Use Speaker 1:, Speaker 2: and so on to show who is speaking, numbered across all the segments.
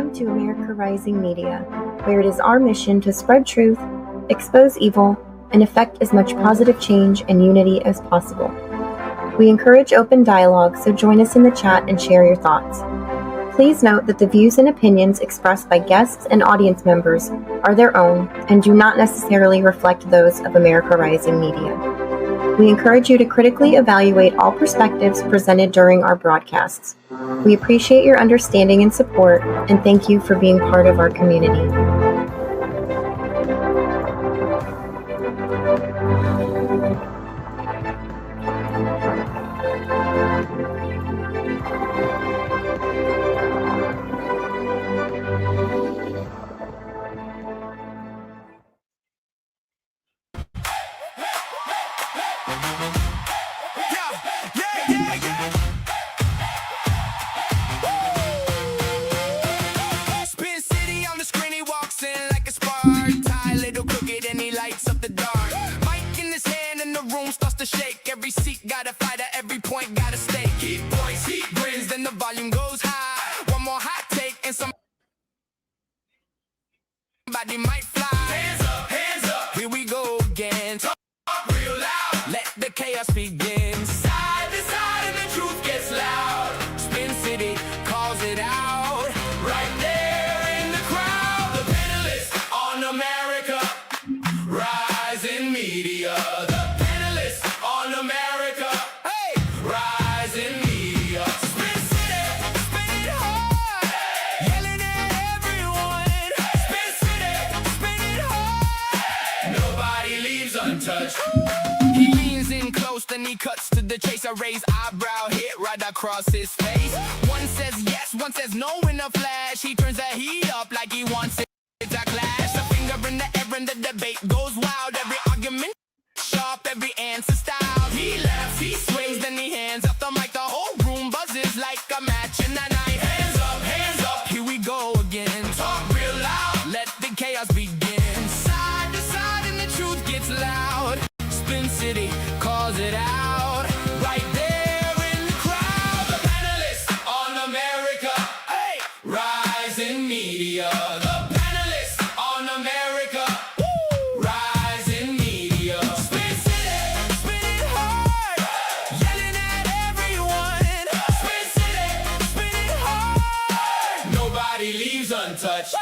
Speaker 1: Welcome to America Rising Media, where it is our mission to spread truth, expose evil, and effect as much positive change and unity as possible. We encourage open dialogue, so join us in the chat and share your thoughts. Please note that the views and opinions expressed by guests and audience members are their own and do not necessarily reflect those of America Rising Media. We encourage you to critically evaluate all perspectives presented during our broadcasts. We appreciate your understanding and support, and thank you for being part of our community.
Speaker 2: Raised eyebrow hit right across his face. One says yes, one says no in a flash. He turns the heat up like he wants it to clash. A finger in the air and the debate goes wild. Every argument sharp, every answer style. He laughs, he sways, then he hands up the mic. The whole room buzzes like a match in the night. Hands up, here we go again. Talk real loud, let the chaos begin. Side to side and the truth gets loud. Spin City calls it out. Right there in the crowd, the panelists on America, hey, Rising Media. The panelists on America, woo, Rising Media. Spin City, spin it hard, yelling at everyone. Spin City, spin it hard, nobody leaves untouched.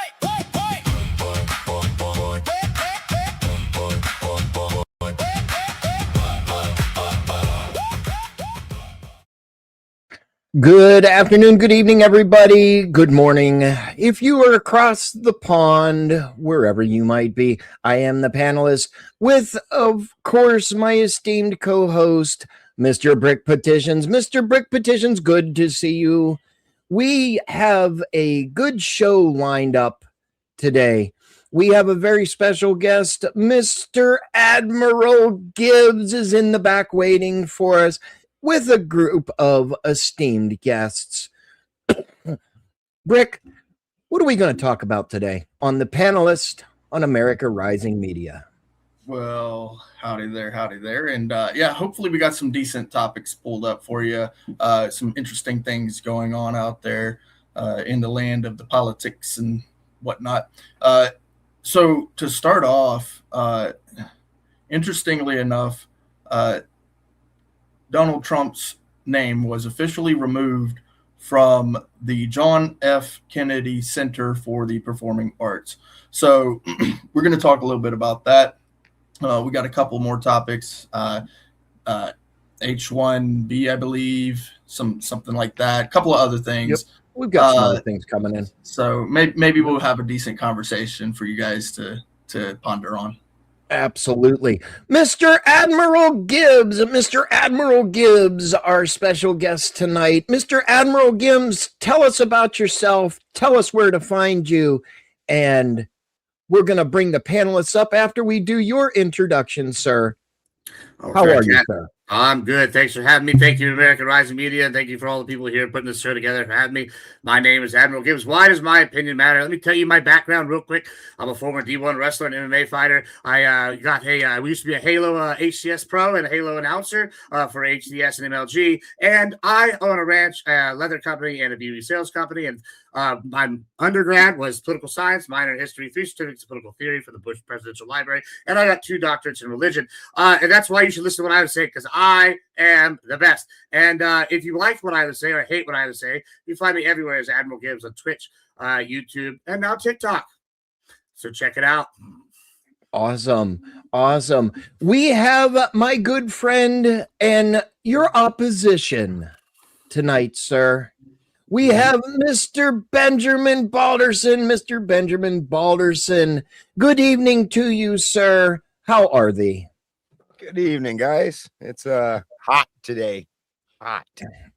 Speaker 3: Good afternoon, good evening, everybody. Good morning. If you are across the pond, wherever you might be, I am the panelist with, of course, my esteemed co-host, Mr. Brick Petitions. Mr. Brick Petitions, good to see you. We have a good show lined up today. We have a very special guest. Mr. Admiral Gibbs is in the back waiting for us, with a group of esteemed guests. Brick, what are we going to talk about today on the Panelist on America Rising Media?
Speaker 4: Well, howdy there. And yeah, hopefully we got some decent topics pulled up for you. Some interesting things going on out there in the land of the politics and whatnot. So to start off, interestingly enough, Donald Trump's name was officially removed from the John F. Kennedy Center for the Performing Arts. So we're going to talk a little bit about that. We got a couple more topics, H1B, I believe, something like that. A couple of other things.
Speaker 3: Yep. We've got some other things coming in.
Speaker 4: So maybe we'll have a decent conversation for you guys to ponder on.
Speaker 3: Absolutely. Mr. Admiral Gibbs, our special guest tonight. Mr. Admiral Gibbs, tell us about yourself. Tell us where to find you. And we're going to bring the panelists up after we do your introduction, sir.
Speaker 5: Okay,
Speaker 3: How are you, sir?
Speaker 5: I'm good. Thanks for having me. Thank you, American Rising Media, and thank you for all the people here putting this show together for having me. My name is Admiral Gibbs. Why does my opinion matter? Let me tell you my background real quick. I'm a former D1 wrestler and MMA fighter. We used to be a Halo HCS pro and a Halo announcer for HCS and MLG, and I own a ranch, leather company, and a beauty sales company. And my undergrad was political science, minor in history, 3 certificates of political theory from the Bush Presidential Library, and I got 2 doctorates in religion. And that's why you should listen to what I have to say, because I am the best. And if you like what I have to say or hate what I have to say, you find me everywhere as Admiral Gibbs on Twitch, YouTube, and now TikTok. So check it out.
Speaker 3: Awesome. We have my good friend and your opposition tonight, sir. We have Mr. Benjamin Balderson. Mr. Benjamin Balderson, good evening to you, sir. How are thee?
Speaker 6: Good evening, guys. It's hot today. Hot.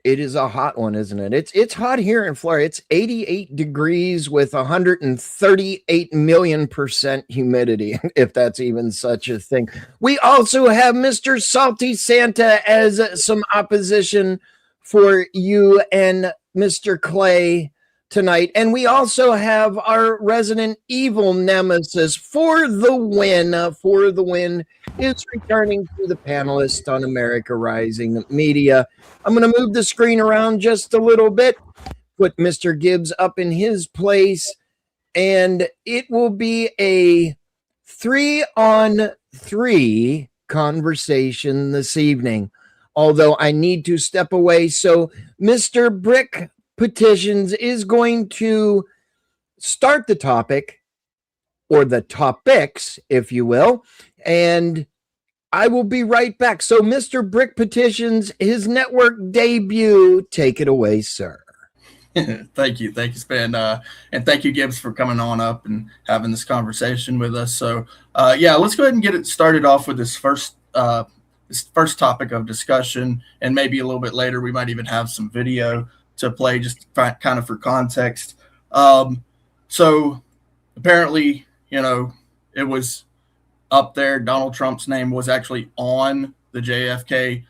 Speaker 3: It is a hot one, isn't it? It's hot here in Florida. It's 88 degrees with 138 million% humidity, if that's even such a thing. We also have Mr. Salty Santa as some opposition for you and Mr. Clay tonight. And we also have our resident evil nemesis for the win is returning to the panelist on America Rising Media. I'm going to move the screen around just a little bit, put Mr. Gibbs up in his place, and it will be a 3-on-3 conversation this evening. Although I need to step away, so Mr. Brick Petitions is going to start the topic, or the topics, if you will, and I will be right back. So Mr. Brick Petitions, his network debut, take it away, sir.
Speaker 4: Thank you, Span, and thank you, Gibbs, for coming on up and having this conversation with us. So let's go ahead and get it started off with this first topic of discussion, and maybe a little bit later we might even have some video to play just kind of for context. So apparently, it was up there. Donald Trump's name was actually on the JFK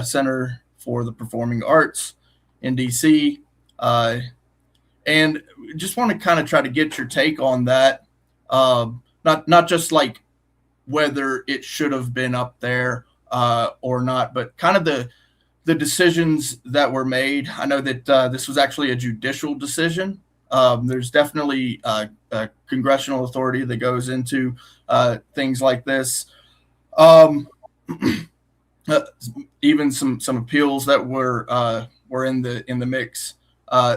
Speaker 4: Center for the Performing Arts in DC. And just want to kind of try to get your take on that. Not just like whether it should have been up there or not, but kind of the decisions that were made. I know that this was actually a judicial decision. There's definitely a congressional authority that goes into things like this. Even some appeals that were in the mix.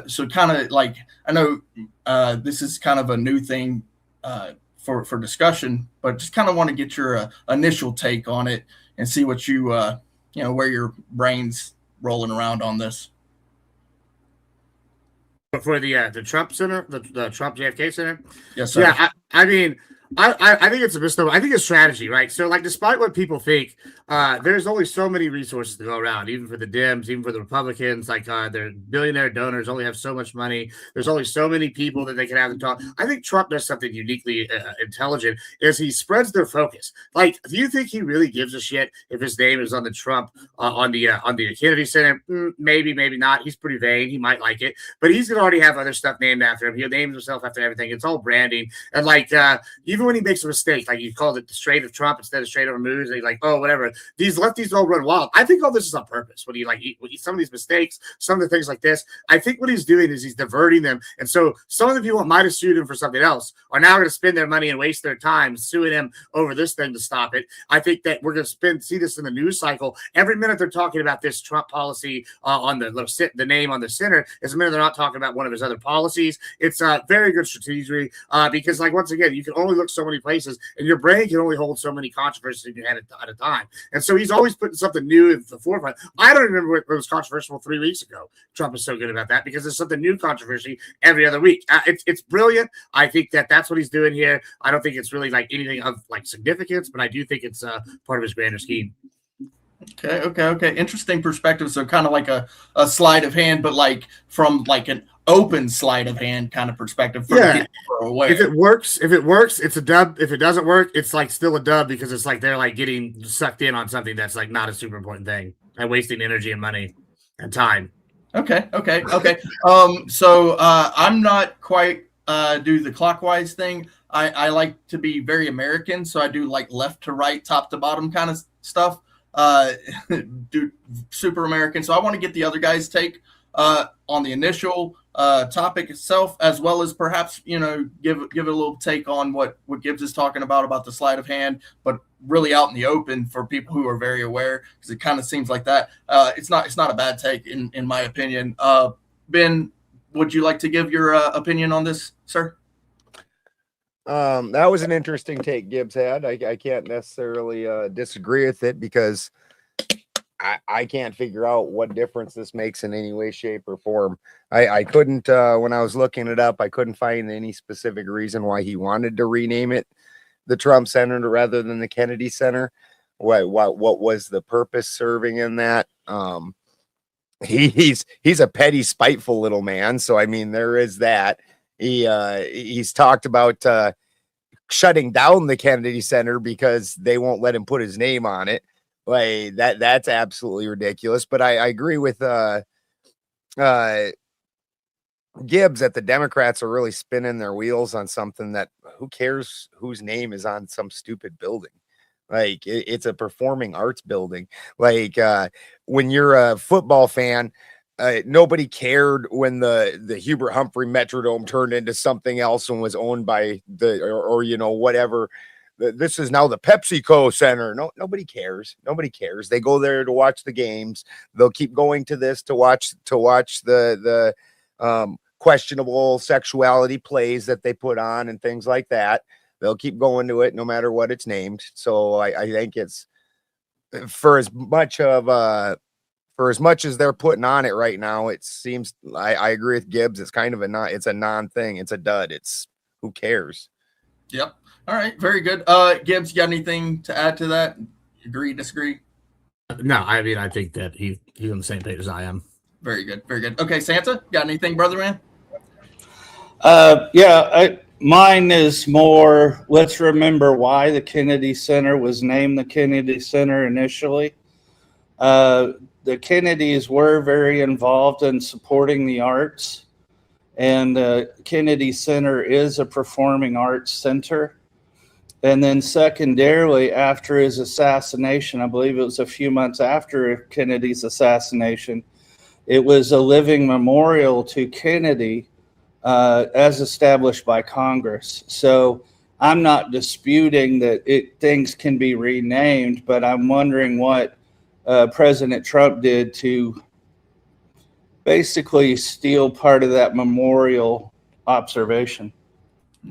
Speaker 4: So kind of like, I know this is kind of a new thing for discussion, but just kind of want to get your initial take on it and see what you where your brain's rolling around on this.
Speaker 5: For the Trump Center, the Trump JFK Center?
Speaker 4: Yes, sir.
Speaker 5: Yeah, I mean, I think it's a misnomer. I think it's strategy, right? So, like, despite what people think, there's only so many resources to go around, even for the Dems, even for the Republicans. Like, their billionaire donors only have so much money. There's only so many people that they can have to talk. I think Trump does something uniquely intelligent, is he spreads their focus. Like, do you think he really gives a shit if his name is on the Trump on the Kennedy Center? Maybe, maybe not. He's pretty vain. He might like it, but he's gonna already have other stuff named after him. He names himself after everything. It's all branding, and like even when he makes a mistake, like you called it the Strait of Trump instead of Strait of Hormuz, and he's like, oh, whatever. These lefties all run wild. I think all this is on purpose. When some of these mistakes, some of the things like this, I think what he's doing is he's diverting them. And so some of the people that might have sued him for something else are now going to spend their money and waste their time suing him over this thing to stop it. I think that we're going to see this in the news cycle. Every minute they're talking about this Trump policy on the name on the center is a minute they're not talking about one of his other policies. It's very good strategy because, like, once again, you can only look so many places, and your brain can only hold so many controversies in your head at a time. And so he's always putting something new at the forefront. I don't remember what was controversial 3 weeks ago. Trump is so good about that because there's something new controversy every other week. It's brilliant. I think that's what he's doing here. I don't think it's really like anything of like significance, but I do think it's part of his grander scheme.
Speaker 4: Okay. Interesting perspective. So kind of like a sleight of hand, but like from like an open sleight of hand kind of perspective for the people who are aware.
Speaker 5: If it works, it's a dub. If it doesn't work, it's like still a dub because it's like they're like getting sucked in on something that's like not a super important thing and wasting energy and money and time.
Speaker 4: Okay. So I'm not quite do the clockwise thing. I like to be very American, so I do like left to right, top to bottom kind of stuff. Do super American. So I want to get the other guys' take on the initial topic itself, as well as perhaps, you know, give it a little take on what Gibbs is talking about the sleight of hand, but really out in the open for people who are very aware, because it kind of seems like that. It's not a bad take in my opinion. Ben, would you like to give your opinion on this, sir?
Speaker 6: That was an interesting take Gibbs had. I can't necessarily disagree with it, because I can't figure out what difference this makes in any way, shape, or form. I couldn't, when I was looking it up, I couldn't find any specific reason why he wanted to rename it the Trump Center rather than the Kennedy Center. What was the purpose serving in that? He's a petty, spiteful little man. So, I mean, there is that. He's talked about shutting down the Kennedy Center because they won't let him put his name on it. Like that's absolutely ridiculous. But I agree with Gibbs that the Democrats are really spinning their wheels on something that who cares whose name is on some stupid building. Like it's a performing arts building. Like when you're a football fan, nobody cared when the Hubert Humphrey Metrodome turned into something else and was owned by or you know, whatever. This is now the PepsiCo Center. Nobody cares. Nobody cares. They go there to watch the games. They'll keep going to this to watch the questionable sexuality plays that they put on and things like that. They'll keep going to it no matter what it's named. So I think it's for as much as they're putting on it right now, it seems I agree with Gibbs. It's kind of it's a non-thing. It's a dud. It's who cares?
Speaker 4: Yep. All right. Very good. Gibbs, you got anything to add to that? Agree, disagree?
Speaker 5: No, I mean, I think that he's on the same page as I am.
Speaker 4: Very good. Very good. Okay, Santa, got anything, brother man?
Speaker 7: Mine is more, let's remember why the Kennedy Center was named the Kennedy Center initially. The Kennedys were very involved in supporting the arts, and the Kennedy Center is a performing arts center. And then secondarily, after his assassination, I believe it was a few months after Kennedy's assassination, it was a living memorial to Kennedy as established by Congress. So I'm not disputing that things can be renamed, but I'm wondering what President Trump did to basically steal part of that memorial observation.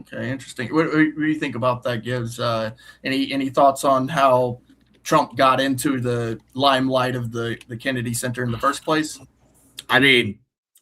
Speaker 4: Okay, interesting. What do you think about that, Gibbs? Any thoughts on how Trump got into the limelight of the Kennedy Center in the first place?
Speaker 5: I mean,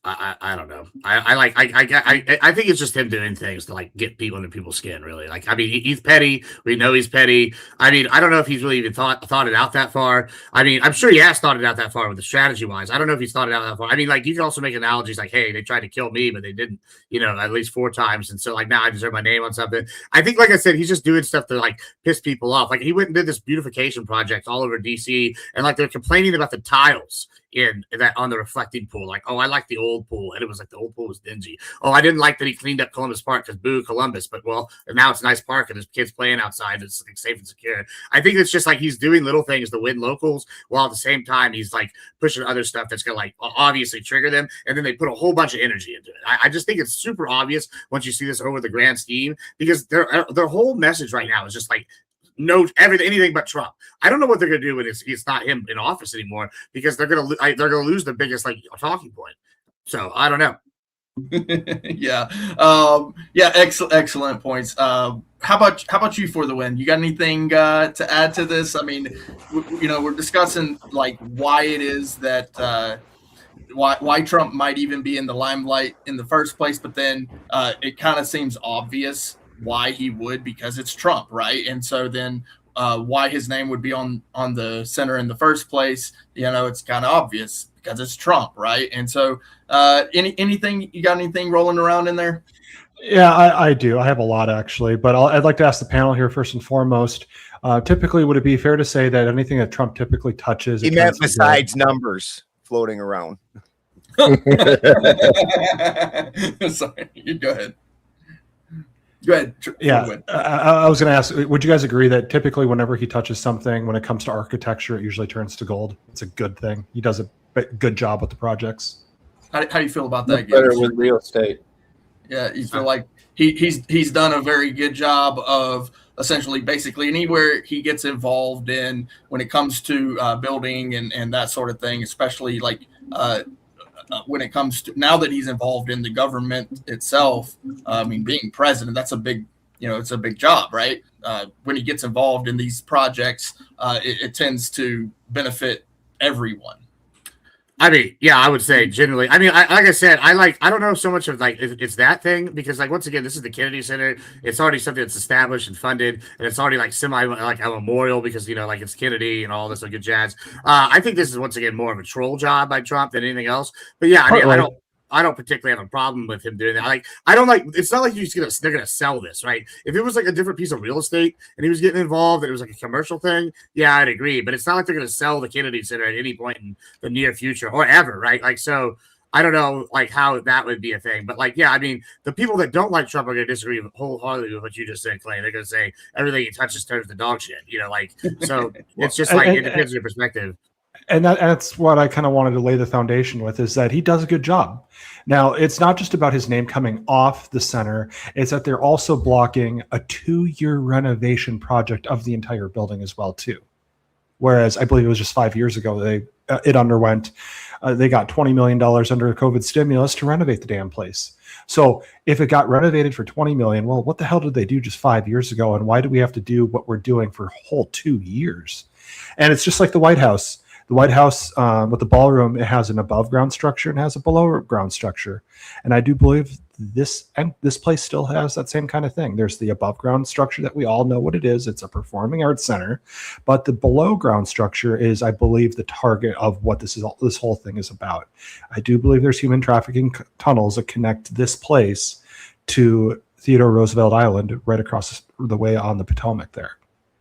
Speaker 5: I don't know. I think it's just him doing things to like get people into people's skin, really. Like, I mean, he's petty. We know he's petty. I mean, I don't know if he's really even thought it out that far. I mean, I'm sure he has thought it out that far with the strategy wise. I don't know if he's thought it out that far. I mean, like, you can also make analogies like, hey, they tried to kill me, but they didn't, you know, at least 4 times. And so like now I deserve my name on something. I think, like I said, he's just doing stuff to like piss people off. Like he went and did this beautification project all over DC, and like they're complaining about the tiles in that on the reflecting pool. Like, oh, I like the old pool, and it was like the old pool was dingy. Oh, I didn't like that he cleaned up Columbus Park because boo Columbus, but well, now it's a nice park and there's kids playing outside. It's like safe and secure. I think it's just like he's doing little things to win locals, while at the same time he's like pushing other stuff that's gonna like obviously trigger them, and then they put a whole bunch of energy into it. I just think it's super obvious once you see this over the grand scheme, because their whole message right now is just like anything but Trump. I don't know what they're gonna do when it's not him in office anymore, because they're gonna lose the biggest like talking point. So I don't know.
Speaker 4: Yeah. Excellent points. How about you for the win? You got anything to add to this? I mean, we're discussing like why it is that why Trump might even be in the limelight in the first place, but then it kind of seems obvious why he would, because it's Trump, right? And so then why his name would be on the center in the first place, it's kind of obvious because it's Trump, right? And so, anything you got anything rolling around in there?
Speaker 8: Yeah, I do. I have a lot actually, but I'd like to ask the panel here first and foremost. Typically, would it be fair to say that anything that Trump typically touches?
Speaker 6: He meant besides numbers floating around.
Speaker 4: Sorry, you go ahead. Go ahead.
Speaker 8: Yeah, I was going to ask, would you guys agree that typically whenever he touches something, when it comes to architecture, it usually turns to gold? It's a good thing. He does a good job with the projects.
Speaker 4: How do you feel about that?
Speaker 7: Better with real estate.
Speaker 4: Yeah, you feel like he's done a very good job of essentially basically anywhere he gets involved in when it comes to building and that sort of thing, especially like when it comes to now that he's involved in the government itself. I mean, being president, that's a big, it's a big job, right? When he gets involved in these projects, it tends to benefit everyone.
Speaker 5: I mean, yeah, I would say generally. I mean, like I said, I don't know so much of like it's that thing because like once again, this is the Kennedy Center. It's already something that's established and funded, and it's already like semi like a memorial because like it's Kennedy and all this good jazz. I think this is once again more of a troll job by Trump than anything else. But yeah, I mean, I don't particularly have a problem with him doing that. Like, I don't like. It's not like they're gonna sell this, right? If it was like a different piece of real estate and he was getting involved and it was like a commercial thing, yeah, I'd agree. But it's not like they're gonna sell the Kennedy Center at any point in the near future or ever, right? Like, so I don't know, like how that would be a thing. But like, yeah, I mean, the people that don't like Trump are gonna disagree wholeheartedly with what you just said, Clay. They're gonna say everything he touches turns to dog shit. Like so. It's just like it depends on your perspective.
Speaker 8: And that's what I kind of wanted to lay the foundation with, is that he does a good job. Now, it's not just about his name coming off the center. It's that they're also blocking a 2-year renovation project of the entire building as well, too. Whereas I believe it was just 5 years ago, they got $20 million under a COVID stimulus to renovate the damn place. So if it got renovated for $20 million, well, what the hell did they do just 5 years ago? And why do we have to do what we're doing for a whole 2 years? And it's just like the White House. The White House with the ballroom, it has an above ground structure and has a below ground structure. And I do believe this place still has that same kind of thing. There's the above ground structure that we all know what it is. It's a performing arts center. But the below ground structure is, I believe, the target of what this whole thing is about. I do believe there's human trafficking tunnels that connect this place to Theodore Roosevelt Island right across the way on the Potomac there.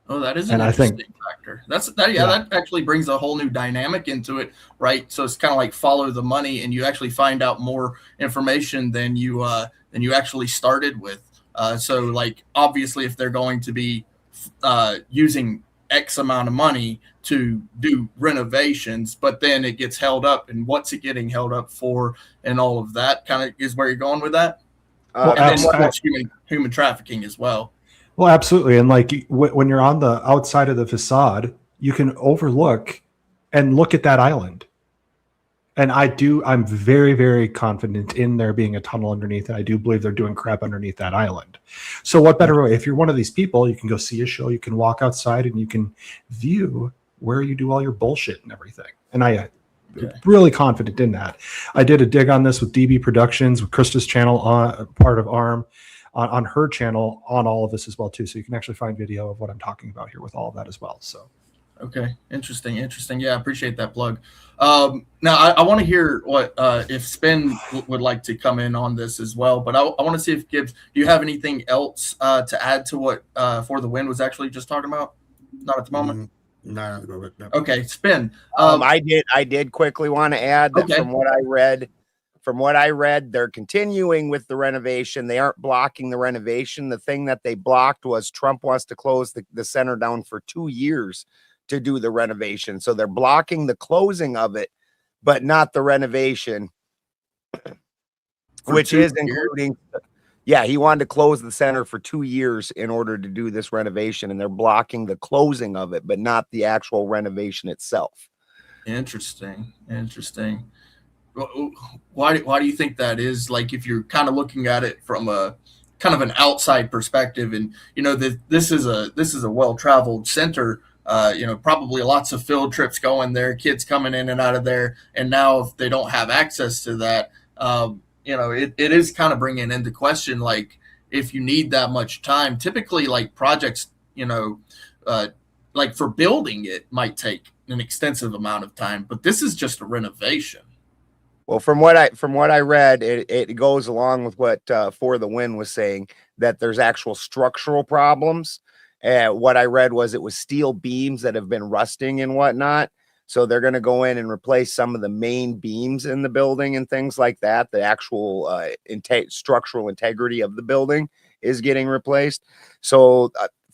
Speaker 4: Oh, that is an interesting factor. That actually brings a whole new dynamic into it, right? So it's kind of like follow the money, and you actually find out more information than you actually started with. So, like, obviously, if they're going to be using X amount of money to do renovations, but then it gets held up, and what's it getting held up for, and all of that kind of is where you're going with that. And then human trafficking as well.
Speaker 8: Well, absolutely. And like when you're on the outside of the facade, you can overlook and look at that island. And I'm very, very confident in there being a tunnel underneath it. I do believe they're doing crap underneath that island. So what better way? If you're one of these people, you can go see a show, you can walk outside and you can view where you do all your bullshit and everything. And I'm really confident in that. I did a dig on this with DB Productions, with Krista's channel, part of ARM. On her channel on all of this as well too, so you can actually find video of what I'm talking about here with all of that as well. So
Speaker 4: okay, interesting. Yeah, I appreciate that plug. Now I want to hear what if Spin would like to come in on this as well, but I want to see if Gibbs, do you have anything else to add to what For the Win was actually just talking about? Not at the moment.
Speaker 5: No.
Speaker 4: Okay, Spin.
Speaker 6: I did quickly want to add that From what I read, they're continuing with the renovation. They aren't blocking the renovation. The thing that they blocked was Trump wants to close the center down for 2 years to do the renovation. So they're blocking the closing of it, but not the renovation, which is including, he wanted to close the center for 2 years in order to do this renovation. And they're blocking the closing of it, but not the actual renovation itself.
Speaker 4: Interesting. Why do you think that is? Like, if you're kind of looking at it from a kind of an outside perspective, and this is a well-traveled center, probably lots of field trips going there, kids coming in and out of there, and now if they don't have access to that, it is kind of bringing into question, like, if you need that much time, typically like projects, like for building it might take an extensive amount of time, but this is just a renovation.
Speaker 6: Well, from what I read, it goes along with what For the Win was saying, that there's actual structural problems. What I read was it was steel beams that have been rusting and whatnot. So they're going to go in and replace some of the main beams in the building and things like that. The actual structural integrity of the building is getting replaced. So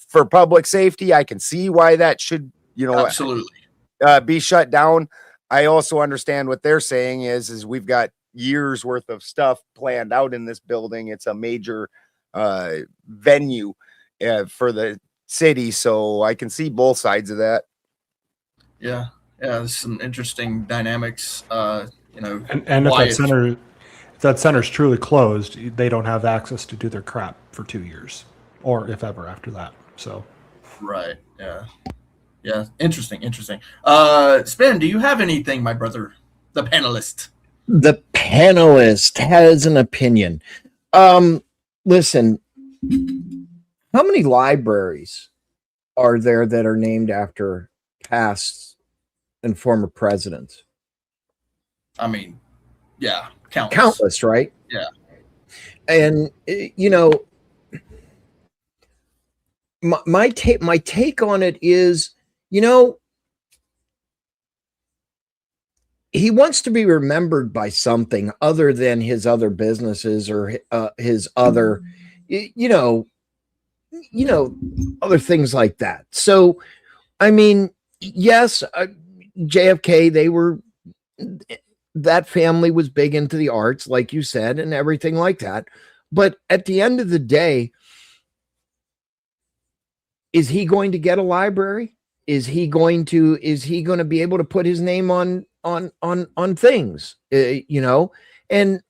Speaker 6: for public safety, I can see why that should,
Speaker 4: Absolutely,
Speaker 6: be shut down. I also understand what they're saying is we've got years worth of stuff planned out in this building. It's a major venue for the city, so I can see both sides of that.
Speaker 4: Yeah, there's some interesting dynamics.
Speaker 8: And if that center's truly closed, they don't have access to do their crap for 2 years, or if ever after that. So,
Speaker 4: right, yeah, interesting. Spin, do you have anything, my brother, the panelist?
Speaker 3: The panelist has an opinion. Listen, how many libraries are there that are named after past and former presidents?
Speaker 4: I mean, yeah,
Speaker 3: countless, right?
Speaker 4: Yeah.
Speaker 3: And my take on it is, he wants to be remembered by something other than his other businesses or his other, other things like that. So, I mean, yes, JFK, that family was big into the arts, like you said, and everything like that. But at the end of the day, is he going to get a library? Is he going to be able to put his name on things, and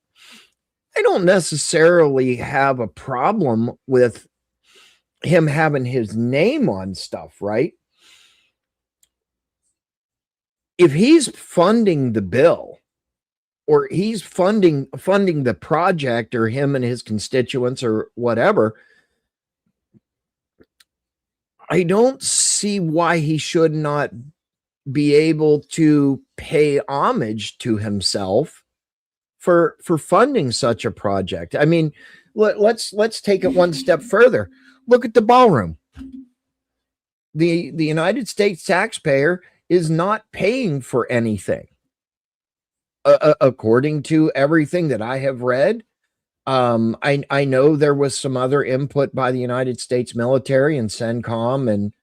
Speaker 3: I don't necessarily have a problem with him having his name on stuff, right? If he's funding the bill, or he's funding the project, or him and his constituents or whatever, I don't see why he should not be able to pay homage to himself for funding such a project. I mean, let's take it one step further. Look at the ballroom. The United States taxpayer is not paying for anything, according to everything that I have read. I know there was some other input by the United States military and CENTCOM and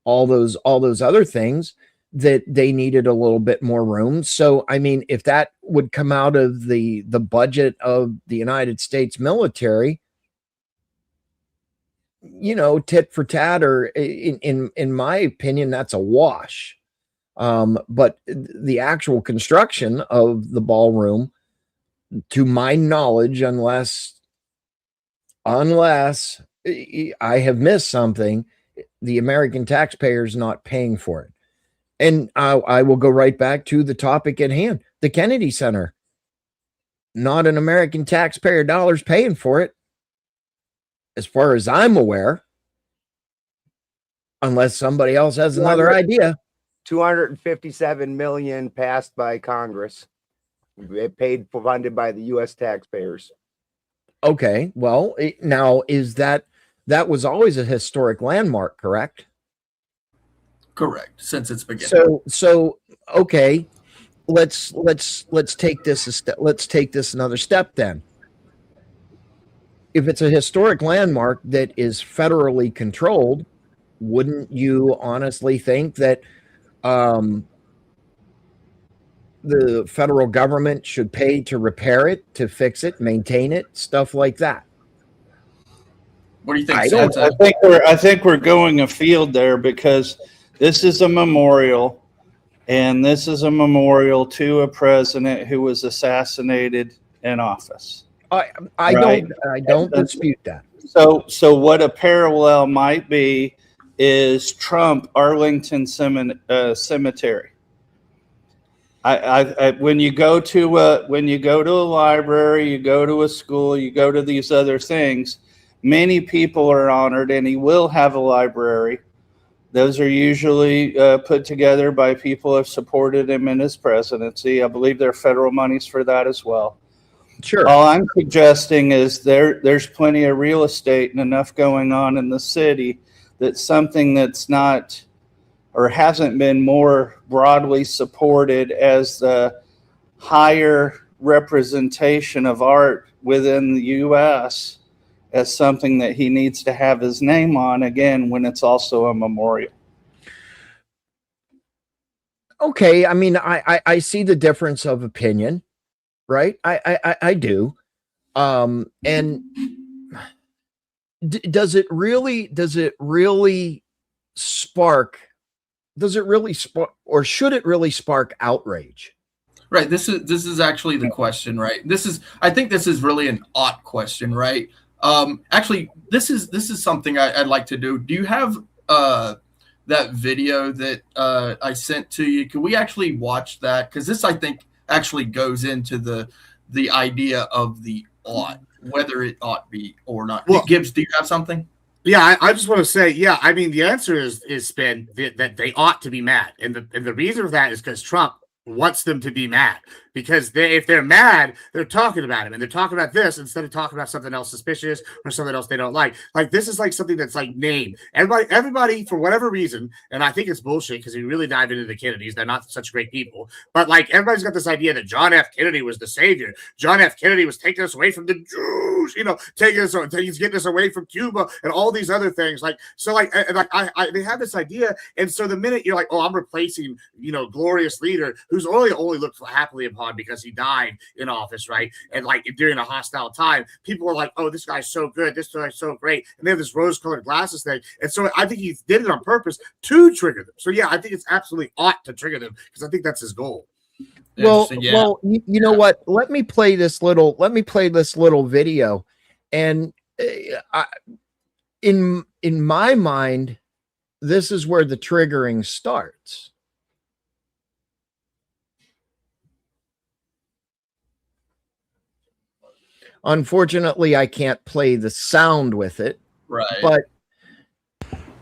Speaker 3: all those other things that they needed a little bit more room. So, I mean, if that would come out of the budget of the United States military, tit for tat, or in my opinion, that's a wash. But the actual construction of the ballroom, to my knowledge, unless I have missed something, the American taxpayer is not paying for it. And I will go right back to the topic at hand. The Kennedy Center, not an American taxpayer dollars paying for it, as far as I'm aware, unless somebody else has another idea.
Speaker 6: 257 million passed by Congress. It funded by the U.S. taxpayers.
Speaker 3: Okay, well, now is that was always a historic landmark, correct?
Speaker 4: Correct. Since its beginning.
Speaker 3: So okay, let's take this a step. Let's take this another step then. If it's a historic landmark that is federally controlled, wouldn't you honestly think that the federal government should pay to repair it, to fix it, maintain it, stuff like that?
Speaker 4: What do you think?
Speaker 7: I think we're going afield there, because this is a memorial, and this is a memorial to a president who was assassinated in office.
Speaker 3: I don't dispute that.
Speaker 7: So what a parallel might be is Trump Arlington Cemetery. When you go to a library, you go to a school, you go to these other things, many people are honored, and he will have a library. Those are usually put together by people who have supported him in his presidency. I believe there are federal monies for that as well.
Speaker 3: Sure.
Speaker 7: All I'm suggesting is there's plenty of real estate and enough going on in the city that something that's not or hasn't been more broadly supported as the higher representation of art within the U.S. as something that he needs to have his name on, again, when it's also a memorial.
Speaker 3: Okay, I mean, I see the difference of opinion, right? I do. And does it really spark, or should it really spark outrage?
Speaker 4: Right. This is actually the question, right? I think this is really an ought question, right? Actually, this is something I'd like to do. Do you have that video that I sent to you? Can we actually watch that? Because this, I think, actually goes into the idea of the ought, whether it ought be or not. Well, Gibbs, do you have something?
Speaker 5: Yeah, I just want to say, yeah, I mean, the answer is Ben, that they ought to be mad, and the reason for that is because Trump wants them to be mad, because if they're mad, they're talking about him, and they're talking about this instead of talking about something else suspicious or something else they don't like. Like, this is like something that's like named. Everybody for whatever reason, and I think it's bullshit because we really dive into the Kennedys. They're not such great people, but like everybody's got this idea that John F. Kennedy was the savior. John F. Kennedy was taking us away from the Jews, he's getting us away from Cuba and all these other things. Like, so like they have this idea, and so the minute you're like, oh, I'm replacing, glorious leader who's only looked happily upon because he died in office, right? And like during a hostile time, people were like, oh, this guy's so good, this guy's so great, and they have this rose-colored glasses thing. And so I think he did it on purpose to trigger them. So yeah, I think it's absolutely ought to trigger them, because I think that's his goal.
Speaker 3: Well, you know what? Let me play this little video, and in my mind, this is where the triggering starts. Unfortunately, I can't play the sound with it.
Speaker 4: Right.
Speaker 3: But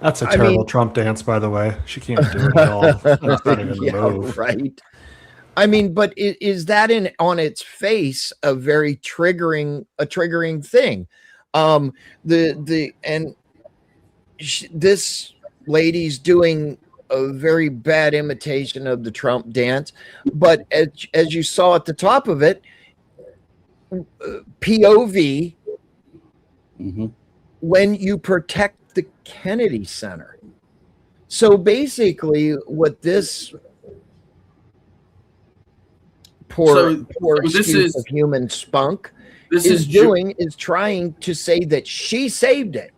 Speaker 8: that's a terrible Trump dance, by the way. She can't do it at all. That's not even a move.
Speaker 3: Right. I mean, but is that on its face a very triggering thing? This lady's doing a very bad imitation of the Trump dance, but as you saw at the top of it, POV, when you protect the Kennedy Center. So basically what this poor excuse of human spunk is doing is trying to say that she saved it.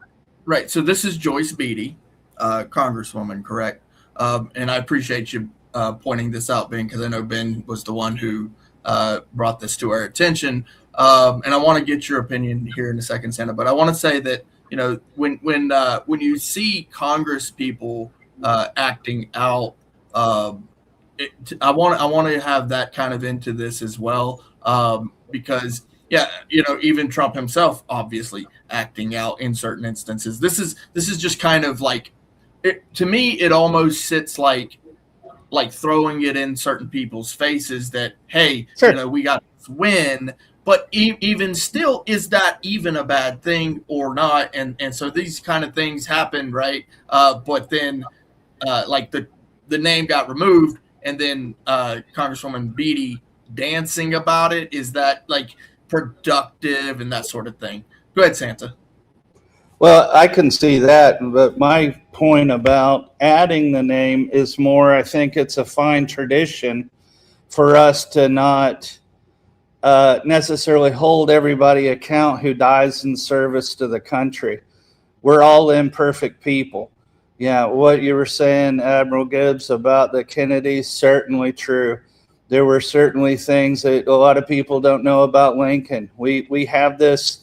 Speaker 4: Right. So this is Joyce Beatty, Congresswoman, correct? And I appreciate you pointing this out, Ben, because I know Ben was the one who brought this to our attention. And I want to get your opinion here in a second, Santa. But I want to say that, when you see Congress people acting out, I want to have that kind of into this as well, because even Trump himself obviously acting out in certain instances. This is just kind of like, to me, it almost sits like throwing it in certain people's faces that, hey, sure, we got this win. But even still, is that even a bad thing or not? And so these kind of things happen, right? But then, like the name got removed, and then Congresswoman Beatty dancing about it. Is that like productive and that sort of thing? Go ahead, Santa.
Speaker 7: Well, I can see that, but my point about adding the name is more, I think it's a fine tradition for us to not necessarily hold everybody account who dies in service to the country. We're all imperfect people. Yeah, what you were saying, Admiral Gibbs, about the Kennedys, certainly true. There were certainly things that a lot of people don't know about Lincoln. We have this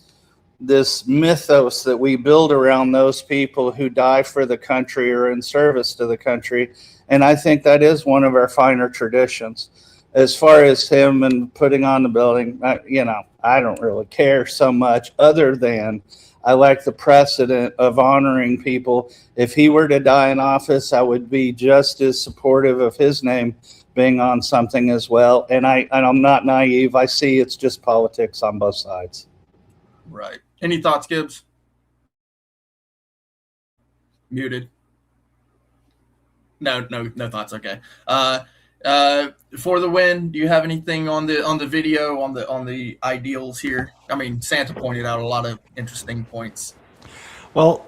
Speaker 7: mythos that we build around those people who die for the country or in service to the country, and I think that is one of our finer traditions. as far as him and putting on the building, I don't really care so much, other than I like the precedent of honoring people. If he were to die in office, I would be just as supportive of his name being on something as well. And I'm not naive. I see it's just politics on both sides.
Speaker 4: Right. Any thoughts, Gibbs? Muted. No thoughts. Okay. For the win, do you have anything on the video on the ideals here? I mean, Santa pointed out a lot of interesting points.
Speaker 8: Well,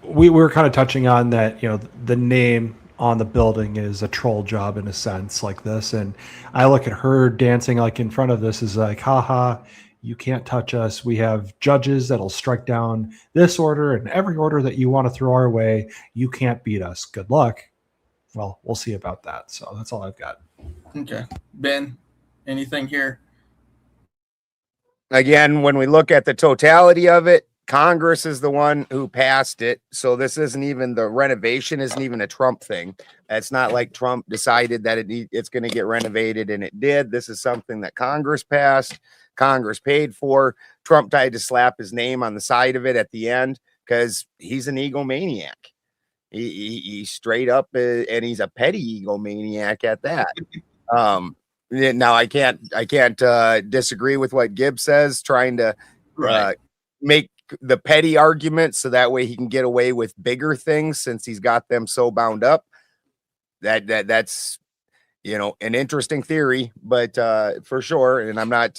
Speaker 8: we were kind of touching on that, the name on the building is a troll job in a sense like this. And I look at her dancing like in front of this is like, haha, you can't touch us. We have judges that'll strike down this order and every order that you want to throw our way. You can't beat us. Good luck. Well, we'll see about that. So that's all I've got.
Speaker 4: Okay. Ben, anything here?
Speaker 6: Again, when we look at the totality of it, Congress is the one who passed it. So this isn't even, the renovation isn't even a Trump thing. It's not like Trump decided that it's going to get renovated and it did. This is something that Congress passed, Congress paid for. Trump tried to slap his name on the side of it at the end because he's an egomaniac. He's straight up and he's a petty egomaniac at that. Now I can't disagree with what Gibbs says, trying to make the petty argument so that way he can get away with bigger things since he's got them so bound up. That's an interesting theory, but for sure, and I'm not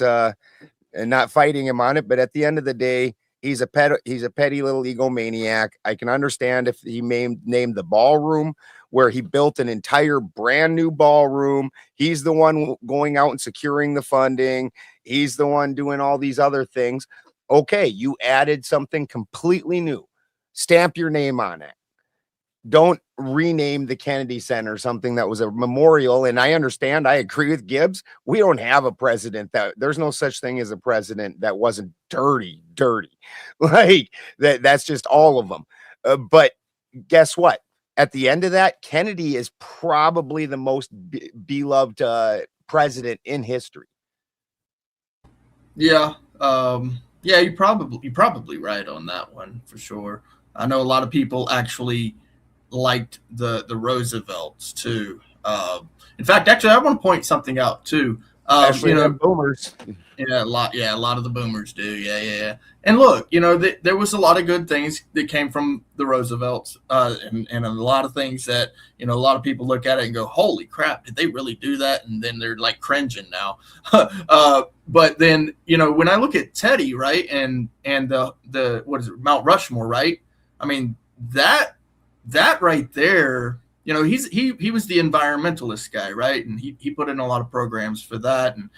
Speaker 6: fighting him on it, but at the end of the day, he's a petty little egomaniac. I can understand if he named the ballroom where he built an entire brand new ballroom. He's the one going out and securing the funding. He's the one doing all these other things. Okay, you added something completely new. Stamp your name on it. Don't rename the Kennedy Center something that was a memorial. And I understand, I agree with Gibbs. We don't have a president there's no such thing as a president that wasn't dirty. Like that's just all of them. But guess what? At the end of that, Kennedy is probably the most beloved president in history.
Speaker 4: Yeah. Yeah, you're probably right on that one for sure. I know a lot of people actually liked the Roosevelts too. In fact, actually, I want to point something out too.
Speaker 6: Boomers.
Speaker 4: Yeah, a lot of the boomers do. Yeah. And look, there was a lot of good things that came from the Roosevelts, and a lot of things that a lot of people look at it and go, "Holy crap, did they really do that?" And then they're like cringing now. But then when I look at Teddy, right, and the what is it, Mount Rushmore, right? I mean that right there. He was the environmentalist guy, right? And he put in a lot of programs for that, and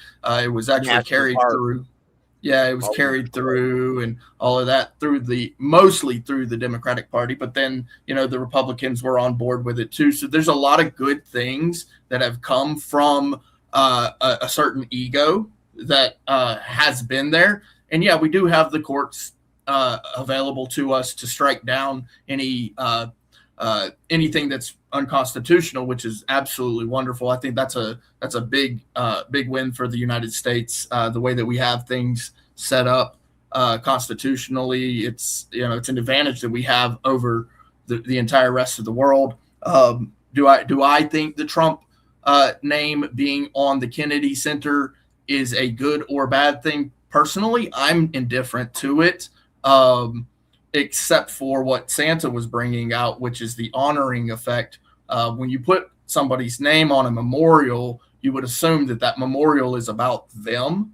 Speaker 4: it was actually carried through. Yeah, it was carried through and all of that mostly through the Democratic Party. But then, the Republicans were on board with it too. So there's a lot of good things that have come from a certain ego that has been there. And yeah, we do have the courts available to us to strike down anything that's unconstitutional, which is absolutely wonderful. I think that's a big win for the United States. The way that we have things set up constitutionally, it's an advantage that we have over the entire rest of the world. Do I think the Trump name being on the Kennedy Center is a good or bad thing? Personally, I'm indifferent to it. Except for what Santa was bringing out, which is the honoring effect. When you put somebody's name on a memorial, you would assume that memorial is about them,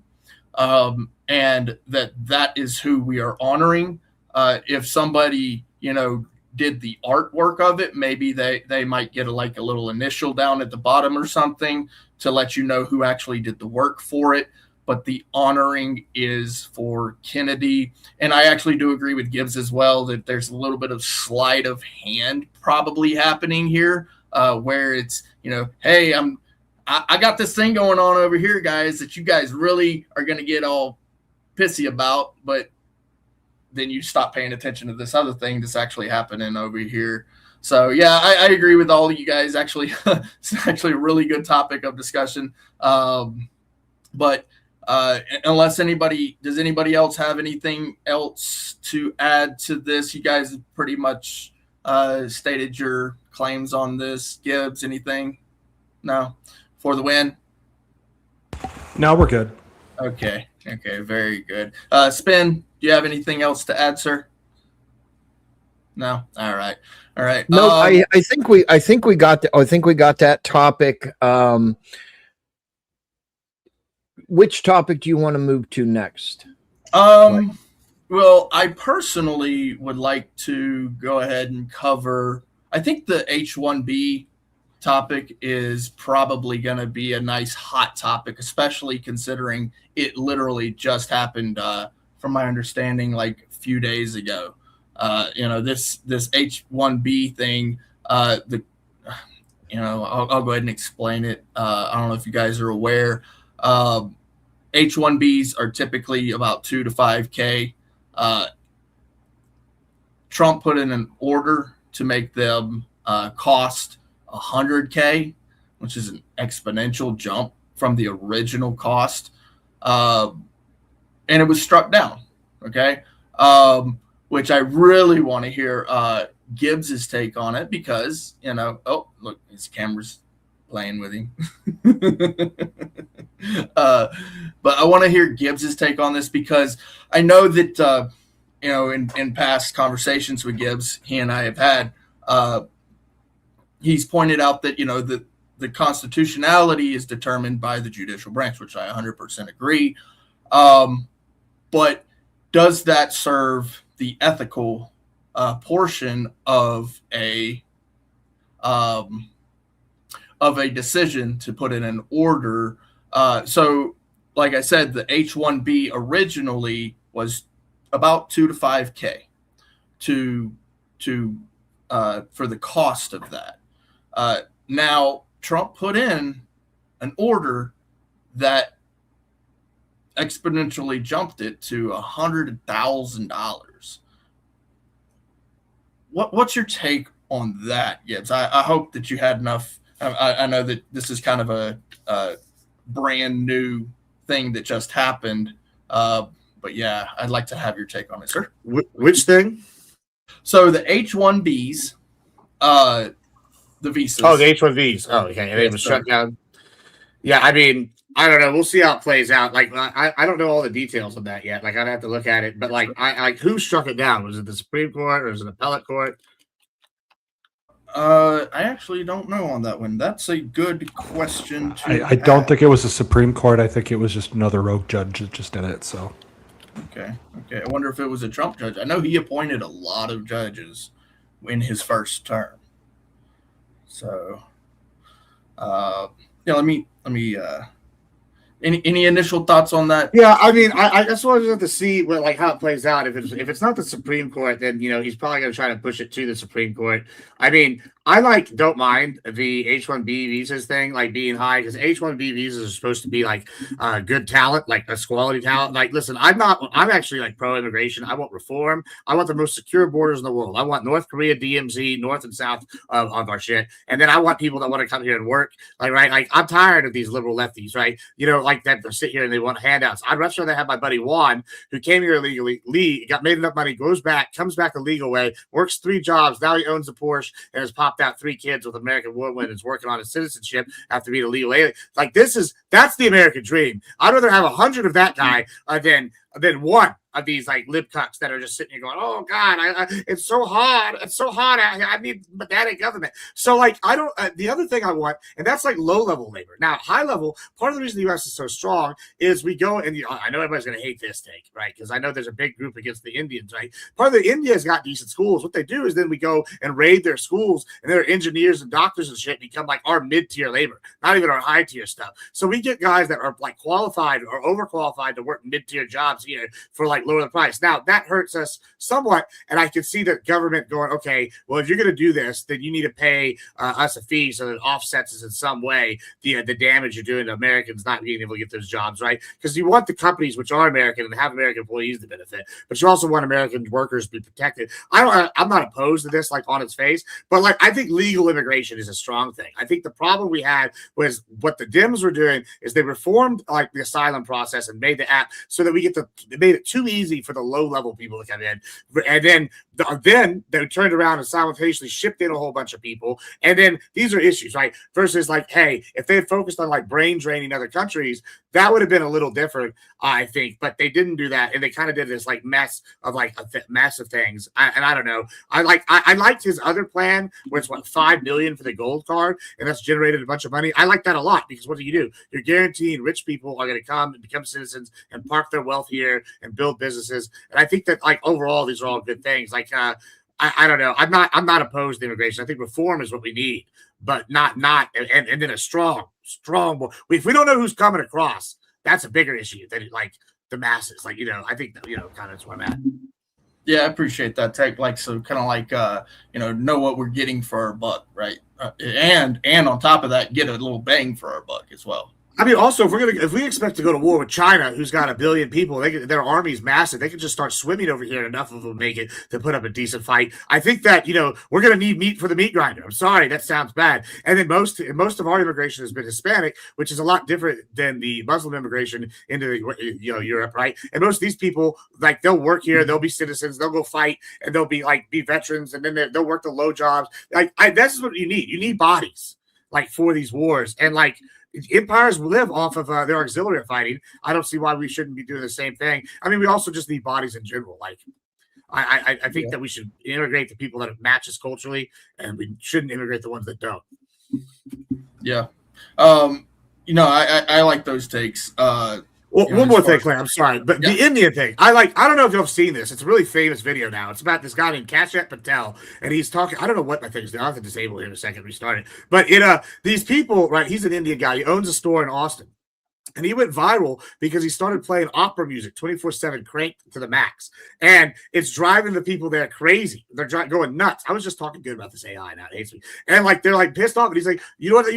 Speaker 4: and that is who we are honoring. If somebody, did the artwork of it, maybe they might get a little initial down at the bottom or something to let you know who actually did the work for it. But the honoring is for Kennedy. And I actually do agree with Gibbs as well that there's a little bit of sleight of hand probably happening here, where it's, hey, I got this thing going on over here, guys, that you guys really are going to get all pissy about, but then you stop paying attention to this other thing that's actually happening over here. So yeah, I agree with all of you guys. Actually, it's actually a really good topic of discussion. But unless does anybody else have anything else to add to this? You guys have pretty much stated your claims on this. Gibbs, anything? No, for the win.
Speaker 8: No, we're good.
Speaker 4: Okay, very good. Spin, do you have anything else to add, sir? No. All right.
Speaker 3: No, I think we got that topic. Which topic do you want to move to next?
Speaker 4: Well, I personally would like to go ahead and cover. I think the H-1B topic is probably going to be a nice hot topic, especially considering it literally just happened, from my understanding, like a few days ago. This H-1B thing, I'll go ahead and explain it. I don't know if you guys are aware. H-1Bs are typically about 2 to 5K. Trump put in an order to make them cost 100K, which is an exponential jump from the original cost. And it was struck down. Okay. Which I really want to hear Gibbs's take on it because, oh, look, his camera's playing with him. But I want to hear Gibbs's take on this because I know that, in past conversations with Gibbs, he and I have had, he's pointed out that, the constitutionality is determined by the judicial branch, which I 100% agree. But does that serve the ethical portion of a decision to put in an order? So, like I said, the H-1B originally was about 2 to 5K for the cost of that. Now, Trump put in an order that exponentially jumped it to $100,000. What's your take on that, Gibbs? I hope that you had enough. I know that this is kind of a brand new thing that just happened. But yeah, I'd like to have your take on it, sir.
Speaker 5: Which thing?
Speaker 4: So the H-1Bs, the visas.
Speaker 5: Oh, the H-1Bs. Oh, okay. And it was shut down. Yeah, I mean, I don't know. We'll see how it plays out. Like, I don't know all the details of that yet. Like, I'd have to look at it. But like, who struck it down? Was it the Supreme Court or was it appellate court?
Speaker 4: I actually don't know on that one. That's a good question.
Speaker 8: I don't think it was the Supreme Court. I think it was just another rogue judge that just did it. So.
Speaker 4: Okay. I wonder if it was a Trump judge. I know he appointed a lot of judges in his first term. So, let me. Any initial thoughts on that?
Speaker 5: Yeah, I mean, I just wanted to have to see how it plays out. If it's not the Supreme Court, then he's probably going to try to push it to the Supreme Court. I mean, I don't mind the H-1B visas thing being high because H-1B visas are supposed to be good talent, like a quality talent. Like, listen, I'm actually pro-immigration. I want reform. I want the most secure borders in the world. I want North Korea, DMZ, north and south of our shit, and then I want people that want to come here and work. I'm tired of these liberal lefties, right? That they sit here and they want handouts. I'd much rather have my buddy Juan, who came here illegally, got made enough money, comes back the legal way, works 3 jobs. Now he owns a Porsche and has popped out 3 kids with American woman and is working on his citizenship after being a legal alien. That's the American dream. I'd rather have 100 of that guy than one of these lip cucks that are just sitting here going, oh God, it's so hard. It's so hard. I need banana government. So I don't, the other thing I want, and that's low level labor. Now, high level, part of the reason the U.S. is so strong is we go and I know everybody's going to hate this take, right? Because I know there's a big group against the Indians, right? Part of the India's got decent schools. What they do is then we go and raid their schools and their engineers and doctors and shit become our mid-tier labor, not even our high-tier stuff. So we get guys that are qualified or overqualified to work mid-tier jobs jobs here for like lower the price. Now that hurts us somewhat, and I can see the government going, okay, well, if you're going to do this, then you need to pay us a fee so that it offsets us in some way the damage you're doing to Americans not being able to get those jobs, right? Because you want the companies which are American and have American employees to benefit, but you also want American workers to be protected. I'm not opposed to this, like on its face, but like I think legal immigration is a strong thing. I think the problem we had was what the Dems were doing is they reformed like the asylum process and made the app so that they made it too easy for the low level people to come in, and then they turned around and simultaneously shipped in a whole bunch of people. And then these are issues, right? Versus like, hey, if they had focused on like brain draining other countries, that would have been a little different, I think. But they didn't do that, and they kind of did this like mess of like massive things. I don't know. I liked his other plan, where it's what $5 million for the gold card, and that's generated a bunch of money. I like that a lot because what do? You're guaranteeing rich people are going to come and become citizens and park their wealth here and build businesses. And I think that like overall, these are all good things. Like I don't know. I'm not opposed to immigration. I think reform is what we need, but not and then a strong. If we don't know who's coming across, that's a bigger issue than like the masses. Like I think kind of that's where I'm at.
Speaker 4: Yeah, I appreciate that tech. Like so, kind of like know what we're getting for our buck, right? And on top of that, get a little bang for our buck as well.
Speaker 5: I mean, also, if we expect to go to war with China, who's got 1 billion people, their army's massive. They can just start swimming over here, and enough of them make it to put up a decent fight. I think that we're going to need meat for the meat grinder. I'm sorry, that sounds bad. And then most of our immigration has been Hispanic, which is a lot different than the Muslim immigration into Europe, right? And most of these people, like, they'll work here, they'll be citizens, they'll go fight, and they'll be veterans, and then they'll work the low jobs. Like, that's what you need. You need bodies, like, for these wars, and like. Empires live off of their auxiliary fighting. I don't see why we shouldn't be doing the same thing. I mean, we also just need bodies in general. Like, I think that we should integrate the people that match us culturally, and we shouldn't integrate the ones that don't.
Speaker 4: Yeah. I like those takes.
Speaker 5: Well, one more thing, Clay. I'm sorry, but the Indian thing, I don't know if you've seen this. It's a really famous video now. It's about this guy named CASHAPP Patel, and he's talking. I don't know what my thing's doing. I'll have to disable it in a second, restart it. But these people, right? He's an Indian guy. He owns a store in Austin, and he went viral because he started playing opera music 24/7, cranked to the max, and it's driving the people there crazy. They're going nuts. I was just talking good about this AI now. It hates me, and like they're like pissed off. And he's like, you know what?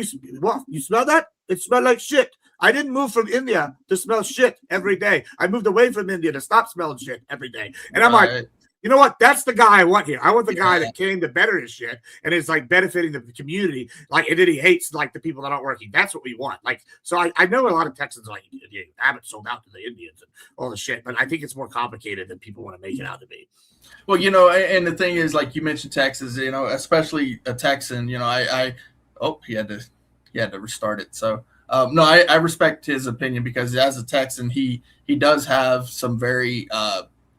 Speaker 5: You smell that? It smelled like shit. I didn't move from India to smell shit every day. I moved away from India to stop smelling shit every day. And I'm like, you know what? That's the guy I want here. I want the guy that came to better his shit and is like benefiting the community. Like, and then he hates like the people that aren't working. That's what we want. Like, so I know a lot of Texans are like, Abbott sold out to the Indians and all the shit, but I think it's more complicated than people want to make it out to be.
Speaker 4: Well, and the thing is, like you mentioned Texas, especially a Texan, he had to restart it. So. No, I respect his opinion because as a Texan, he does have some very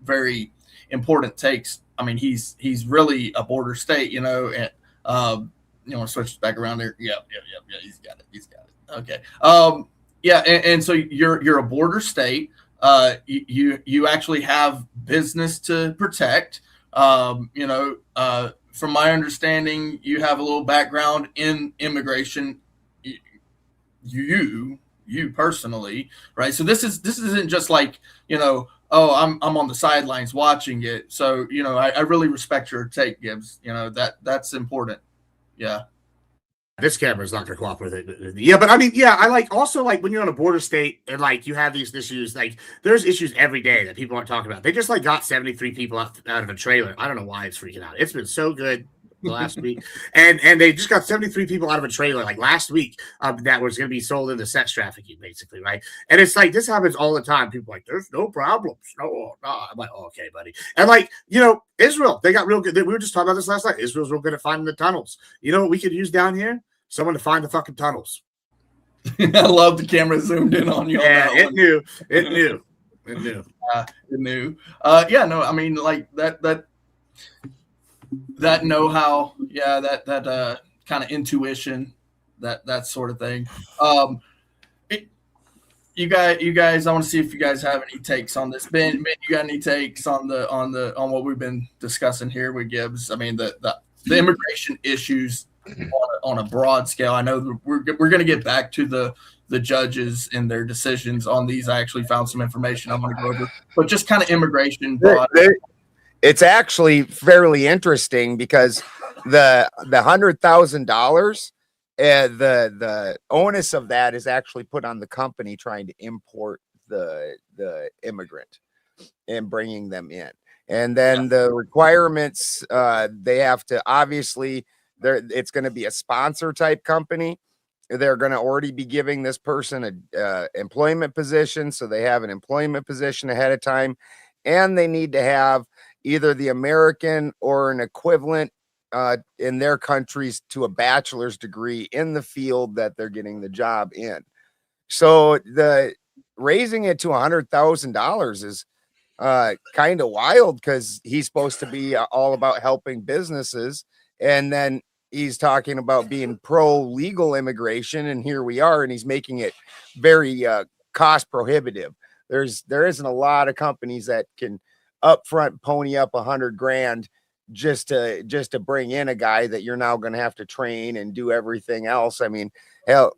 Speaker 4: very important takes. I mean, he's really a border state, and switch back around there. Yeah, he's got it. Okay. And so you're a border state. You actually have business to protect. From my understanding, you have a little background in immigration. You personally, right? So this isn't just like, I'm on the sidelines watching it. So, I really respect your take, Gibbs. That's important. Yeah.
Speaker 5: This camera's not going to cooperate with it. Yeah, but I mean, I like also like when you're on a border state and like you have these issues, like there's issues every day that people aren't talking about. They just like got 73 people out of a trailer. I don't know why it's freaking out. It's been so good. The last week, and they just got 73 people out of a trailer like last week that was going to be sold into sex trafficking, basically, right? And it's like this happens all the time. People are like, there's no problems, no. I'm like, oh, okay, buddy. And like Israel, they got real good. We were just talking about this last night. Israel's real good at finding the tunnels. You know what we could use down here? Someone to find the fucking tunnels.
Speaker 4: I love the camera zoomed in on you.
Speaker 5: Yeah,
Speaker 4: on
Speaker 5: it knew. It knew.
Speaker 4: I mean, like that know-how, that kind of intuition, that sort of thing. You guys, I want to see if you guys have any takes on this. Ben, you got any takes on what we've been discussing here with Gibbs? I mean, the immigration issues on a broad scale. I know we're going to get back to the the judges and their decisions on these. I actually found some information I'm going to go over, but just kind of immigration.
Speaker 6: It's actually fairly interesting because the $100,000, the onus of that is actually put on the company trying to import the immigrant and bringing them in. And then the requirements, they have to, obviously, it's going to be a sponsor type company. They're going to already be giving this person a employment position, so they have an employment position ahead of time, and they need to have either the American or an equivalent in their countries to a bachelor's degree in the field that they're getting the job in. So the raising it to $100,000 is kind of wild, because he's supposed to be all about helping businesses, and then he's talking about being pro legal immigration, and here we are, and he's making it very cost prohibitive. There isn't a lot of companies that can upfront pony up $100,000 just to bring in a guy that you're now going to have to train and do everything else. I mean, hell,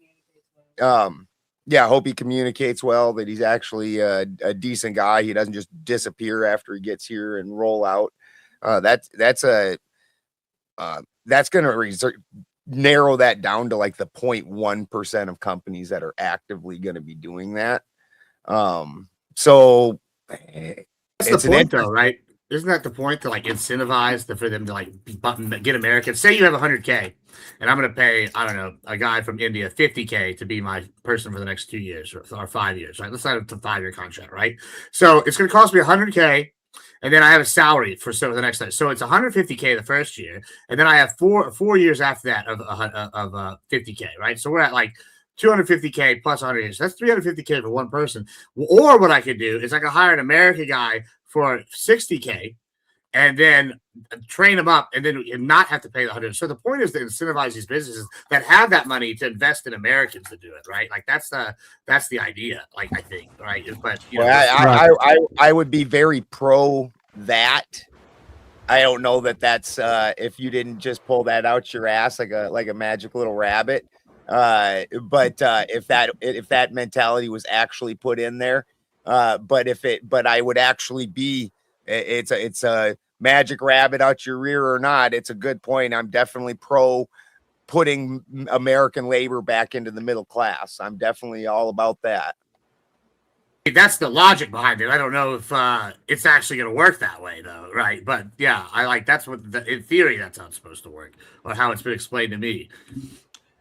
Speaker 6: yeah, I hope he communicates well, that he's actually a decent guy. He doesn't just disappear after he gets here and roll out. That's going to narrow that down to like the 0.1% of companies that are actively going to be doing that. So
Speaker 5: that's the point, though, right? Isn't that the point, to like incentivize for them to like get Americans? Say you have $100K, and I'm going to pay, I don't know, a guy from India $50K to be my person for the next 2 years or 5 years, right? Let's say it's a 5-year contract, right? So it's going to cost me $100K, and then I have a salary for the next time. So it's $150K the first year, and then I have four years after that of 50K, right? So we're at like $250K plus 100 years. That's $350K for one person. Or what I could do is I could hire an American guy for $60K and then train him up, and then not have to pay the 100. So the point is to incentivize these businesses that have that money to invest in Americans to do it, right? Like that's the idea, like, I think, right? But
Speaker 6: I would be very pro that. I don't know that's if you didn't just pull that out your ass like a magic little rabbit. But if that mentality was actually put in there, but I would actually be, it's a magic rabbit out your rear or not. It's a good point. I'm definitely pro putting American labor back into the middle class. I'm definitely all about that.
Speaker 5: That's the logic behind it. I don't know if it's actually going to work that way, though, right? But yeah, I like that's what in theory that's how it's supposed to work, or how it's been explained to me.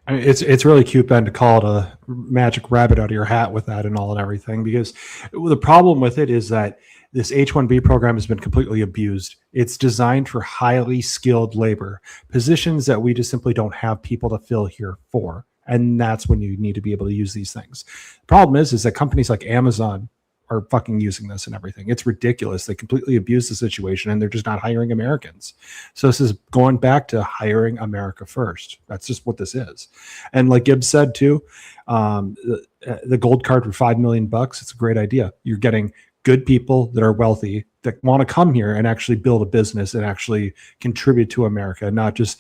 Speaker 8: I mean, it's really cute, Ben, to call it a magic rabbit out of your hat with that and all and everything, because the problem with it is that this H-1B program has been completely abused. It's designed for highly skilled labor, positions that we just simply don't have people to fill here for. And that's when you need to be able to use these things. The problem is that companies like Amazon are fucking using this and everything. It's ridiculous. They completely abuse the situation, and they're just not hiring Americans. So this is going back to hiring America first. That's just what this is. And like Gibbs said too, the gold card for $5 million, it's a great idea. You're getting good people that are wealthy that want to come here and actually build a business and actually contribute to America, not just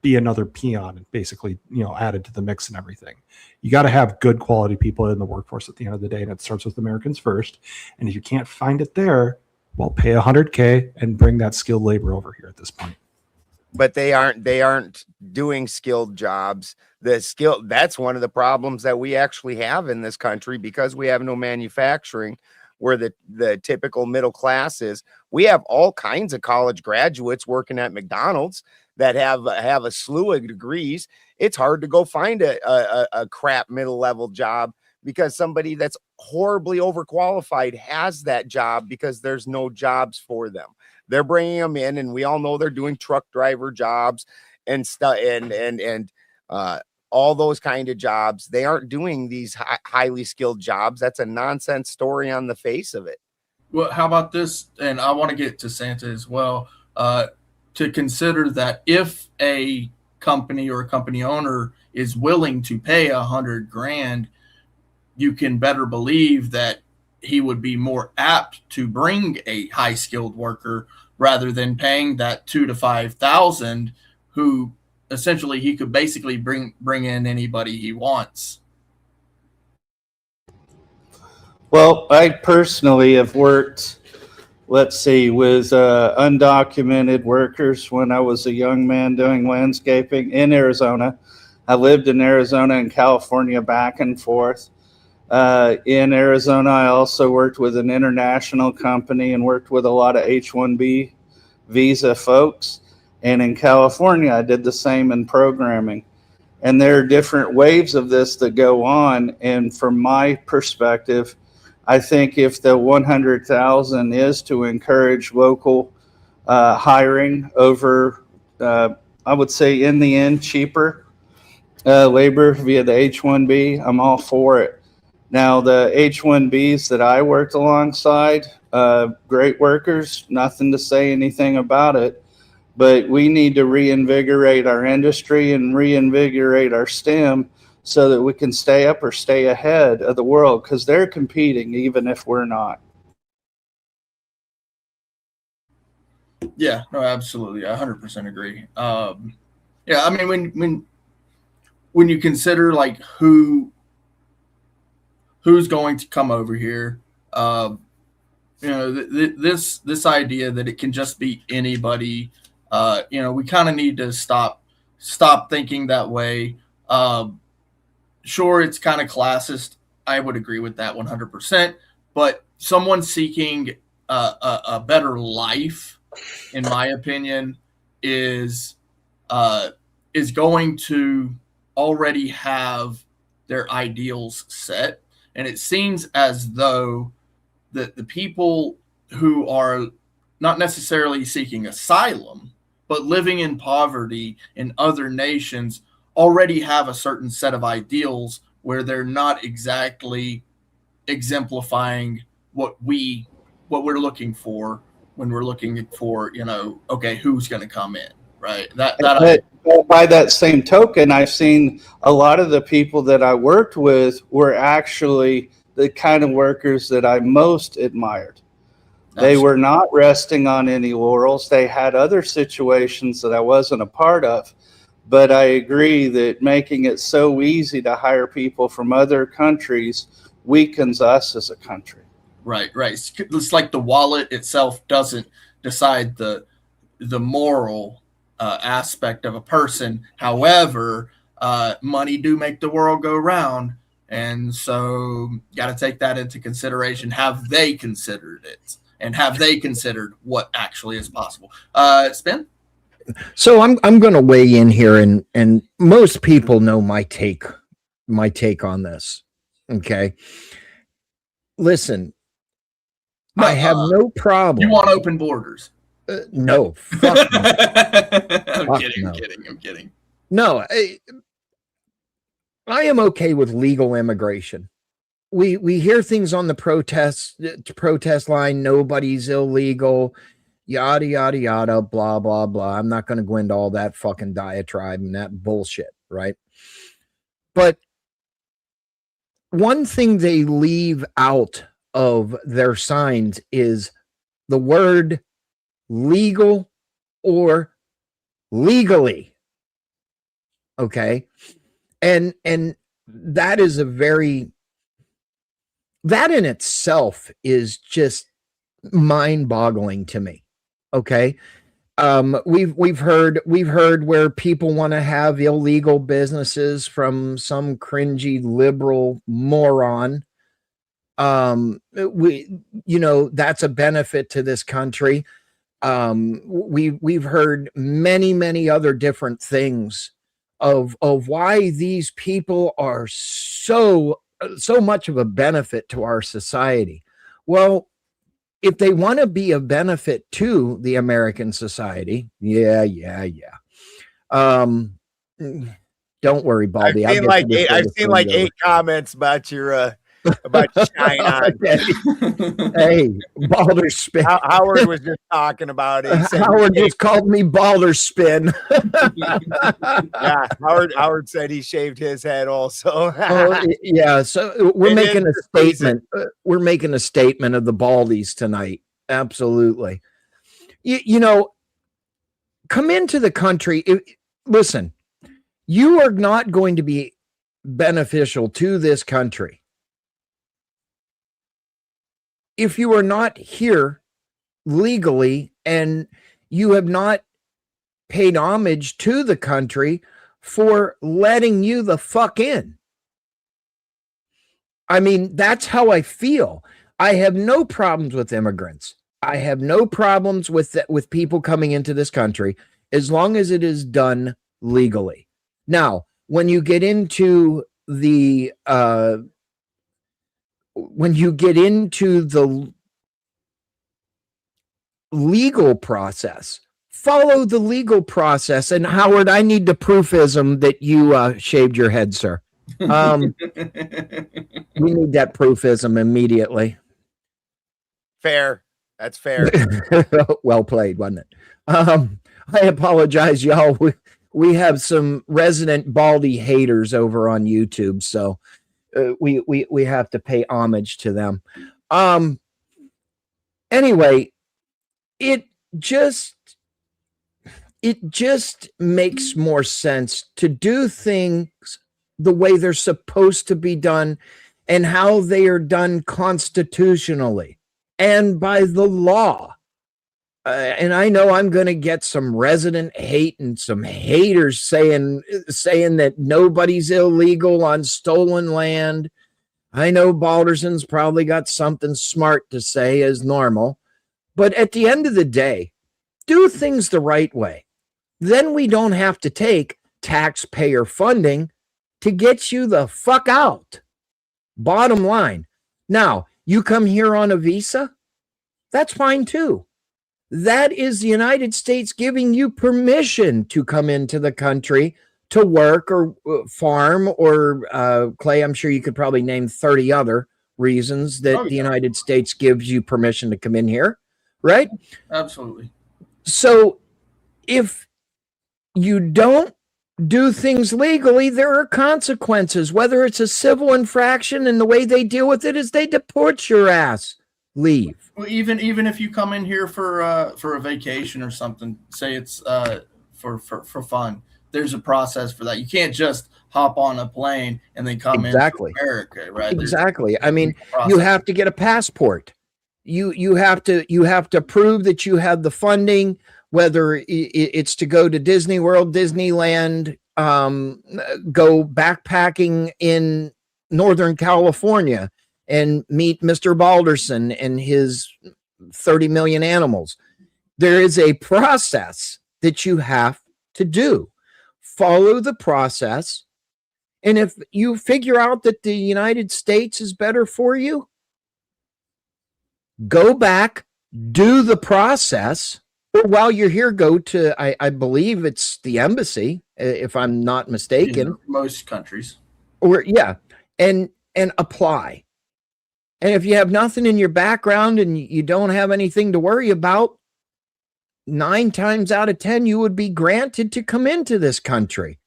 Speaker 8: be another peon and basically, added to the mix and everything. You got to have good quality people in the workforce at the end of the day, and it starts with Americans first. And if you can't find it there, well, pay $100K and bring that skilled labor over here at this point.
Speaker 6: But they aren't doing skilled jobs. That's one of the problems that we actually have in this country, because we have no manufacturing, where the typical middle class is. We have all kinds of college graduates working at McDonald's that have a slew of degrees. It's hard to go find a crap middle level job, because somebody that's horribly overqualified has that job, because there's no jobs for them. They're bringing them in, and we all know they're doing truck driver jobs and stuff, and all those kind of jobs. They aren't doing these highly skilled jobs. That's a nonsense story on the face of it.
Speaker 4: Well, how about this? And I want to get to Santa as well. To consider that if a company or a company owner is willing to pay $100,000, you can better believe that he would be more apt to bring a high skilled worker rather than paying that $2,000 to $5,000, who essentially he could basically bring in anybody he wants.
Speaker 7: Well, I personally have worked, let's see, with undocumented workers when I was a young man doing landscaping in Arizona. I lived in Arizona and California back and forth. In Arizona, I also worked with an international company and worked with a lot of H-1B visa folks. And in California, I did the same in programming. And there are different waves of this that go on. And from my perspective, I think if the 100,000 is to encourage local hiring over, I would say in the end, cheaper labor via the H-1B, I'm all for it. Now, the H-1Bs that I worked alongside, great workers, nothing to say anything about it, but we need to reinvigorate our industry and reinvigorate our STEM so that we can stay up or stay ahead of the world, because they're competing even if we're not.
Speaker 4: Yeah, no, absolutely. I 100% agree. Yeah, I mean, when you consider like who's going to come over here, you know, this idea that it can just be anybody, you know, we kind of need to stop thinking that way. Sure, it's kind of classist. I would agree with that 100%. But someone seeking a better life, in my opinion, is going to already have their ideals set. And it seems as though that the people who are not necessarily seeking asylum, but living in poverty in other nations already have a certain set of ideals where they're not exactly exemplifying what we're looking for when we're looking for, you know, okay, who's going to come in, right? But
Speaker 7: by that same token, I've seen a lot of the people that I worked with were actually the kind of workers that I most admired. They were not resting on any laurels. They had other situations that I wasn't a part of. But I agree that making it so easy to hire people from other countries weakens us as a country.
Speaker 4: Right. It's like the wallet itself doesn't decide the moral aspect of a person. However, money do make the world go round. And so got to take that into consideration. Have they considered it? And have they considered what actually is possible? Spin?
Speaker 3: So I'm going to weigh in here, and most people know my take on this. Okay. Listen, I have no problem.
Speaker 4: You want open borders?
Speaker 3: No. Fuck no.
Speaker 4: I'm kidding.
Speaker 3: No, I am okay with legal immigration. We hear things on the protest line. Nobody's illegal. Yada, yada, yada, blah, blah, blah. I'm not going to go into all that fucking diatribe and that bullshit, right? But one thing they leave out of their signs is the word legal or legally. Okay. And that is that in itself is just mind-boggling to me. Okay. We've heard where people want to have illegal businesses from some cringy liberal moron. That's a benefit to this country. We've heard many other different things of why these people are so much of a benefit to our society. Well, if they want to be a benefit to the American society, yeah. Don't worry, Baldy.
Speaker 6: I've seen like 8 comments about your about shine on.
Speaker 3: Hey, Balder Spin.
Speaker 6: Howard was just talking about it.
Speaker 3: Howard just called me Balder Spin.
Speaker 6: Yeah, Howard said he shaved his head also.
Speaker 3: Yeah, so we're making a statement. We're making a statement of the Baldies tonight. Absolutely. You know, come into the country. Listen, you are not going to be beneficial to this country if you are not here legally and you have not paid homage to the country for letting you the fuck in. I mean, that's how I feel. I have no problems with immigrants. I have no problems with people coming into this country as long as it is done legally. Now, when you get into the legal process, follow the legal process. And Howard, I need the proofism that you shaved your head, sir. We need that proofism immediately.
Speaker 6: Fair. That's fair.
Speaker 3: Well played, wasn't it? I apologize, y'all. We have some resident Baldy haters over on YouTube, so we have to pay homage to them. Anyway, it just makes more sense to do things the way they're supposed to be done and how they are done constitutionally and by the law. And I know I'm going to get some resident hate and some haters saying that nobody's illegal on stolen land. I know Balderson's probably got something smart to say as normal, but at the end of the day, do things the right way. Then we don't have to take taxpayer funding to get you the fuck out. Bottom line. Now, you come here on a visa, that's fine too. That is the United States giving you permission to come into the country to work or farm or, Clay, I'm sure you could probably name 30 other reasons that the United States gives you permission to come in here, right?
Speaker 4: Absolutely.
Speaker 3: So if you don't do things legally, there are consequences, whether it's a civil infraction, and the way they deal with it is they deport your ass. Leave.
Speaker 4: Well, even if you come in here for a vacation or something, say it's for fun, there's a process for that. You can't just hop on a plane and then come into America, right?
Speaker 3: Exactly. I mean, you have to get a passport. You have to prove that you have the funding, whether it's to go to Disney World, Disneyland, go backpacking in Northern California and meet Mr. Balderson and his 30 million animals. There is a process that you have to do. Follow the process. And if you figure out that the United States is better for you, go back, do the process. Or while you're here, go to, I believe it's the embassy, if I'm not mistaken.
Speaker 4: In most countries.
Speaker 3: Or and apply. And if you have nothing in your background and you don't have anything to worry about, 9 times out of 10, you would be granted to come into this country.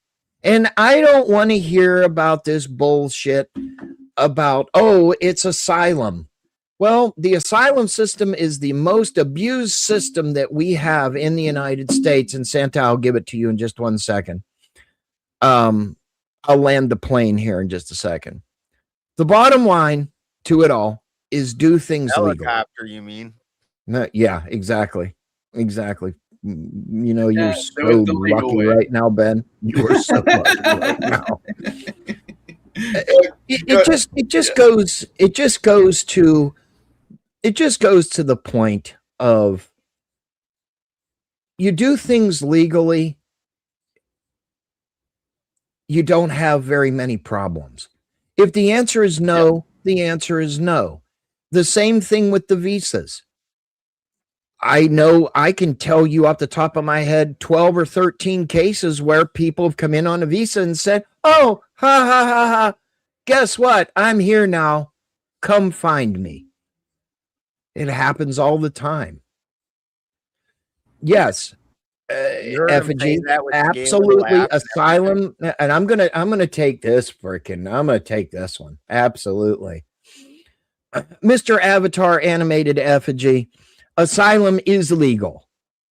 Speaker 3: And I don't want to hear about this bullshit about, it's asylum. Well, the asylum system is the most abused system that we have in the United States. And Santa, I'll give it to you in just 1 second. I'll land the plane here in just a second. The bottom line to it all is do things
Speaker 6: Helicopter,
Speaker 3: legal.
Speaker 6: You mean?
Speaker 3: No, yeah, exactly. You know, you're so lucky right now, Ben. You are so lucky right now. It just goes to the point of you do things legally, you don't have very many problems. If the answer is no, the answer is no. The same thing with the visas. I know I can tell you off the top of my head 12 or 13 cases where people have come in on a visa and said, oh, ha, ha, ha, ha. Guess what? I'm here now. Come find me. It happens all the time. Yes. Effigy, absolutely. Asylum. And I'm gonna take this one. Absolutely. Mr. Avatar animated Effigy. Asylum is legal,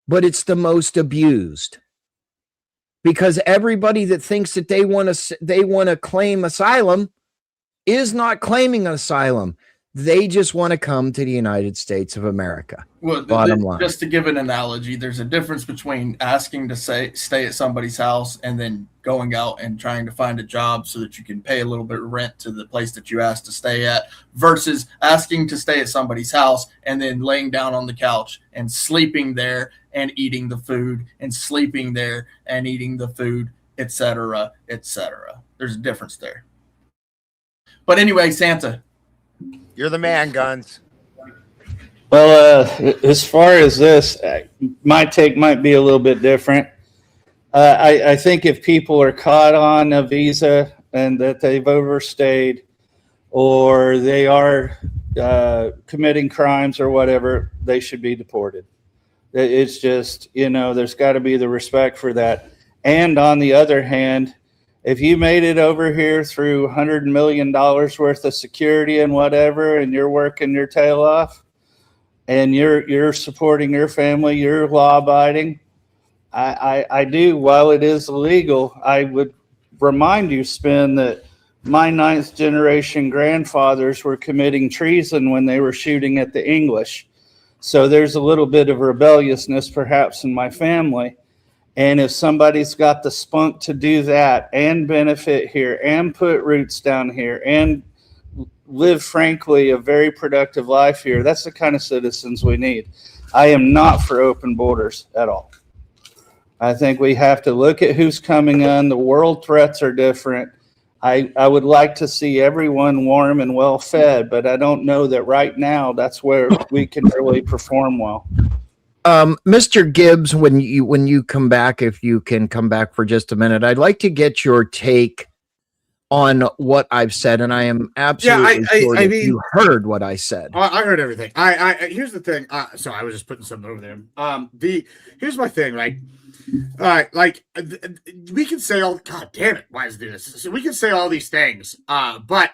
Speaker 3: but it's the most abused because everybody that thinks that they want to claim asylum is not claiming asylum. They just want to come to the United States of America.
Speaker 4: Well,
Speaker 3: Bottom line.
Speaker 4: Just to give an analogy, there's a difference between asking to stay at somebody's house and then going out and trying to find a job so that you can pay a little bit of rent to the place that you asked to stay at, versus asking to stay at somebody's house and then laying down on the couch and sleeping there and eating the food and sleeping there and eating the food, etc., etc. There's a difference there. But anyway, Santa.
Speaker 6: You're the man, Guns.
Speaker 7: Well, as far as this, my take might be a little bit different. I think if people are caught on a visa and that they've overstayed, or they are committing crimes or whatever, they should be deported. It's just, there's got to be the respect for that. And on the other hand, if you made it over here through $100 million worth of security and whatever, and you're working your tail off, and you're supporting your family, you're law abiding, I do. While it is illegal, I would remind you, Spin, that my 9th generation grandfathers were committing treason when they were shooting at the English. So there's a little bit of rebelliousness perhaps in my family. And if somebody's got the spunk to do that and benefit here and put roots down here and live, frankly, a very productive life here, that's the kind of citizens we need. I am not for open borders at all. I think we have to look at who's coming on. The world threats are different. I would like to see everyone warm and well fed, but I don't know that right now that's where we can really perform well.
Speaker 3: Mr. Gibbs, when you come back, if you can come back for just a minute, I'd like to get your take on what I've said, and I am absolutely sure that you heard what I said.
Speaker 5: I heard everything. Here's the thing. So I was just putting something over there. Here's my thing. We can say all. God damn it! Why is it doing this? So we can say all these things, but.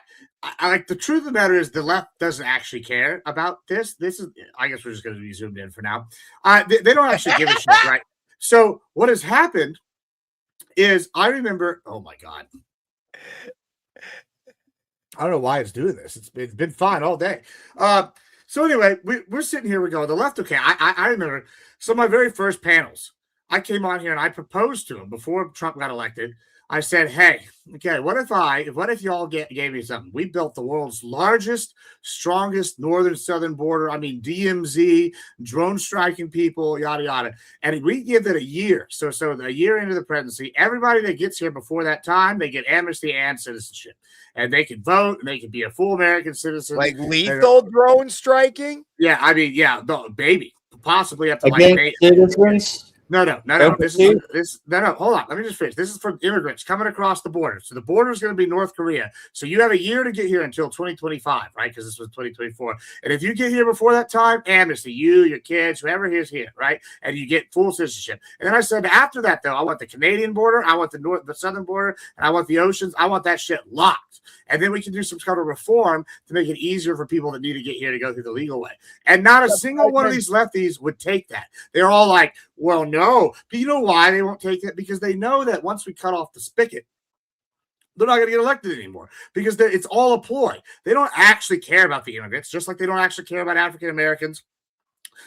Speaker 5: The truth of the matter is the left doesn't actually care about this. This is, I guess we're just going to be zoomed in for now. They don't actually give a shit, right? So what has happened is I remember, oh my God. I don't know why it's doing this. It's been fine all day. So anyway, we're sitting here, we're going, the left, okay. I remember some of my very first panels. I came on here and I proposed to him before Trump got elected. I said, hey, okay, what if y'all gave me something? We built the world's largest, strongest northern-southern border. I mean, DMZ, drone striking people, yada, yada. And we give it a year. So a year into the presidency, everybody that gets here before that time, they get amnesty and citizenship. And they can vote, and they can be a full American citizen.
Speaker 6: Like lethal drone striking?
Speaker 5: Yeah, I mean, yeah, maybe. Possibly up to
Speaker 7: against citizens?
Speaker 5: No. Hold on. Let me just finish. This is for immigrants coming across the border. So the border is going to be North Korea. So you have a year to get here until 2025, right? Because this was 2024. And if you get here before that time, amnesty, you, your kids, whoever is here, right? And you get full citizenship. And then I said, after that, though, I want the Canadian border, I want the southern border, and I want the oceans. I want that shit locked. And then we can do some kind of reform to make it easier for people that need to get here to go through the legal way. And not a single one of these lefties would take that. They're all like, well, no. But you know why they won't take it? Because they know that once we cut off the spigot, they're not going to get elected anymore because it's all a ploy. They don't actually care about the immigrants, just like they don't actually care about African Americans.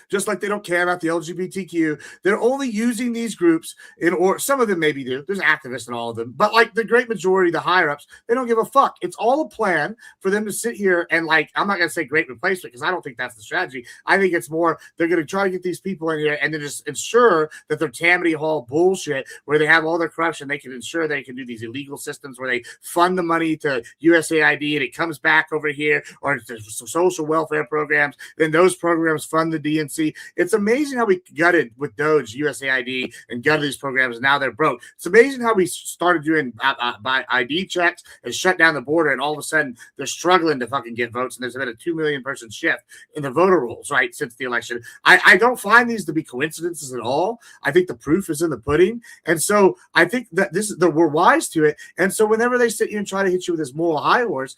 Speaker 5: Just like they don't care about the LGBTQ. They're only using these groups or some of them maybe do. There's activists in all of them. But like the great majority, the higher ups, they don't give a fuck. It's all a plan for them to sit here and I'm not going to say great replacement because I don't think that's the strategy. I think it's more they're going to try to get these people in here and then just ensure that their Tammany Hall bullshit where they have all their corruption, they can ensure they can do these illegal systems where they fund the money to USAID and it comes back over here or to social welfare programs. Then those programs fund the DNC. It's amazing how we gutted with Doge, USAID, and gutted these programs, and now they're broke. It's amazing how we started doing by ID checks and shut down the border, and all of a sudden they're struggling to fucking get votes, and there's been a 2 million person shift in the voter rolls, right, since the election. I don't find these to be coincidences at all. I think the proof is in the pudding, and so I think that we're wise to it. And so whenever they sit here and try to hit you with this moral high horse,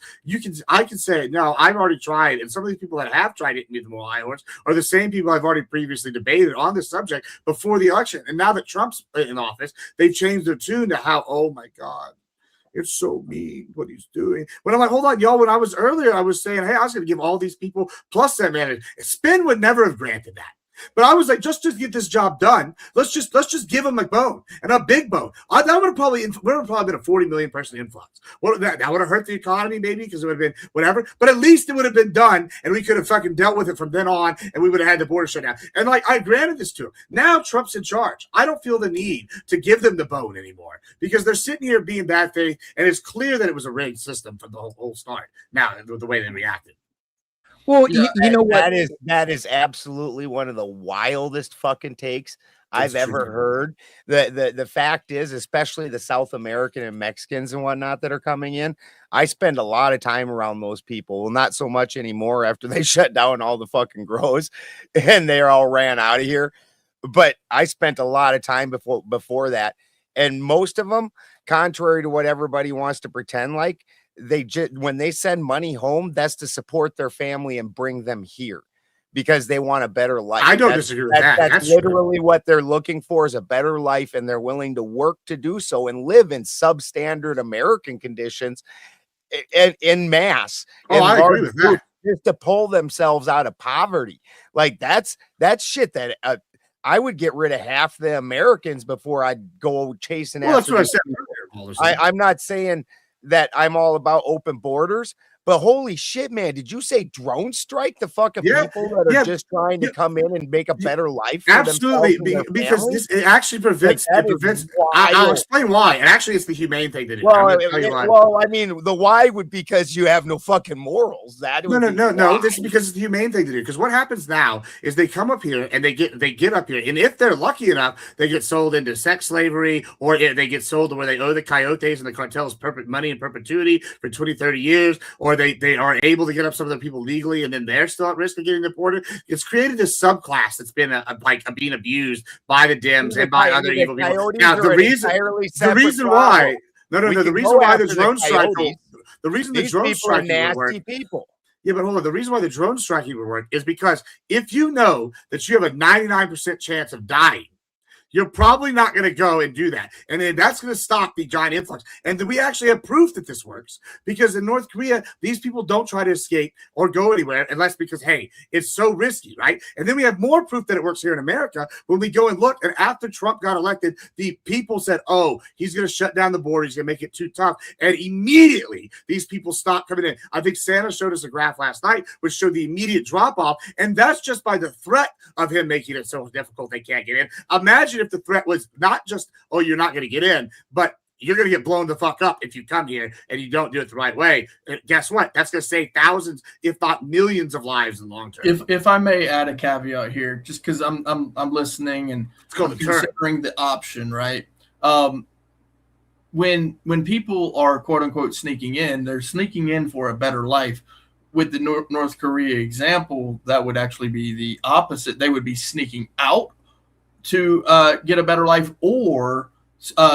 Speaker 5: I can say, no, I've already tried, and some of these people that have tried hitting me with the moral high horse are the same people I've already previously debated on this subject before the election. And now that Trump's in office, they've changed their tune to how, oh my God, It's so mean what he's doing. But I'm like, hold on, y'all. When I was earlier, I was saying, hey, I was going to give all these people plus that man. Spin would never have granted that. But I was like, just to get this job done, let's just give him a bone and a big bone. That would have probably been a 40 million person influx. Well, that would have hurt the economy maybe because it would have been whatever. But at least it would have been done, and we could have fucking dealt with it from then on, and we would have had the border shut down. And like I granted this to him. Now Trump's in charge. I don't feel the need to give them the bone anymore because they're sitting here being bad faith, and it's clear that it was a rigged system from the whole start. Now the way they reacted.
Speaker 3: Well, you know what?
Speaker 6: That is absolutely one of the wildest fucking takes I've ever heard. The fact is, especially the South American and Mexicans and whatnot that are coming in, I spend a lot of time around those people. Well, not so much anymore after they shut down all the fucking grows and they all ran out of here. But I spent a lot of time before that. And most of them, contrary to what everybody wants to pretend like, when they send money home, that's to support their family and bring them here because they want a better life.
Speaker 5: I don't disagree with that.
Speaker 6: That's literally what they're looking for, is a better life, and they're willing to work to do so and live in substandard American conditions in mass.
Speaker 5: Oh, I agree with that.
Speaker 6: Just to pull themselves out of poverty. Like that's shit that I would get rid of half the Americans before I'd go chasing after.
Speaker 5: That's what I said.
Speaker 6: I'm not saying that I'm all about open borders, but holy shit, man, did you say drone strike the fucking people that are just trying to come in and make a better life?
Speaker 5: Absolutely, because it actually prevents. I'll explain why. And actually, it's the humane thing to do.
Speaker 6: Well, I mean, the why would be because you have no fucking morals. No.
Speaker 5: This is because it's the humane thing to do. Because what happens now is they come up here and they get up here, and if they're lucky enough, they get sold into sex slavery, or they get sold to where they owe the coyotes and the cartels money in perpetuity for 20, 30 years, or they are able to get up some of the people legally, and then they're still at risk of getting deported. It's created this subclass that's been being abused by the Dems and by other evil people. Now, the reason why the drone strike, the reason the drone strike would work. People. Yeah, but hold on. The reason why the drone striking would work is because if you know that you have a 99% chance of dying, you're probably not going to go and do that. And then that's going to stop the giant influx. And we actually have proof that this works, because in North Korea, these people don't try to escape or go anywhere unless because, hey, it's so risky, right? And then we have more proof that it works here in America when we go and look. And after Trump got elected, the people said, oh, he's going to shut down the border. He's going to make it too tough. And immediately these people stopped coming in. I think Santa showed us a graph last night, which showed the immediate drop off. And that's just by the threat of him making it so difficult they can't get in. Imagine if the threat was not just, oh, you're not going to get in, but you're going to get blown the fuck up if you come here and you don't do it the right way. And guess what? That's going to save thousands, if not millions, of lives in the long term.
Speaker 4: If I may add a caveat here, just because I'm listening and considering the option, right? When people are quote unquote sneaking in, they're sneaking in for a better life. With the North Korea example, that would actually be the opposite. They would be sneaking out to get a better life, or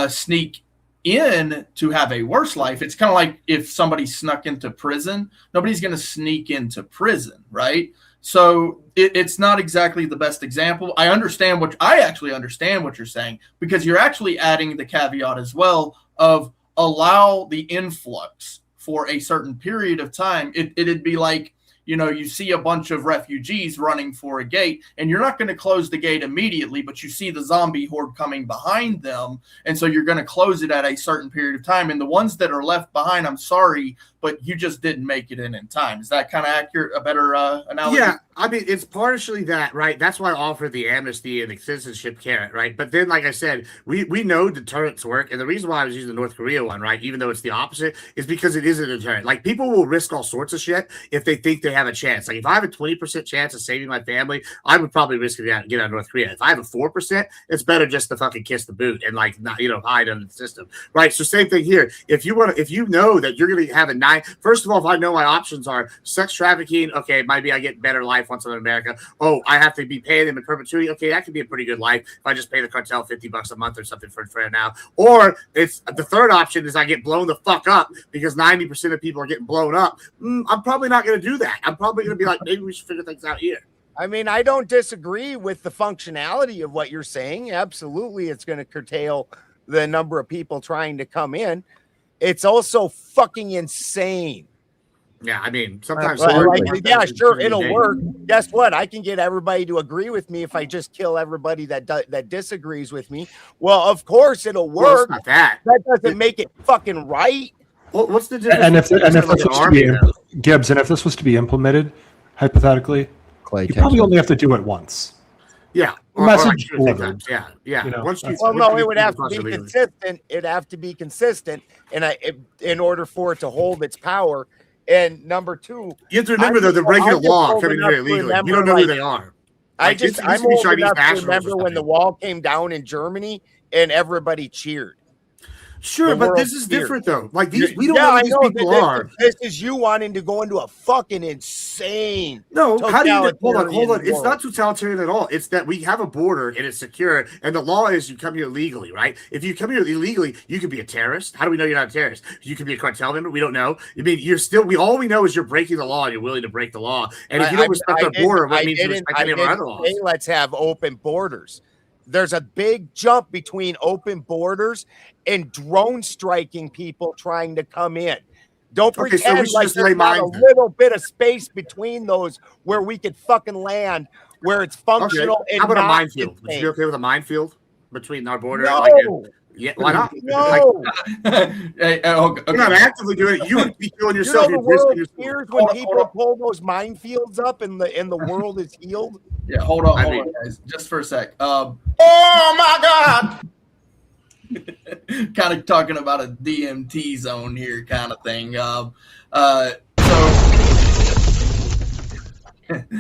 Speaker 4: sneak in to have a worse life. It's kind of like if somebody snuck into prison. Nobody's going to sneak into prison, right? So it's not exactly the best example. I actually understand what you're saying, because you're actually adding the caveat as well of allow the influx for a certain period of time. It'd be like, you see a bunch of refugees running for a gate, and you're not going to close the gate immediately, but you see the zombie horde coming behind them. And so you're going to close it at a certain period of time. And the ones that are left behind, I'm sorry, but you just didn't make it in time. Is that kind of accurate? A better analogy?
Speaker 5: Yeah, I mean, it's partially that, right? That's why I offered the amnesty and the citizenship carrot, right? But then, like I said, we know deterrents work. And the reason why I was using the North Korea one, right, even though it's the opposite, is because it is a deterrent. Like, people will risk all sorts of shit if they think they have a chance. Like, if I have a 20% chance of saving my family, I would probably risk it to get out of North Korea. If I have a 4%, it's better just to fucking kiss the boot and, like, not, hide under the system, right? So same thing here. If you know that you're going to have a first of all, if I know my options are sex trafficking, okay, maybe I get better life once I'm in America. Oh, I have to be paying them in perpetuity. Okay, that could be a pretty good life if I just pay the cartel $50 a month or something for now. Or it's the third option is I get blown the fuck up because 90% of people are getting blown up. I'm probably not going to do that. I'm probably going to be like, maybe we should figure things out here.
Speaker 6: I mean, I don't disagree with the functionality of what you're saying. Absolutely, it's going to curtail the number of people trying to come in. it's also fucking insane.
Speaker 5: Yeah, I mean, sometimes.
Speaker 6: Yeah, sure, it'll work. Guess what? I can get everybody to agree with me if I just kill everybody that disagrees with me. Well, of course it'll work.
Speaker 5: Well, it's not that.
Speaker 6: That doesn't make it fucking right.
Speaker 5: Well, what's the difference?
Speaker 8: And if this was to be Gibbs, and if this was to be implemented, hypothetically, you probably only have to do it once.
Speaker 5: Yeah,
Speaker 8: message
Speaker 5: board. Yeah.
Speaker 8: You know?
Speaker 6: No, it would have to be consistent. It'd have to be consistent, and in order for it to hold its power. And number two,
Speaker 5: you have to remember though, the regular law coming here illegally. You don't know who they are.
Speaker 6: I'm old enough to remember when the wall came down in Germany and everybody cheered.
Speaker 5: Sure, but this is different though. Like these, we don't know who these people are.
Speaker 6: This is you wanting to go into a fucking insane.
Speaker 5: No, how do you hold on? It's not totalitarian at all. It's that we have a border and it's secure, and the law is you come here legally, right? If you come here illegally, you could be a terrorist. How do we know you're not a terrorist? You could be a cartel member. We don't know. I mean, you're still. All we know is you're breaking the law and you're willing to break the law. And if you don't respect the border, what means you respect any of our other laws?
Speaker 6: Let's have open borders. There's a big jump between open borders and drone striking people trying to come in. Don't pretend like there's not a little bit of space between those where we could fucking land, where it's functional.
Speaker 5: Okay. How about a minefield? Would you be okay with a minefield between our border?
Speaker 6: No.
Speaker 5: Yeah, why not?
Speaker 6: No.
Speaker 5: You're not actively doing it. You would be killing yourself.
Speaker 6: You know, the world hears when people pull those minefields up and the world is healed.
Speaker 4: Yeah, hold on, guys, just for a sec.
Speaker 6: Oh my God!
Speaker 4: Kind of talking about a DMT zone here, kind of thing.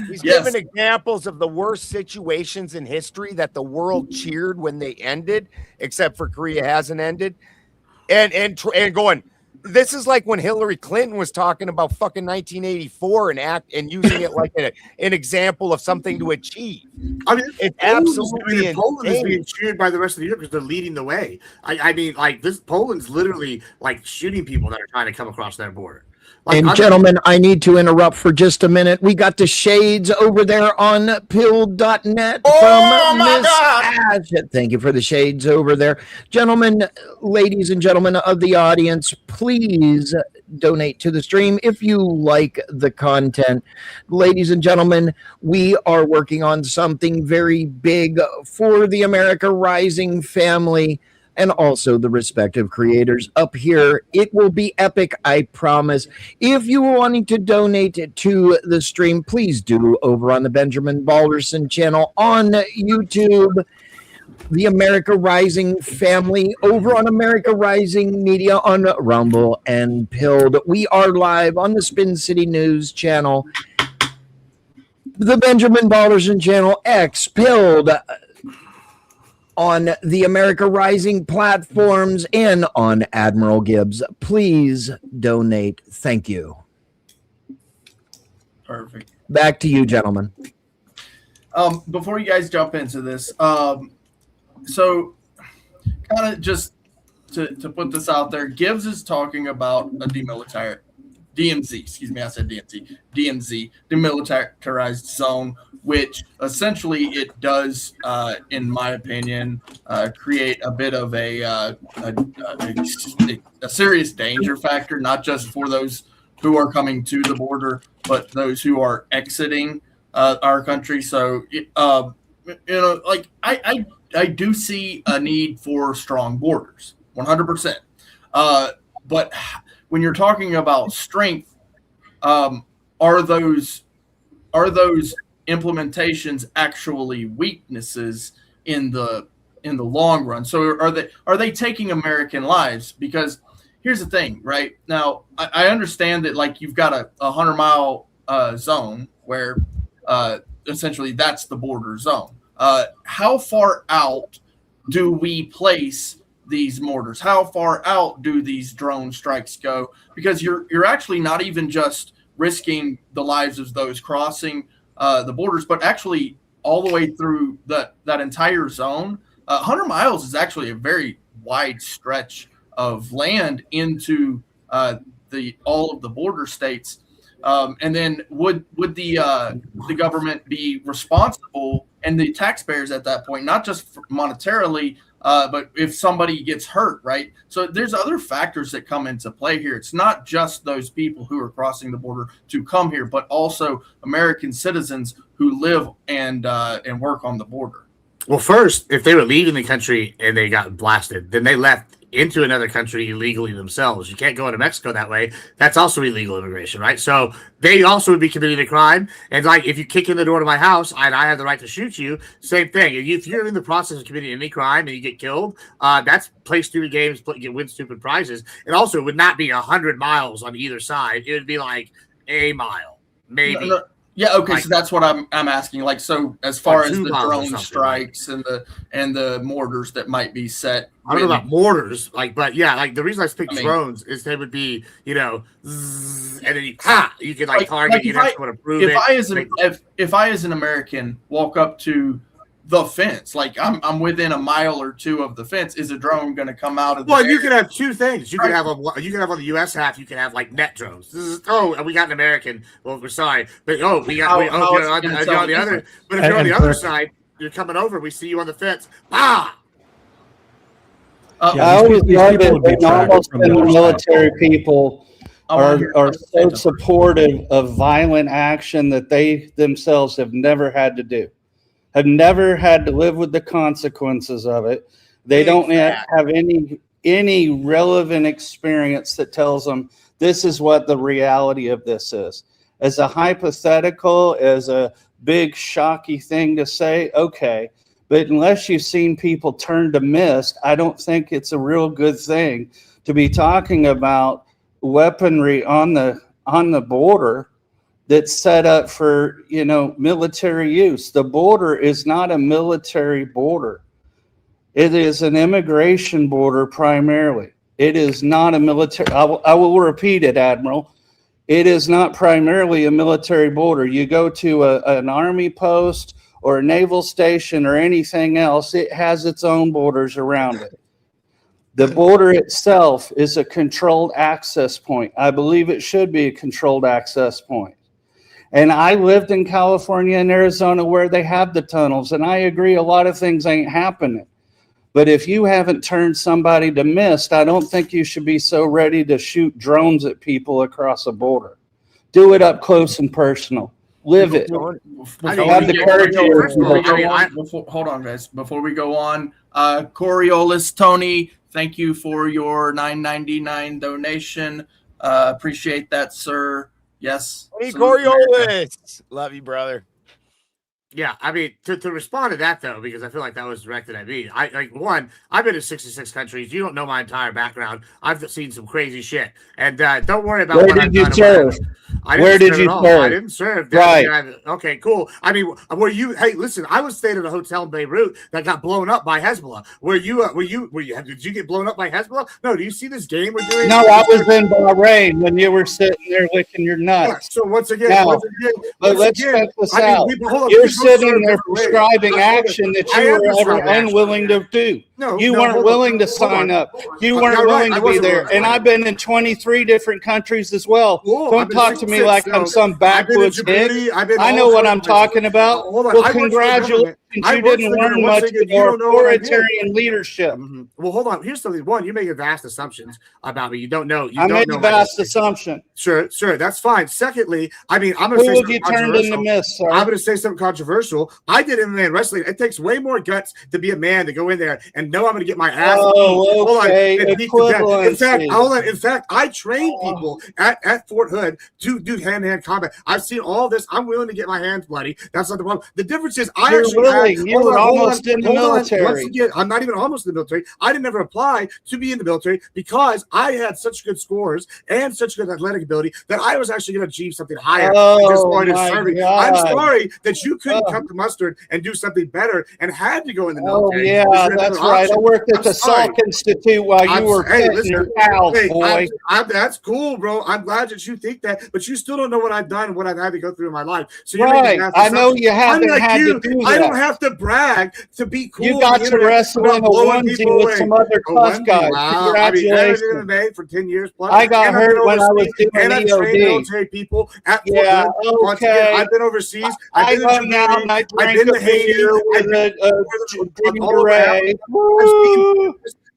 Speaker 6: He's given examples of the worst situations in history that the world cheered when they ended, except for Korea hasn't ended, and going. This is like when Hillary Clinton was talking about fucking 1984 and using it like an example of something to achieve.
Speaker 5: I mean,
Speaker 6: it's absolutely insane.
Speaker 5: Poland is being cheered by the rest of the Europe because they're leading the way. I mean, like this Poland's literally like shooting people that are trying to come across their border.
Speaker 3: Like, and gentlemen, I need to interrupt for just a minute. We got the shades over there on pill.net from Miss CASHAPP. Thank you for the shades over there. Gentlemen, ladies and gentlemen of the audience, please donate to the stream if you like the content. Ladies and gentlemen, we are working on something very big for the America Rising family and also the respective creators up here. It will be epic, I promise. If you are wanting to donate to the stream, please do over on the Benjamin Balderson channel on YouTube. The America Rising family over on America Rising Media on Rumble and Pilled. We are live on the Spin City News channel, the Benjamin Balderson channel, X Pilled, on the America Rising platforms, and on Admiral Gibbs. Please donate. Thank you.
Speaker 4: Perfect.
Speaker 3: Back to you, gentlemen.
Speaker 4: Before you guys jump into this, so kind of just to put this out there, Gibbs is talking about a DMZ, demilitarized zone, which essentially it does, in my opinion, create a bit of a serious danger factor, not just for those who are coming to the border, but those who are exiting our country. So, like I do see a need for strong borders, 100%. But when you're talking about strength, are those implementations actually weaknesses in the long run? So are they taking American lives? Because here's the thing, right? Now I understand that like you've got a 100-mile zone where essentially that's the border zone. How far out do we place these mortars? How far out do these drone strikes go? Because you're actually not even just risking the lives of those crossing the borders, but actually all the way through that entire zone. 100 miles is actually a very wide stretch of land into all of the border states. And then would the government be responsible, and the taxpayers at that point, not just monetarily, But if somebody gets hurt, right? So there's other factors that come into play here. It's not just those people who are crossing the border to come here, but also American citizens who live and work on the border.
Speaker 5: Well, first, if they were leaving the country and they got blasted, then they left into another country illegally themselves. You can't go into Mexico that way. That's also illegal immigration, right? So they also would be committing a crime. And like, if you kick in the door to my house and I have the right to shoot you, same thing. If you're in the process of committing any crime and you get killed, that's play stupid games, win stupid prizes. And also, it would not be 100 miles on either side. It would be like a mile, maybe.
Speaker 4: No. Yeah, okay, so that's what I'm asking. Like, so as far as the drone strikes and the mortars that might be set.
Speaker 5: I don't know about mortars, but yeah, like the reason I picked drones is they would be, and then you could target. You'd have to approve it.
Speaker 4: If I as an American walk up to the fence, like I'm within a mile or two of the fence, is a drone going to come out of the
Speaker 5: Well, you could have two things. You could have on the U.S. half, you can have like net drones. We got an American. Well, we're sorry, but on the other. But if you're on the other side, you're coming over. We see you on the fence. I
Speaker 7: always love it when almost the military people are so supportive of violent action that they themselves have never had to do. Have never had to live with the consequences of it. They don't have any relevant experience that tells them this is what the reality of this is. As a hypothetical, as a big shocky thing to say, okay, but unless you've seen people turn to mist, I don't think it's a real good thing to be talking about weaponry on the border that's set up for, military use. The border is not a military border. It is an immigration border primarily. It is not a military. I will repeat it, Admiral. It is not primarily a military border. You go to an army post or a naval station or anything else, it has its own borders around it. The border itself is a controlled access point. I believe it should be a controlled access point. And I lived in California and Arizona where they have the tunnels, and I agree a lot of things ain't happening. But if you haven't turned somebody to mist, I don't think you should be so ready to shoot drones at people across a border. Do it up close and personal. Live it. Have the courage.
Speaker 4: Hold on, guys. Before we go on, Coriolis Tony, thank you for your $9.99 donation. Appreciate that, sir. Yes.
Speaker 6: Hey, Coriolis. Love you, brother.
Speaker 5: Yeah, I mean, to respond to that, though, because I feel like that was directed at me. I've been to 66 countries. You don't know my entire background. I've seen some crazy shit. And don't worry about
Speaker 7: where did you serve? Where did you serve?
Speaker 5: I didn't serve.
Speaker 7: Right.
Speaker 5: Okay, cool. I mean, hey, listen, I was staying at a hotel in Beirut that got blown up by Hezbollah. Did you get blown up by Hezbollah? No, do you see this game we're doing?
Speaker 7: No, I was in Bahrain when you were sitting there licking your nuts.
Speaker 5: Yeah, so once again,
Speaker 7: let's check this out. You're sitting there prescribing action that you were unwilling to do. You weren't willing to sign up. You weren't willing to be there. And I've been in 23 different countries as well. Don't talk to me like I'm some backwoods kid. I know what I'm talking about. Well, congratulations. You didn't learn much of your authoritarian leadership.
Speaker 5: Well, hold on. Here's something. One, you're making vast assumptions about me. You don't know.
Speaker 7: I made a vast assumption.
Speaker 5: Sure. That's fine. Secondly, I mean, I'm going to say something controversial. I'm going to say something controversial. I did MMA wrestling. It takes way more guts to be a man to go in there and know I'm going to get my ass.
Speaker 7: Okay.
Speaker 5: In fact, I train people at Fort Hood to do hand-to-hand combat. I've seen all this. I'm willing to get my hands bloody. That's not the problem. The difference is
Speaker 7: you were almost in the military.
Speaker 5: Once again, I'm not even almost in the military. I didn't ever apply to be in the military because I had such good scores and such good athletic ability that I was actually going to achieve something higher. I'm sorry that you couldn't come to mustard and do something better and had to go in the military.
Speaker 7: Oh, yeah, that's right. I worked at the Salk Institute while you were petting your cows, boy.
Speaker 5: That's cool, bro. I'm glad that you think that, but you still don't know what I've done and what I've had to go through in my life. So
Speaker 7: I know you haven't had to do that.
Speaker 5: have to brag to be cool.
Speaker 7: You got to wrestle in a onesie with some other tough guys.
Speaker 5: Wow.
Speaker 7: Congratulations.
Speaker 5: I mean, MMA for 10 years plus.
Speaker 7: I got hurt when I was doing
Speaker 5: and I've trained military people at Fort Hood. Once again, I've been overseas. I've been to Djibouti. I've been to Haiti.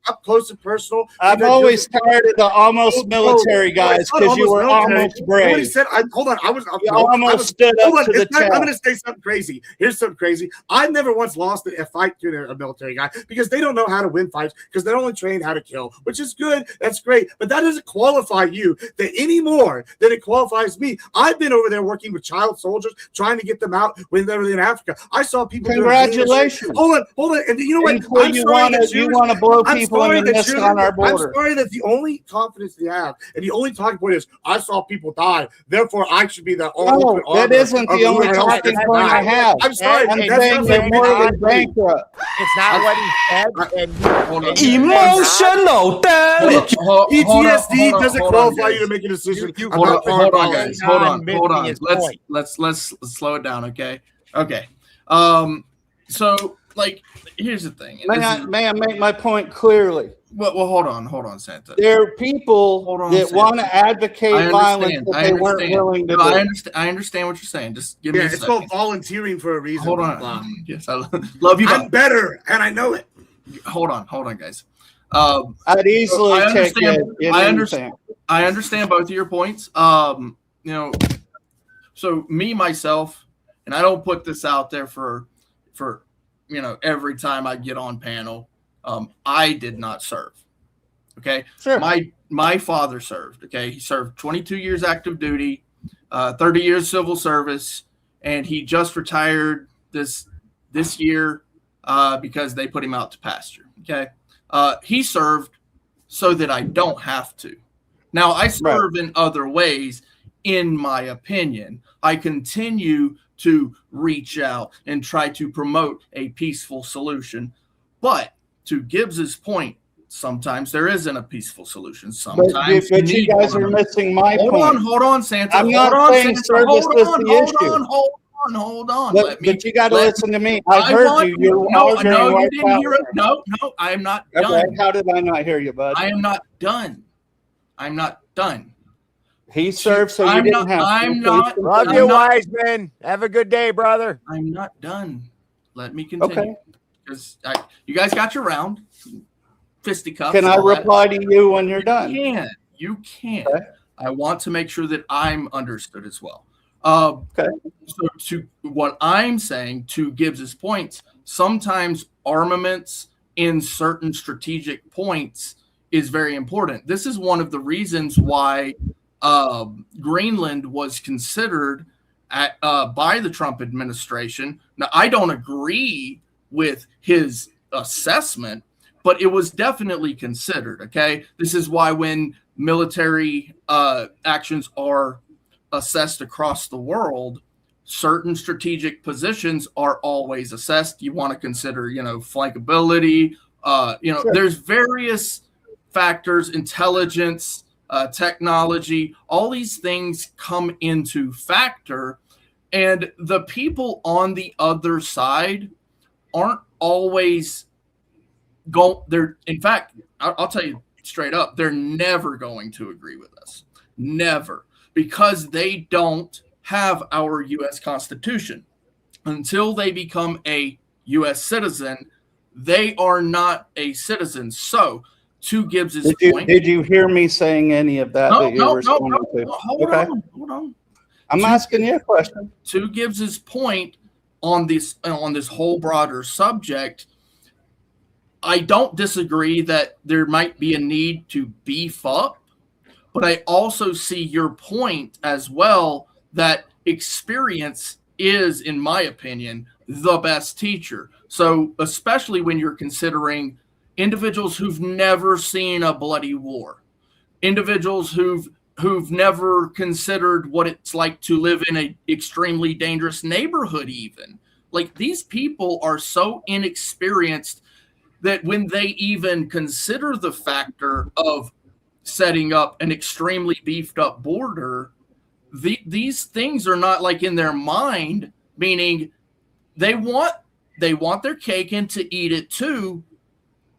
Speaker 5: Up close and personal.
Speaker 7: I'm always tired of the almost military guys because you were almost brave.
Speaker 5: Nobody said, hold on.
Speaker 7: Almost stood up to the test.
Speaker 5: I'm going to say something crazy. Here's something crazy. I've never once lost a fight to a military guy because they don't know how to win fights because they're only trained how to kill, which is good. That's great. But that doesn't qualify you any more than it qualifies me. I've been over there working with child soldiers, trying to get them out when they were in Africa. I saw people.
Speaker 7: Congratulations.
Speaker 5: Hold on. And you know what?
Speaker 7: You want to blow people on our border.
Speaker 5: I'm sorry that the only confidence they have and the only talking point is I saw people die, therefore I should be the only.
Speaker 7: No, that isn't the only talking point I have.
Speaker 5: I'm sorry.
Speaker 7: I'm saying they're more than bankrupt.
Speaker 6: It's not what he said.
Speaker 9: Emotional damage.
Speaker 5: PTSD doesn't qualify you to make a decision.
Speaker 4: Hold on, guys. Hold on. Let's slow it down, okay? Okay. So, like, here's the thing.
Speaker 7: May I make my point clearly?
Speaker 4: Well, hold on, Santa.
Speaker 7: There are people that want to advocate violence that they weren't willing to do.
Speaker 4: I understand what you're saying. Just give me a second.
Speaker 5: It's called volunteering for a reason.
Speaker 4: Hold on. Yes, I love you.
Speaker 5: I'm better, and I know it.
Speaker 4: Hold on, guys.
Speaker 7: I'd easily take it.
Speaker 4: I understand both of your points. So me, myself, and I don't put this out there for every time I get on panel. I did not serve. Okay.
Speaker 7: Sure.
Speaker 4: My father served. Okay. He served 22 years active duty, 30 years civil service, and he just retired this year because they put him out to pasture. Okay. He served so that I don't have to. Now I serve in other ways, in my opinion. I continue to reach out and try to promote a peaceful solution. But to Gibbs's point, sometimes there isn't a peaceful solution. Sometimes
Speaker 7: but you guys are missing my point.
Speaker 4: Hold on, Santa.
Speaker 7: I'm not saying service is the issue.
Speaker 4: Hold on.
Speaker 7: But you got to listen to me. I heard you.
Speaker 4: You didn't hear it. No, I am not done.
Speaker 7: How did I not hear you, bud?
Speaker 4: I am not done.
Speaker 7: He served, so you didn't have to.
Speaker 4: I'm not.
Speaker 6: Love you, Wiseman. Have a good day, brother.
Speaker 4: I'm not done. Let me continue.
Speaker 7: Okay.
Speaker 4: Because you guys got your round. Fisticuffs.
Speaker 7: Can I reply to you when you're done?
Speaker 4: You can. Okay. I want to make sure that I'm understood as well.
Speaker 7: Okay.
Speaker 4: So to what I'm saying, to Gibbs's points, sometimes armaments in certain strategic points is very important. This is one of the reasons why Greenland was considered by the Trump administration. Now, I don't agree with his assessment, but it was definitely considered. Okay. This is why when military actions are assessed across the world, certain strategic positions are always assessed. You want to consider, flankability, sure. There's various factors, intelligence, technology, all these things come into factor. And the people on the other side aren't always in fact, I'll tell you straight up, they're never going to agree with us. Never. Because they don't have our U.S. Constitution. Until they become a U.S. citizen, they are not a citizen. So, to Gibbs's point.
Speaker 7: Did you hear me saying any of that?
Speaker 4: No. Hold on.
Speaker 7: I'm asking you a question.
Speaker 4: To Gibbs's point on this whole broader subject, I don't disagree that there might be a need to beef up, but I also see your point as well that experience is, in my opinion, the best teacher. So especially when you're considering individuals who've never seen a bloody war, individuals who've never considered what it's like to live in an extremely dangerous neighborhood even. Like, these people are so inexperienced that when they even consider the factor of setting up an extremely beefed up border, these things are not like in their mind, meaning they want they want their cake and to eat it too.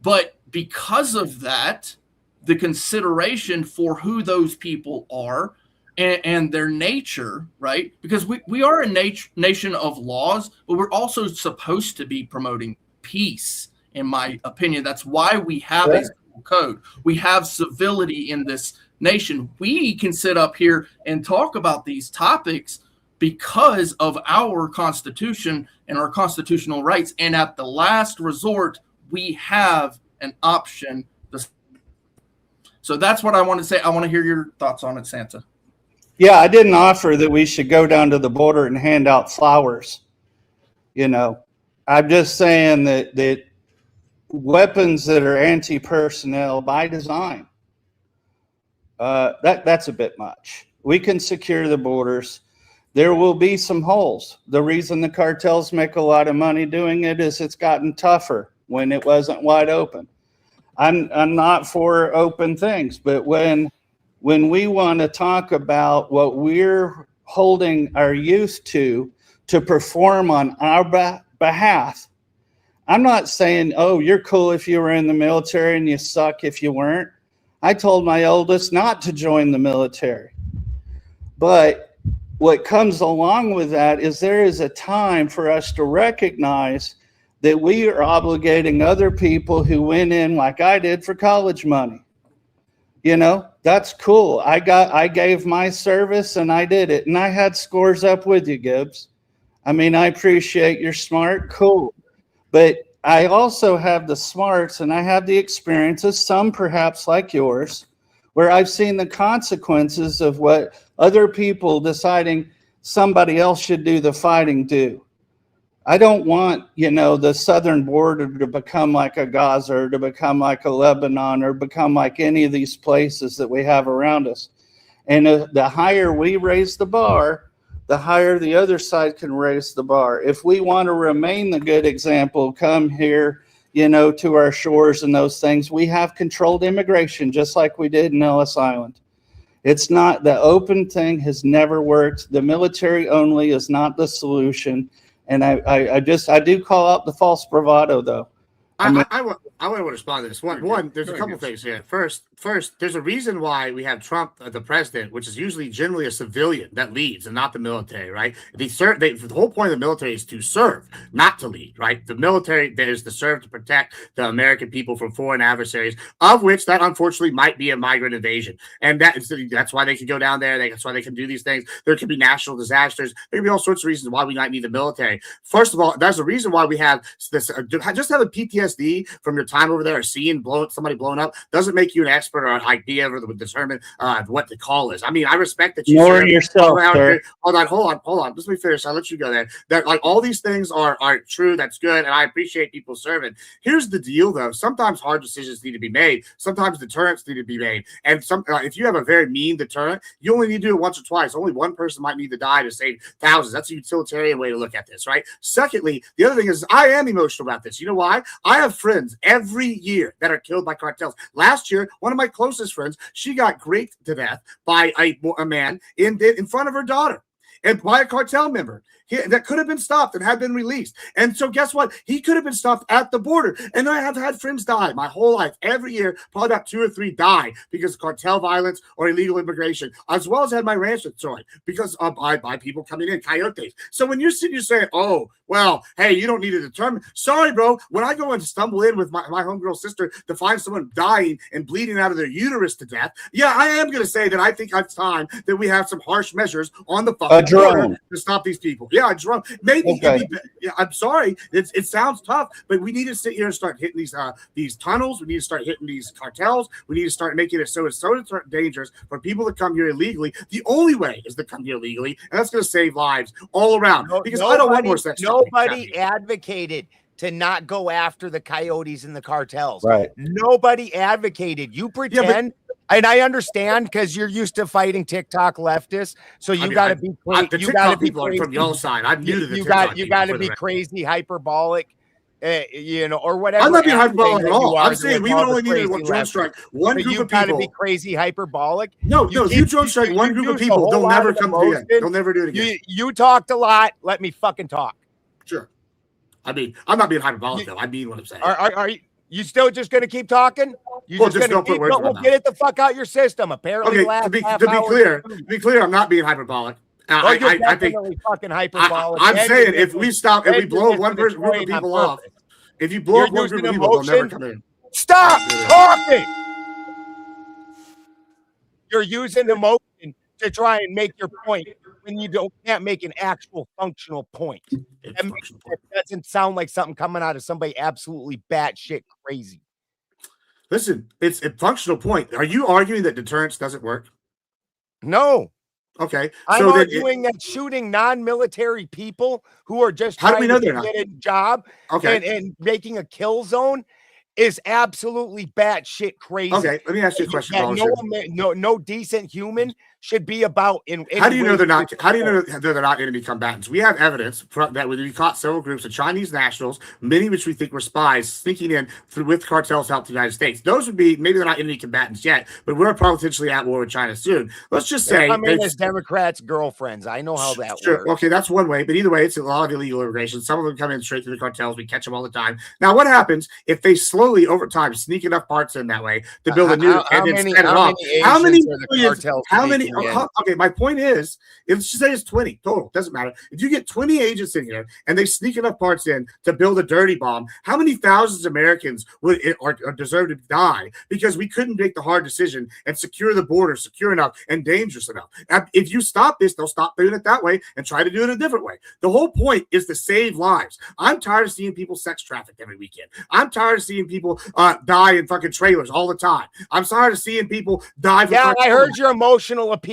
Speaker 4: But because of that, the consideration for who those people are and their nature, right? Because we are a nation of laws, but we're also supposed to be promoting peace, in my opinion. That's why we have a civil code. We have civility in this nation. We can sit up here and talk about these topics because of our Constitution and our constitutional rights. And at the last resort, we have an option. So that's what I want to say. I want to hear your thoughts on it, Santa.
Speaker 7: Yeah, I didn't offer that we should go down to the border and hand out flowers. You know, I'm just saying that weapons that are anti-personnel by design, that's a bit much. We can secure the borders. There will be some holes. The reason the cartels make a lot of money doing it is it's gotten tougher when it wasn't wide open. I'm not for open things, but when we want to talk about what we're holding our youth to perform on our behalf, I'm not saying, oh, you're cool if you were in the military and you suck if you weren't. I told my oldest not to join the military. But what comes along with that is there is a time for us to recognize that we are obligating other people who went in like I did for college money. You know, that's cool. I gave my service and I did it. And I had scores up with you, Gibbs. I mean, I appreciate you're smart. Cool. But I also have the smarts and I have the experiences, some perhaps like yours, where I've seen the consequences of what other people deciding somebody else should do the fighting do. I don't want, you know, the southern border to become like a Gaza or to become like a Lebanon or become like any of these places that we have around us. And the higher we raise the bar, the higher the other side can raise the bar. If we want to remain the good example, come here, you know, to our shores and those things, we have controlled immigration just like we did in Ellis Island. It's not, the open thing has never worked. The military only is not the solution. And I do call out the false bravado, though.
Speaker 5: I want to respond to this. One, there's a couple things here. First, there's a reason why we have Trump, the president, which is usually generally a civilian that leads and not the military, right? The whole point of the military is to serve, not to lead, right? The military is to serve to protect the American people from foreign adversaries, of which that unfortunately might be a migrant invasion. And that's why they can go down there. That's why they can do these things. There could be national disasters. There could be all sorts of reasons why we might need the military. First of all, there's a reason why we have this. Just having PTSD from your time over there, or seeing somebody blown up, doesn't make you an expert or an idea or determine what the call is. I mean, I respect that you
Speaker 7: ignore yourself, sir.
Speaker 5: Hold on. Let me finish. I'll let you go there. That, like, all these things are true. That's good, and I appreciate people serving. Here's the deal, though. Sometimes hard decisions need to be made. Sometimes deterrents need to be made. And if you have a very mean deterrent, you only need to do it once or twice. Only one person might need to die to save thousands. That's a utilitarian way to look at this, right? Secondly, the other thing is I am emotional about this. You know why? I have friends every year that are killed by cartels. Last year, one of my closest friends, she got raped to death by a man in front of her daughter, and by a cartel member. That could have been stopped and had been released. And so guess what? He could have been stopped at the border. And I have had friends die my whole life. Every year, probably about 2 or 3 die because of cartel violence or illegal immigration, as well as had my ranch destroyed because by people coming in, coyotes. So when you're sitting here saying, oh, well, hey, you don't need to determine. Sorry, bro. When I go and stumble in with my homegirl sister to find someone dying and bleeding out of their uterus to death, yeah, I am going to say that I think it's time that we have some harsh measures on the fucking border to stop these people. Yeah, a drone. Maybe. Okay. I'm sorry. It sounds tough, but we need to sit here and start hitting these tunnels. We need to start hitting these cartels. We need to start making it so it's so dangerous for people to come here illegally. The only way is to come here legally, and that's going to save lives all around. Because I don't want more sex.
Speaker 6: Nobody advocated to not go after the coyotes and the cartels.
Speaker 9: Right.
Speaker 6: Nobody advocated. You pretend. And I understand because you're used to fighting TikTok leftists, so you got to be crazy.
Speaker 5: You got to be crazy from your side. I'm new to the TikTok.
Speaker 6: You got to be crazy, hyperbolic, you know, or whatever.
Speaker 5: I'm not being hyperbolic at all. I'm saying we would only need one drone strike. One group of people. You got
Speaker 6: to be crazy, hyperbolic.
Speaker 5: No. If you drone strike one group of people, they'll never come again. They'll never do it again.
Speaker 6: You talked a lot. Let me fucking talk.
Speaker 5: Sure. I mean, I'm not being hyperbolic though. I mean what I'm saying.
Speaker 6: Are you still just going to keep talking?
Speaker 5: Well, just don't put words in my mouth.
Speaker 6: Get it the fuck out your system. Apparently,
Speaker 5: okay. To be clear, I'm not being hyperbolic. I think
Speaker 6: fucking hyperbolic.
Speaker 5: I'm saying if we blow one group of people off, if you blow up one group of people, they'll never come in.
Speaker 6: Stop talking. You're using emotion to try and make your point when you can't make an actual functional point. It doesn't sound like something coming out of somebody absolutely batshit crazy.
Speaker 5: Listen, it's a functional point. Are you arguing that deterrence doesn't work?
Speaker 6: No.
Speaker 5: Okay.
Speaker 6: I'm arguing that shooting non-military people who are just trying to get a job and making a kill zone is absolutely batshit crazy.
Speaker 5: Okay, let me ask you a question.
Speaker 6: No decent human should be about in.
Speaker 5: How do you know they're not? How do you know they're not enemy combatants? We have evidence that we caught several groups of Chinese nationals, many of which we think were spies, sneaking in with cartels out to the United States. Those would be maybe they're not enemy combatants yet, but we're potentially at war with China soon. Let's just say
Speaker 6: as Democrats' girlfriends. I know how that works.
Speaker 5: Okay, that's one way, but either way, it's a lot of illegal immigration. Some of them come in straight through the cartels. We catch them all the time. Now, what happens if they slowly over time sneak enough parts in that way to build a new and then set it off? How many? Okay, my point is, let's just say it's 20 total. Doesn't matter. If you get 20 agents in here and they sneak enough parts in to build a dirty bomb, how many thousands of Americans are deserve to die because we couldn't make the hard decision and secure the border secure enough and dangerous enough? If you stop this, they'll stop doing it that way and try to do it a different way. The whole point is to save lives. I'm tired of seeing people sex trafficked every weekend. I'm tired of seeing people die in fucking trailers all the time. I'm tired of seeing people die.
Speaker 6: I heard your emotional appeal.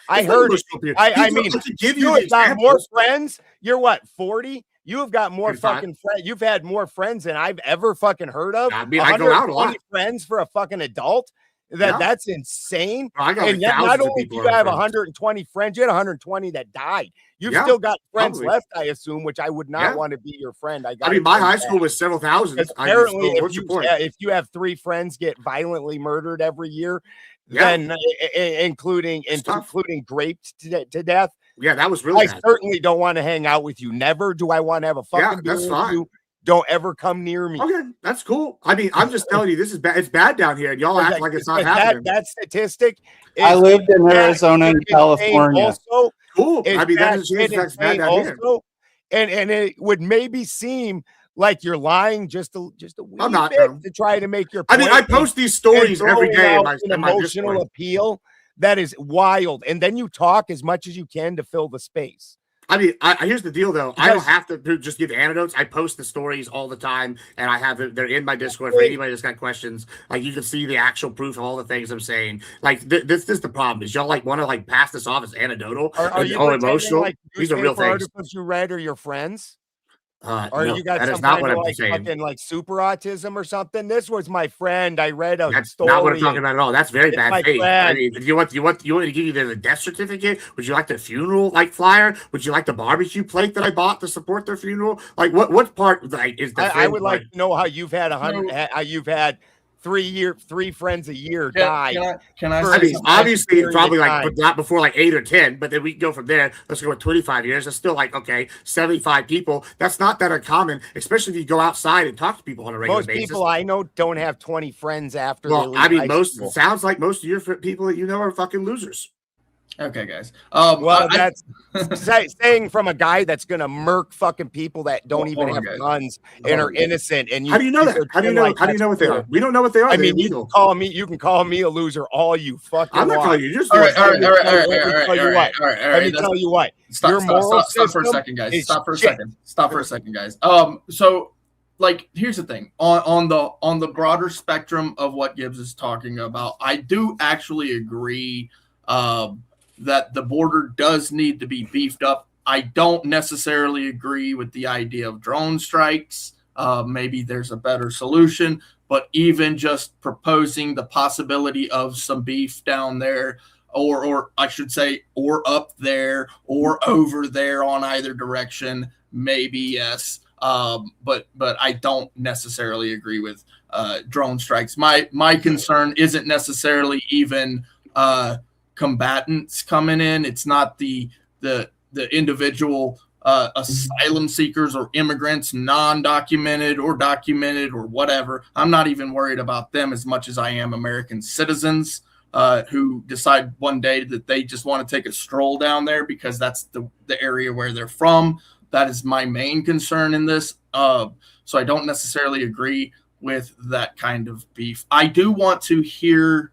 Speaker 6: I heard it. I mean, you've got more friends. You're what, 40? You have got more fucking friends. You've had more friends than I've ever fucking heard of.
Speaker 5: I mean, I go out a lot.
Speaker 6: Friends for a fucking adult. That's insane.
Speaker 5: I got
Speaker 6: and yet not only do you have 120 friends, you had 120 that died. You've still got friends left, I assume, which I would not want to be your friend. I mean,
Speaker 5: my high school was several thousand.
Speaker 6: Apparently, if you have 3 friends get violently murdered every year, then including raped to death.
Speaker 5: Yeah, that was really
Speaker 6: bad. Certainly don't want to hang out with you. Never do I want to have a fucking beer with you. Don't ever come near me.
Speaker 5: Okay, that's cool. I mean, I'm just telling you, this is bad. It's bad down here, and y'all act like it's not happening.
Speaker 6: That statistic.
Speaker 7: I lived in Arizona and California.
Speaker 6: Also,
Speaker 5: cool. I mean, that's bad down here.
Speaker 6: And it would maybe seem like you're lying just a wee bit to try to make your point.
Speaker 5: I mean, I post these stories every day.
Speaker 6: An emotional appeal that is wild, and then you talk as much as you can to fill the space.
Speaker 5: I mean, here's the deal, though. I don't have to just give anecdotes. I post the stories all the time, and I have they're in my Discord for anybody that's got questions. Like, you can see the actual proof of all the things I'm saying. Like, this is the problem. Is y'all want to pass this off as anecdotal or emotional? These are real things.
Speaker 6: Articles you read or your friends?
Speaker 5: Or
Speaker 6: you got some kind of fucking super autism or something? This was my friend. I read a story.
Speaker 5: Not what I'm talking about at all. That's very bad faith. I mean, do you want to give you the death certificate? Would you like the funeral flyer? Would you like the barbecue plate that I bought to support their funeral? Like what part is the?
Speaker 6: I would like to know how you've had 100. How you've had 3 friends a year die.
Speaker 4: Can I
Speaker 5: I mean, obviously, probably not before 8 or 10, but then we can go from there. Let's go with 25 years. That's still 75 people. That's not that uncommon, especially if you go outside and talk to people on a regular basis.
Speaker 6: Most people I know don't have 20 friends after.
Speaker 5: Well, I mean, sounds like most of your people that you know are fucking losers.
Speaker 4: Okay, guys.
Speaker 6: That's saying from a guy that's gonna murk fucking people that don't even have guns and are innocent. And
Speaker 5: how do you know that? How do you know what they are? We don't know what they are.
Speaker 6: I mean, you can call me a loser all you fucking.
Speaker 5: I'm not calling you. Just
Speaker 4: all right. Let me tell you what. Stop for a second, guys. Stop for a second, guys. So, here's the thing. On the broader spectrum of what Gibbs is talking about, I do actually agree. That the border does need to be beefed up. I don't necessarily agree with the idea of drone strikes. Maybe there's a better solution, but even just proposing the possibility of some beef down there, or I should say, or up there, or over there on either direction, maybe yes. But I don't necessarily agree with drone strikes. My concern isn't necessarily even combatants coming in. It's not the individual asylum seekers or immigrants, non-documented or documented or whatever. I'm not even worried about them as much as I am American citizens who decide one day that they just want to take a stroll down there because that's the area where they're from. That is my main concern in this. So I don't necessarily agree with that kind of beef. I do want to hear,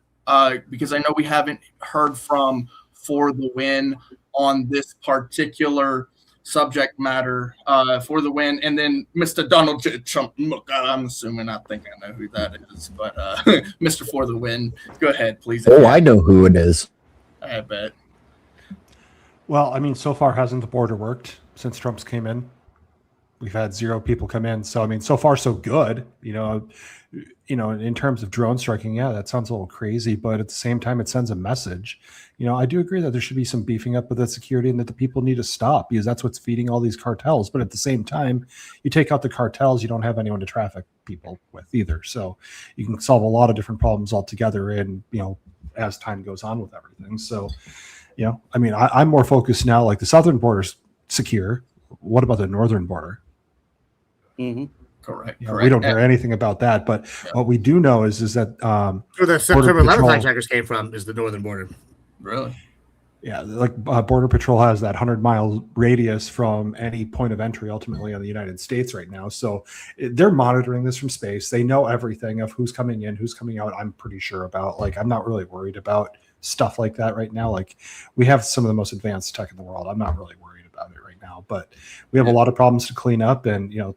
Speaker 4: because I know we haven't heard from For the Win on this particular subject matter, For the Win, and then Mr. Donald J. Trump. I'm assuming, I think I know who that is, but Mr. For the Win, go ahead, please.
Speaker 3: Oh, I know who it is.
Speaker 4: I bet.
Speaker 8: Well, I mean, so far hasn't the border worked since Trump's came in? We've had 0 people come in. So, I mean, so far so good. You know, in terms of drone striking, yeah, that sounds a little crazy, but at the same time, it sends a message. You know, I do agree that there should be some beefing up with that security and that the people need to stop because that's what's feeding all these cartels. But at the same time, you take out the cartels, you don't have anyone to traffic people with either. So you can solve a lot of different problems altogether. And, you know, as time goes on with everything. So, you know, I mean, I'm more focused now, like the southern border's secure. What about the northern border?
Speaker 7: Mm-hmm.
Speaker 4: Correct.
Speaker 8: You know, we don't hear anything about that, but what we do know is that
Speaker 5: where the September 11th hijackers came from is the northern border.
Speaker 4: Really?
Speaker 8: Yeah, like Border Patrol has that 100-mile radius from any point of entry ultimately on the United States right now. So they're monitoring this from space. They know everything of who's coming in, who's coming out. I'm pretty sure about. Like, I'm not really worried about stuff like that right now. Like, we have some of the most advanced tech in the world. I'm not really worried about it right now, but we have a lot of problems to clean up, and, you know,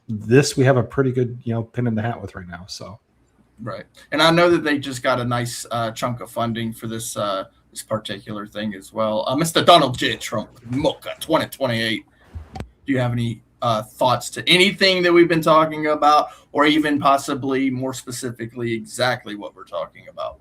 Speaker 8: this we have a pretty good, you know, pin in the hat with right now. So
Speaker 4: right. And I know that they just got a nice chunk of funding for this this particular thing as well. Mr. Donald J. Trump, Mocha 2028. Do you have any thoughts to anything that we've been talking about, or even possibly more specifically exactly what we're talking about?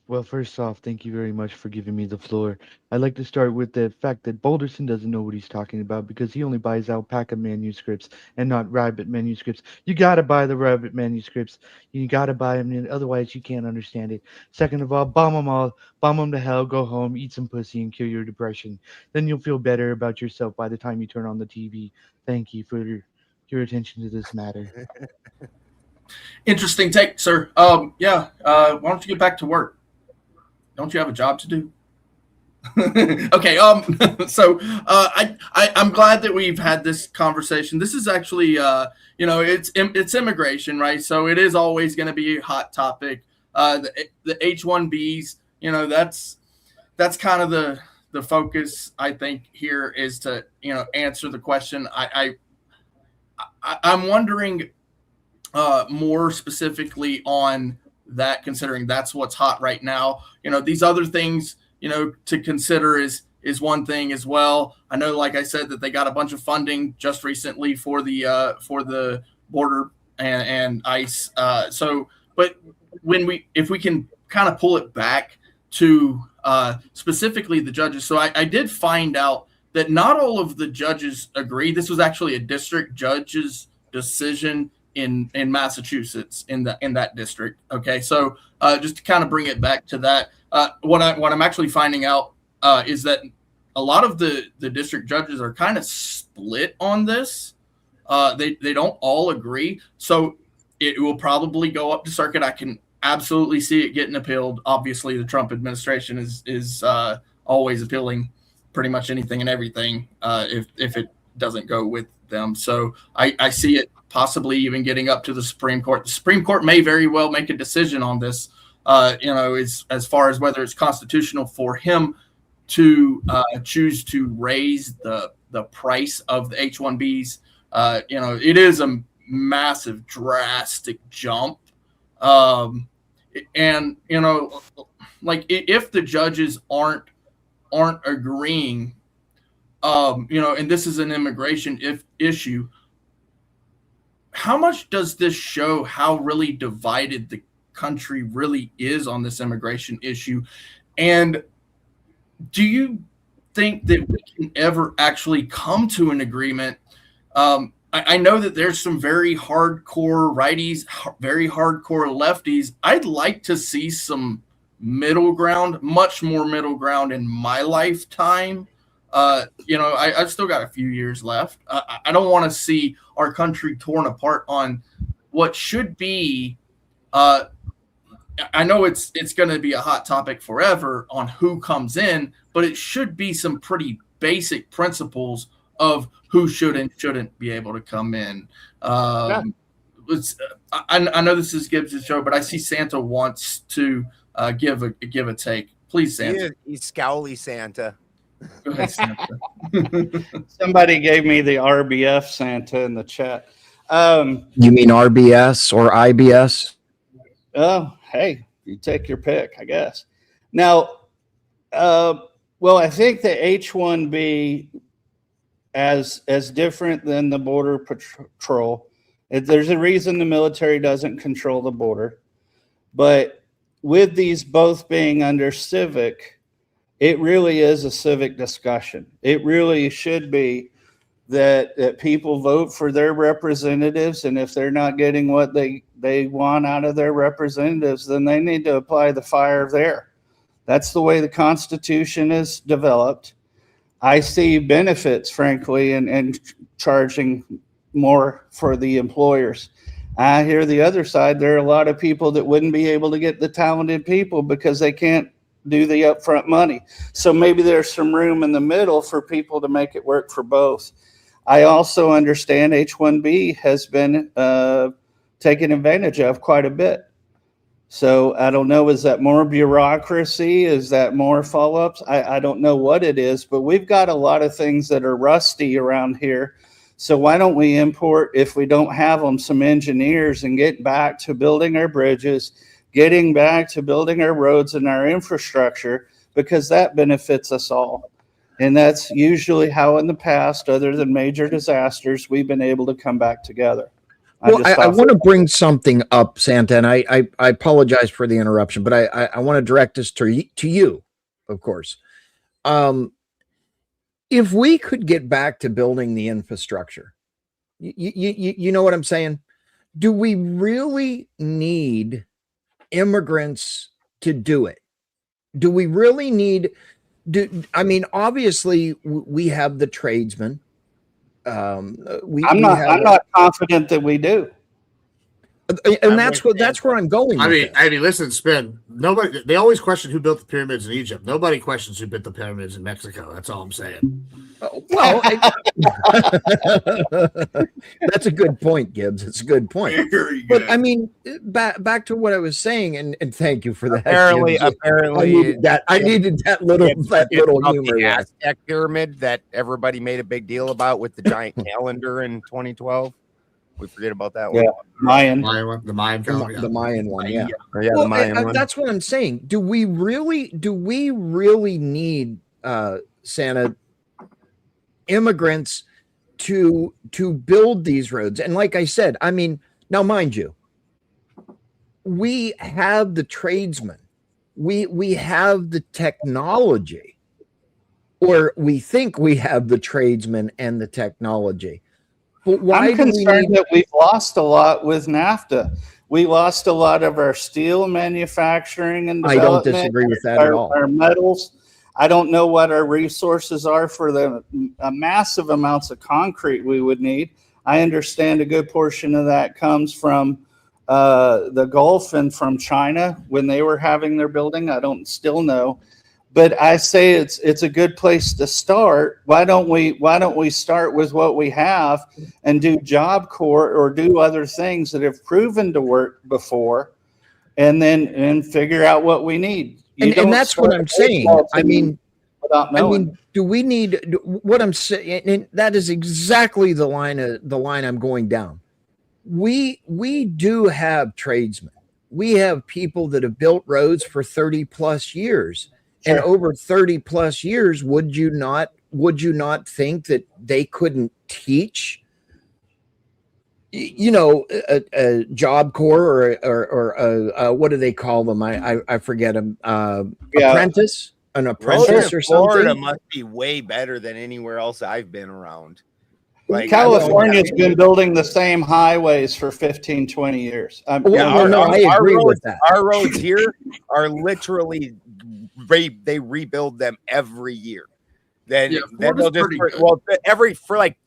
Speaker 10: Well, first off, thank you very much for giving me the floor. I'd like to start with the fact that Boulderson doesn't know what he's talking about because he only buys alpaca manuscripts and not rabbit manuscripts. You got to buy the rabbit manuscripts. You got to buy them, otherwise you can't understand it. Second of all, bomb them all. Bomb them to hell, go home, eat some pussy, and cure your depression. Then you'll feel better about yourself by the time you turn on the TV. Thank you for your attention to this matter.
Speaker 4: Interesting take, sir. Yeah. Why don't you get back to work? Don't you have a job to do? Okay. So I'm glad that we've had this conversation. This is actually, you know, it's immigration, right? So it is always going to be a hot topic. The H-1Bs, you know, that's kind of the focus, I think, here is to, you know, answer the question. I'm wondering more specifically on that, considering that's what's hot right now. You know, these other things, you know, to consider is one thing as well. I know, like I said, that they got a bunch of funding just recently for the border and ICE. So, but if we can kind of pull it back to specifically the judges. So I did find out that not all of the judges agree. This was actually a district judge's decision in Massachusetts in that district. Okay, so just to kind of bring it back to that, what I'm actually finding out is that a lot of the district judges are kind of split on this. They don't all agree, so it will probably go up to circuit. I can absolutely see it getting appealed. Obviously, the Trump administration is always appealing pretty much anything and everything if it doesn't go with them. So I see it possibly even getting up to the Supreme Court. The Supreme Court may very well make a decision on this, you know, as far as whether it's constitutional for him to choose to raise the price of the H-1Bs. You know, it is a massive, drastic jump. And, you know, like if the judges aren't agreeing, you know, and this is an immigration issue, how much does this show how really divided the country really is on this immigration issue? And do you think that we can ever actually come to an agreement? I know that there's some very hardcore righties, very hardcore lefties. I'd like to see some middle ground, much more middle ground in my lifetime. I've still got a few years left. I don't want to see our country torn apart on what should be. I know it's going to be a hot topic forever on who comes in, but it should be some pretty basic principles of who should and shouldn't be able to come in. I know this is Gibbs' show, but I see Santa wants to give a take. Please, Santa.
Speaker 6: He's scowly Santa.
Speaker 4: Go ahead, Santa.
Speaker 7: Somebody gave me the RBF Santa in the chat.
Speaker 3: You mean RBS or IBS?
Speaker 7: Oh, hey, you take your pick, I guess. Now, well, I think the H-1B as different than the Border Patrol. There's a reason the military doesn't control the border. But with these both being under civic, it really is a civic discussion. It really should be that people vote for their representatives, and if they're not getting what they want out of their representatives, then they need to apply the fire there. That's the way the Constitution is developed. I see benefits, frankly, in charging more for the employers. I hear the other side. There are a lot of people that wouldn't be able to get the talented people because they can't do the upfront money. So maybe there's some room in the middle for people to make it work for both. I also understand H-1B has been taken advantage of quite a bit. So I don't know, is that more bureaucracy? Is that more follow-ups? I don't know what it is, but we've got a lot of things that are rusty around here. So why don't we import, if we don't have them, some engineers and get back to building our bridges, getting back to building our roads and our infrastructure, because that benefits us all. And that's usually how in the past, other than major disasters, we've been able to come back together.
Speaker 3: Well, I want to bring something up, Santa, and I apologize for the interruption, but I want to direct this to you, of course. If we could get back to building the infrastructure, you know what I'm saying? Do we really need immigrants to do it? Do we really need? I mean, obviously, we have the tradesmen. I'm
Speaker 7: not confident that we do.
Speaker 3: And that's where I'm going.
Speaker 5: I mean, listen, Spin. Nobody. They always question who built the pyramids in Egypt. Nobody questions who built the pyramids in Mexico. That's all I'm saying.
Speaker 3: Well, that's a good point, Gibbs. It's a good point. But I mean, back to what I was saying, and thank you for that.
Speaker 6: Apparently,
Speaker 3: I needed that little humor.
Speaker 6: The Aztec pyramid that everybody made a big deal about with the giant calendar in 2012. We forget about that one.
Speaker 7: Yeah,
Speaker 5: The Mayan calendar.
Speaker 3: The Mayan one, yeah.
Speaker 6: The Mayan one.
Speaker 3: That's what I'm saying. Do we really need Santa immigrants to build these roads? And like I said, I mean, now mind you, we have the tradesmen, we have the technology, or we think we have the tradesmen and the technology. But why
Speaker 7: I'm concerned that we've lost a lot with NAFTA. We lost a lot of our steel manufacturing and development.
Speaker 3: I don't disagree with that at all.
Speaker 7: Our metals. I don't know what our resources are for the massive amounts of concrete we would need. I understand a good portion of that comes from the Gulf and from China when they were having their building. I don't still know. But I say it's a good place to start. Why don't we start with what we have and do Job Corps or do other things that have proven to work before, and then figure out what we need.
Speaker 3: And that's what I'm saying. I mean,
Speaker 7: without knowing.
Speaker 3: I mean, do we need what I'm saying? And that is exactly the line I'm going down. We do have tradesmen. We have people that have built roads for 30 plus years. Sure. And over 30 plus years, would you not think that they couldn't teach, a Job Corps or what do they call them? I forget them. Apprentice, an apprentice or something.
Speaker 6: Florida must be way better than anywhere else I've been around.
Speaker 7: Like, California's been building the same highways for 15, 20 years.
Speaker 3: I agree with that.
Speaker 6: Our roads here are literally, they rebuild them every year. then
Speaker 4: Florida's
Speaker 6: they'll just
Speaker 4: pretty good.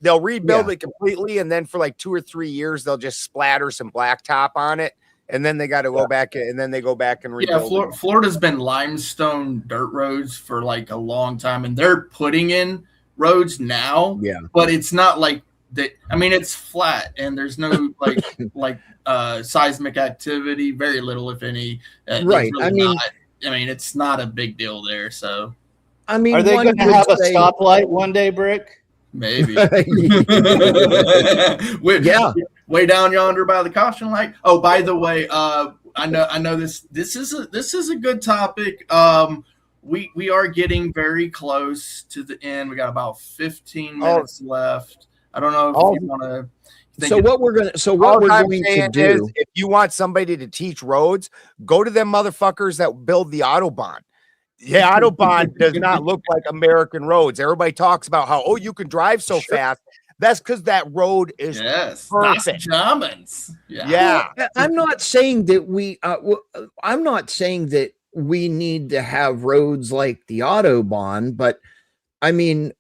Speaker 6: they'll rebuild it completely, and then for like 2 or 3 years they'll just splatter some blacktop on it, and then they got to go back, and then they go back and rebuild.
Speaker 4: Yeah, Florida's been limestone dirt roads for like a long time, and they're putting in roads now.
Speaker 3: Yeah,
Speaker 4: but it's not like that. I mean, it's flat, and there's no like seismic activity, very little, if any.
Speaker 3: Right.
Speaker 4: Really it's not a big deal there. So,
Speaker 3: I mean,
Speaker 7: are they going to have a stoplight one day, Brick?
Speaker 4: Maybe.
Speaker 3: Yeah.
Speaker 4: Way down yonder by the caution light. Oh, by the way, I know this is a good topic. We are getting very close to the end. We got about 15 minutes left. I don't know if you want to.
Speaker 6: What we're going to do is, if you want somebody to teach roads, go to them motherfuckers that build the Autobahn. Yeah, Autobahn does not look like American roads. Everybody talks about how, you can drive so fast. That's because that road is perfect.
Speaker 4: Germans.
Speaker 6: Yeah.
Speaker 3: Well, I'm not saying that we need to have roads like the Autobahn, but I mean,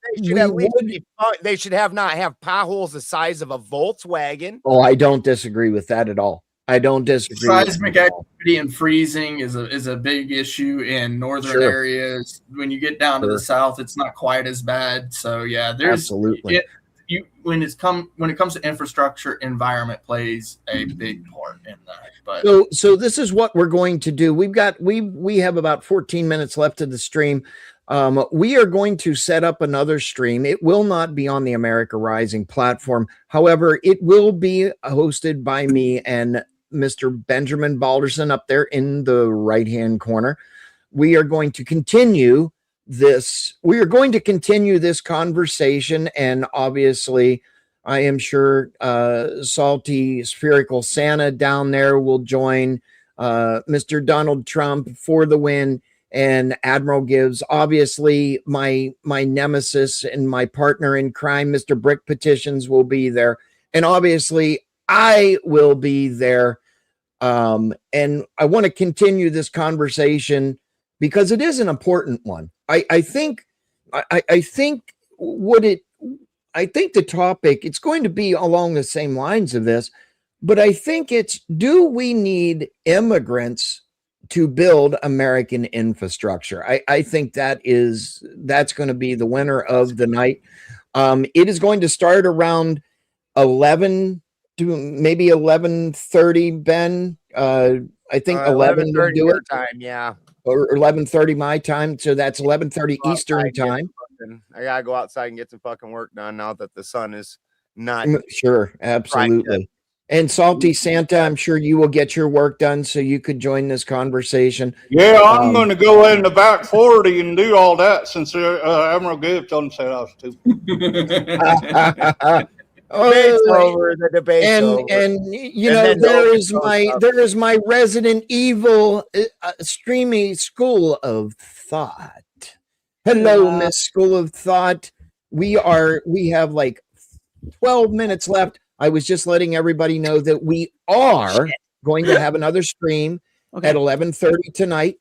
Speaker 6: they should not have potholes the size of a Volkswagen.
Speaker 3: Oh, I don't disagree with that at all. I don't disagree.
Speaker 4: Seismic activity and freezing is a big issue in northern areas. When you get down to the south, it's not quite as bad. So yeah, there's
Speaker 3: absolutely.
Speaker 4: When it comes to infrastructure, environment plays a big part in that. But
Speaker 3: so this is what we're going to do. We have about 14 minutes left of the stream. We are going to set up another stream. It will not be on the America Rising platform. However, it will be hosted by me and Mr. Benjamin Balderson up there in the right-hand corner. We are going to continue this. We are going to continue this conversation, and obviously, I am sure Salty Spherical Santa down there will join Mr. Donald Trump for the win. And Admiral Gibbs, obviously my nemesis and my partner in crime, Mr. Brick Petitions, will be there. And obviously I will be there. And I want to continue this conversation because it is an important one. I think the topic, it's going to be along the same lines of this, but I think it's, do we need immigrants to build American infrastructure? I think that's going to be the winner of the night. It is going to start around 11 to maybe 11:30, Ben. I think 11 will do it.
Speaker 6: Time, yeah.
Speaker 3: Or 11:30 my time. So that's 11:30 Eastern time.
Speaker 6: I gotta go outside and get some fucking work done now that the sun is not.
Speaker 3: Sure, absolutely. And Salty Santa, I'm sure you will get your work done so you could join this conversation.
Speaker 7: Yeah, I'm going to go in the back 40 and do all that since Admiral Gibbs told him to say I was too.
Speaker 6: Debate's over. The debate's over.
Speaker 3: And you know, there is my Resident Evil streamy school of thought. Hello, Miss School of Thought. We have like 12 minutes left. I was just letting everybody know that we are going to have another stream at 11:30 tonight.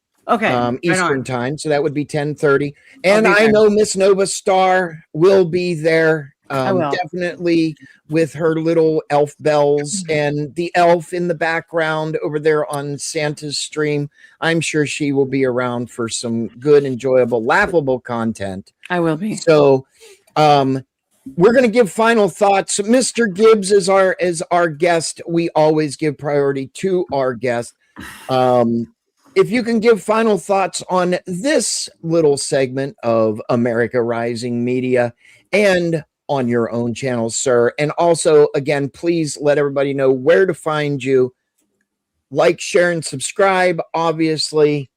Speaker 3: Eastern time. So that would be 10:30. And I know Miss Nova Star will be there. Definitely with her little elf bells and the elf in the background over there on Santa's stream. I'm sure she will be around for some good, enjoyable, laughable content.
Speaker 11: I will be.
Speaker 3: So, we're going to give final thoughts. Mr. Gibbs is our guest. We always give priority to our guest. If you can give final thoughts on this little segment of America Rising Media and on your own channel, sir. And also, again, please let everybody know where to find you. Like, share, and subscribe. Obviously,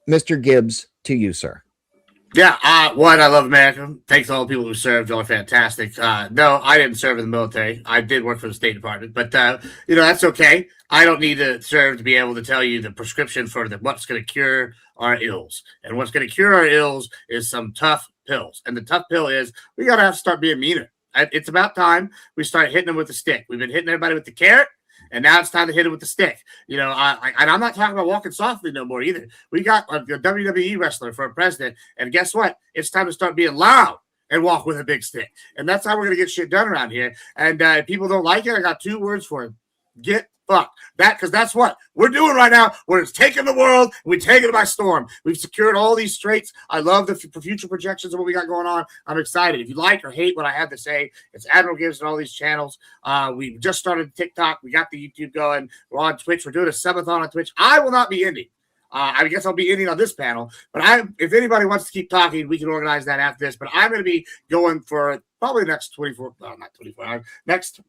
Speaker 3: Mr. Gibbs, to you, sir.
Speaker 5: Yeah, I love America. Thanks to all the people who served. Y'all are fantastic. No, I didn't serve in the military. I did work for the State Department, but that's okay. I don't need to serve to be able to tell you the prescription for what's going to cure our ills. And what's going to cure our ills is some tough pills. And the tough pill is we got to start being meaner. It's about time we start hitting them with the stick. We've been hitting everybody with the carrot, and now it's time to hit it with the stick. You know, and I'm not talking about walking softly no more either. We got a WWE wrestler for a president, and guess what? It's time to start being loud and walk with a big stick. And that's how we're going to get shit done around here. And if people don't like it, I got 2 words for it. Get fucked. Because that's what we're doing right now. We're taking the world, and we're taking it by storm. We've secured all these straits. I love the future projections of what we got going on. I'm excited. If you like or hate what I have to say, it's Admiral Gibbs and all these channels. We just started TikTok. We got the YouTube going. We're on Twitch. We're doing a subathon on Twitch. I will not be ending. I guess I'll be ending on this panel. But if anybody wants to keep talking, we can organize that after this. But I'm going to be going for probably the next 24, well, not 24 hours, next,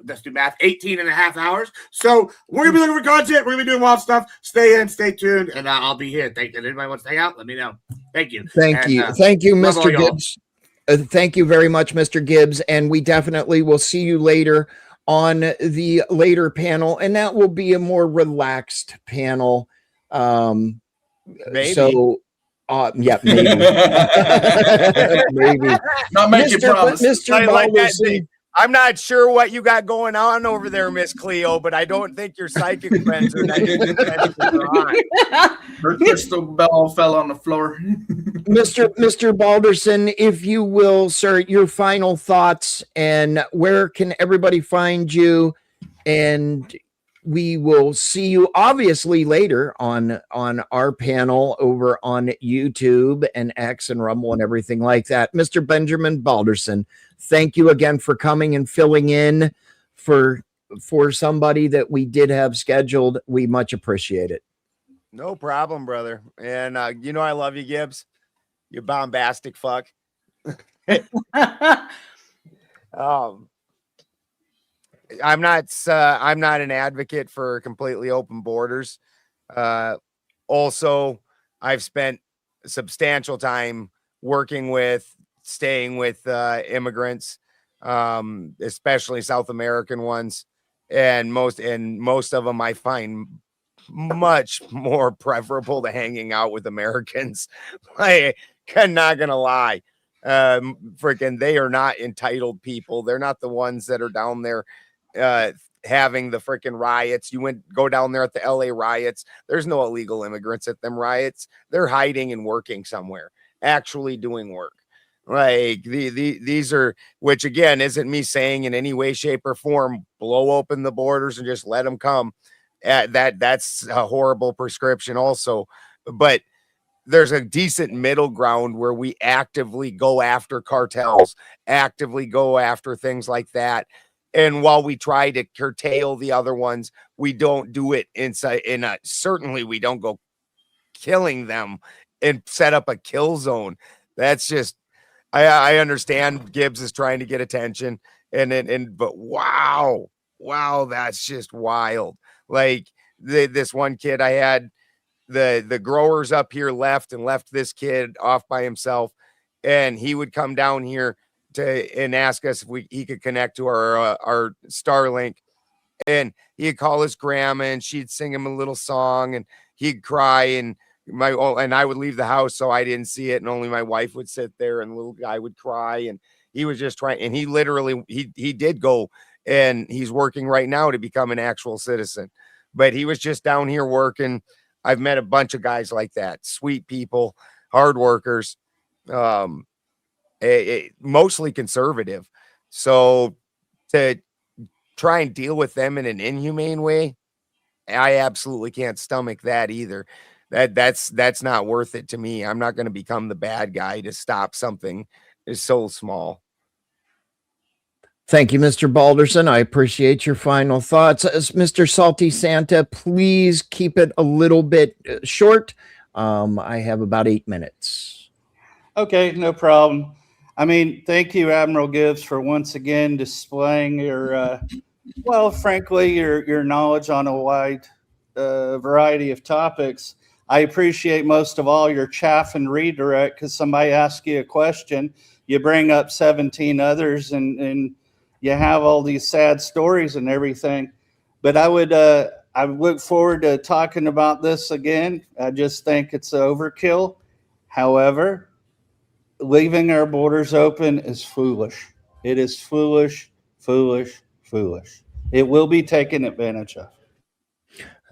Speaker 5: let's do math, 18 and a half hours. So we're going to be looking for content. We're going to be doing wild stuff. Stay in, stay tuned, and I'll be here. If anybody wants to hang out, let me know. Thank you.
Speaker 3: Thank you, Mr. Gibbs. Thank you very much, Mr. Gibbs. And we definitely will see you later on the later panel. And that will be a more relaxed panel.
Speaker 6: Maybe.
Speaker 3: So yeah, maybe. Maybe.
Speaker 4: Not making promises.
Speaker 3: Mr. Balderson,
Speaker 6: I'm not sure what you got going on over there, Miss Cleo, but I don't think your psychic friends are that.
Speaker 4: Her crystal ball fell on the floor.
Speaker 3: Mr. Balderson, if you will, sir, your final thoughts and where can everybody find you? And we will see you obviously later on our panel over on YouTube and X and Rumble and everything like that. Mr. Benjamin Balderson, thank you again for coming and filling in for somebody that we did have scheduled. We much appreciate it.
Speaker 6: No problem, brother. And you know I love you, Gibbs. You bombastic fuck. I'm not an advocate for completely open borders. Also, I've spent substantial time staying with immigrants, especially South American ones, and most of them I find much more preferable to hanging out with Americans. I'm not gonna lie. Freaking, they are not entitled people. They're not the ones that are down there having the freaking riots. Go down there at the LA riots. There's no illegal immigrants at them riots. They're hiding and working somewhere, actually doing work. Like these are, which again isn't me saying in any way, shape, or form blow open the borders and just let them come. That's a horrible prescription also. But there's a decent middle ground where we actively go after cartels, actively go after things like that. And while we try to curtail the other ones, we don't do it certainly we don't go killing them and set up a kill zone. That's just, I understand Gibbs is trying to get attention but wow, that's just wild. Like this one kid I had, the growers up here left this kid off by himself, and he would come down here and ask us if he could connect to our Starlink, and he'd call his grandma and she'd sing him a little song and he'd cry, and I would leave the house so I didn't see it, and only my wife would sit there, and the little guy would cry, and he was just trying, and he literally he did go, and he's working right now to become an actual citizen, but he was just down here working. I've met a bunch of guys like that, sweet people, hard workers, mostly conservative. So to try and deal with them in an inhumane way, I absolutely can't stomach that either. That's not worth it to me. I'm not going to become the bad guy to stop something is so small.
Speaker 3: Thank you, Mr. Balderson. I appreciate your final thoughts. Mr. Salty Santa, please keep it a little bit short. I have about 8 minutes.
Speaker 7: Okay, no problem. I mean, thank you, Admiral Gibbs, for once again displaying your, frankly, your knowledge on a wide variety of topics. I appreciate most of all your chaff and redirect, because somebody asks you a question, you bring up 17 others, and you have all these sad stories and everything. But I look forward to talking about this again. I just think it's overkill. However, leaving our borders open is foolish. It is foolish, foolish, foolish. It will be taken advantage of.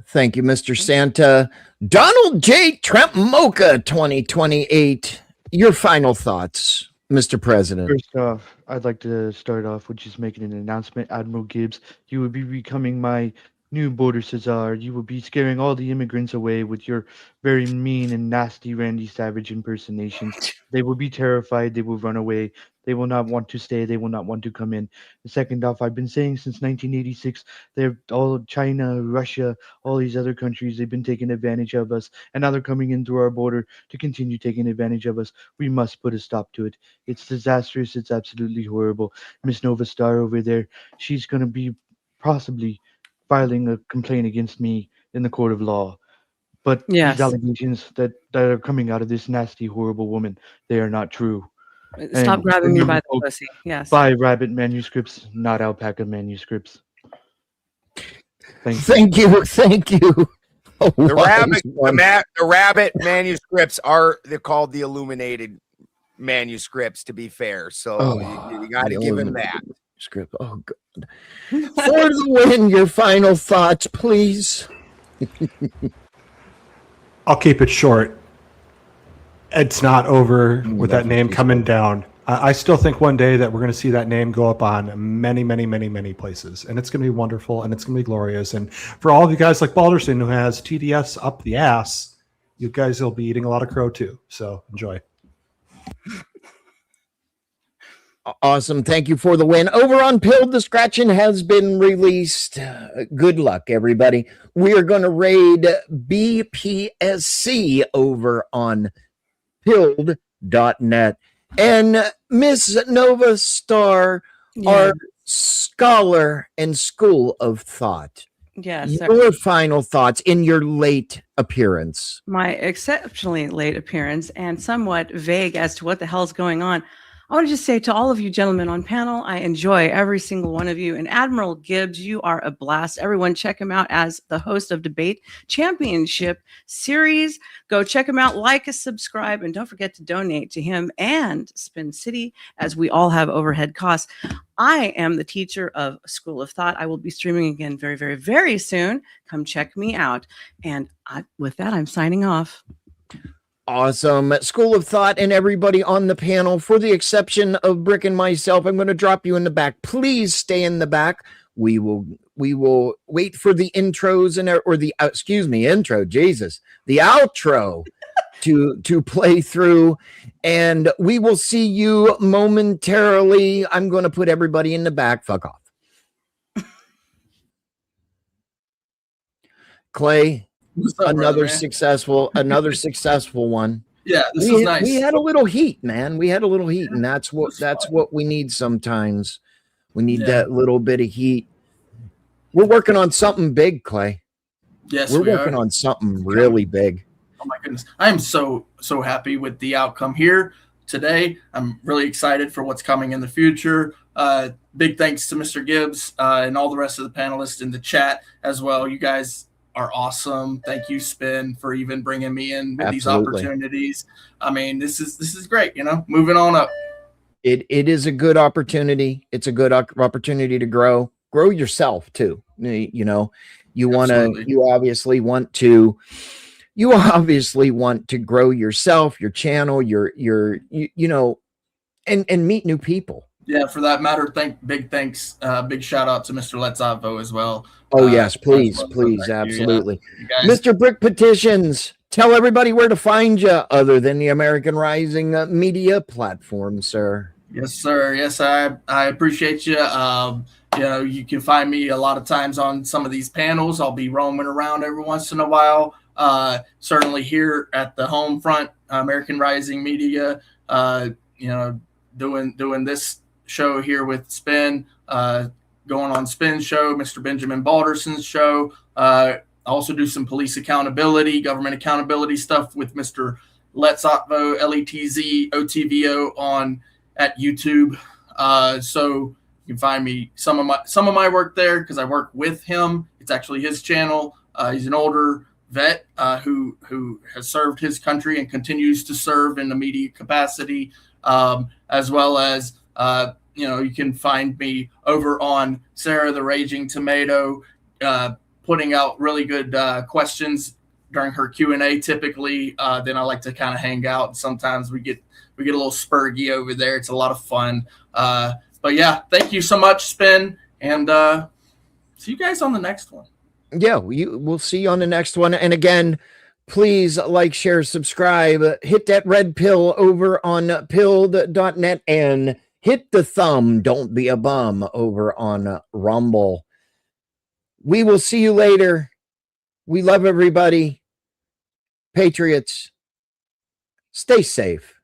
Speaker 3: Thank you, Mr. Santa. Donald J. Trump Mocha 2028. Your final thoughts, Mr. President.
Speaker 10: First off, I'd like to start off with just making an announcement. Admiral Gibbs, you will be becoming my new border Cesar. You will be scaring all the immigrants away with your very mean and nasty Randy Savage impersonations. They will be terrified. They will run away. They will not want to stay. They will not want to come in. Second off, I've been saying since 1986, they're all China, Russia, all these other countries, they've been taking advantage of us. And now they're coming in through our border to continue taking advantage of us. We must put a stop to it. It's disastrous. It's absolutely horrible. Miss Nova Star over there, she's going to be possibly filing a complaint against me in the court of law. But
Speaker 11: Yes.
Speaker 10: these allegations that are coming out of this nasty, horrible woman, they are not true.
Speaker 11: Stop
Speaker 10: And
Speaker 11: grabbing me by the
Speaker 10: remember,
Speaker 11: pussy. Yes.
Speaker 10: buy rabbit manuscripts, not alpaca manuscripts.
Speaker 3: Thank you. Thank you. Oh,
Speaker 6: The
Speaker 3: wise
Speaker 6: rabbit,
Speaker 3: one.
Speaker 6: the rabbit manuscripts they're called the illuminated manuscripts, to be fair. So you got to
Speaker 3: the
Speaker 6: give him
Speaker 3: illuminated
Speaker 6: that.
Speaker 3: Script. Oh, God. For the win, your final thoughts, please.
Speaker 8: I'll keep it short. It's not over with that name coming down. I still think one day that we're going to see that name go up on many, many, many, many places. And it's going to be wonderful and it's going to be glorious. And for all of you guys like Balderson who has TDS up the ass, you guys will be eating a lot of crow too. So enjoy.
Speaker 3: Awesome. Thank you for the win. Over on Pilled, the scratching has been released. Good luck, everybody. We are going to raid BPSC over on pilled.net. And Miss Nova Star, our scholar and school of thought.
Speaker 11: Yes.
Speaker 3: Your final thoughts in your late appearance.
Speaker 11: My exceptionally late appearance and somewhat vague as to what the hell's going on. I want to just say to all of you gentlemen on panel, I enjoy every single one of you. And Admiral Gibbs, you are a blast. Everyone check him out as the host of Debate Championship Series. Go check him out, like, subscribe, and don't forget to donate to him and Spin City, as we all have overhead costs. I am the teacher of School of Thought. I will be streaming again very, very, very soon. Come check me out. And with that, I'm signing off.
Speaker 3: Awesome. School of Thought and everybody on the panel, for the exception of Brick and myself, I'm going to drop you in the back. Please stay in the back. We will wait for the intros intro, Jesus, the outro to play through, and we will see you momentarily. I'm going to put everybody in the back. Fuck off. Clay. Another successful one.
Speaker 4: Yeah, this was nice.
Speaker 3: We had a little heat, man. We had a little heat, and that's what we need sometimes. We need that little bit of heat. We're working on something big, Clay.
Speaker 4: Yes,
Speaker 3: we're working on something really big.
Speaker 4: Oh my goodness. I am so happy with the outcome here today. I'm really excited for what's coming in the future. Big thanks to Mr. Gibbs and all the rest of the panelists in the chat as well. You guys are awesome. Thank you, Spin, for even bringing me in with these opportunities. I mean, this is great, moving on up.
Speaker 3: It is a good opportunity. It's a good opportunity to grow yourself too. You obviously want to grow yourself, your channel, and meet new people.
Speaker 4: Yeah, for that matter, big shout out to Mr. Letzavo as well.
Speaker 3: Oh yes, please, absolutely. Mr. Brick Petitions, tell everybody where to find you other than the American Rising media platform, sir.
Speaker 4: Yes, sir. Yes, I appreciate you. You can find me a lot of times on some of these panels. I'll be roaming around every once in a while. Certainly here at the home front, American Rising Media. Doing this show here with Spin, going on Spin's show, Mr. Benjamin Balderson's show. I also do some police accountability, government accountability stuff with Mr. Letzotvo, LETZOTVO at YouTube. So you can find me some of my work there because I work with him. It's actually his channel. He's an older vet who has served his country and continues to serve in the media capacity, as well as you can find me over on Sarah the Raging Tomato, putting out really good questions during her Q&A typically. Then I like to kind of hang out. Sometimes we get a little spurgy over there. It's a lot of fun. But yeah, thank you so much, Spin, and see you guys on the next one.
Speaker 3: Yeah, we'll see you on the next one. And again, please like, share, subscribe, hit that red pill over on pilled.net, and hit the thumb, don't be a bum, over on Rumble. We will see you later. We love everybody. Patriots, stay safe.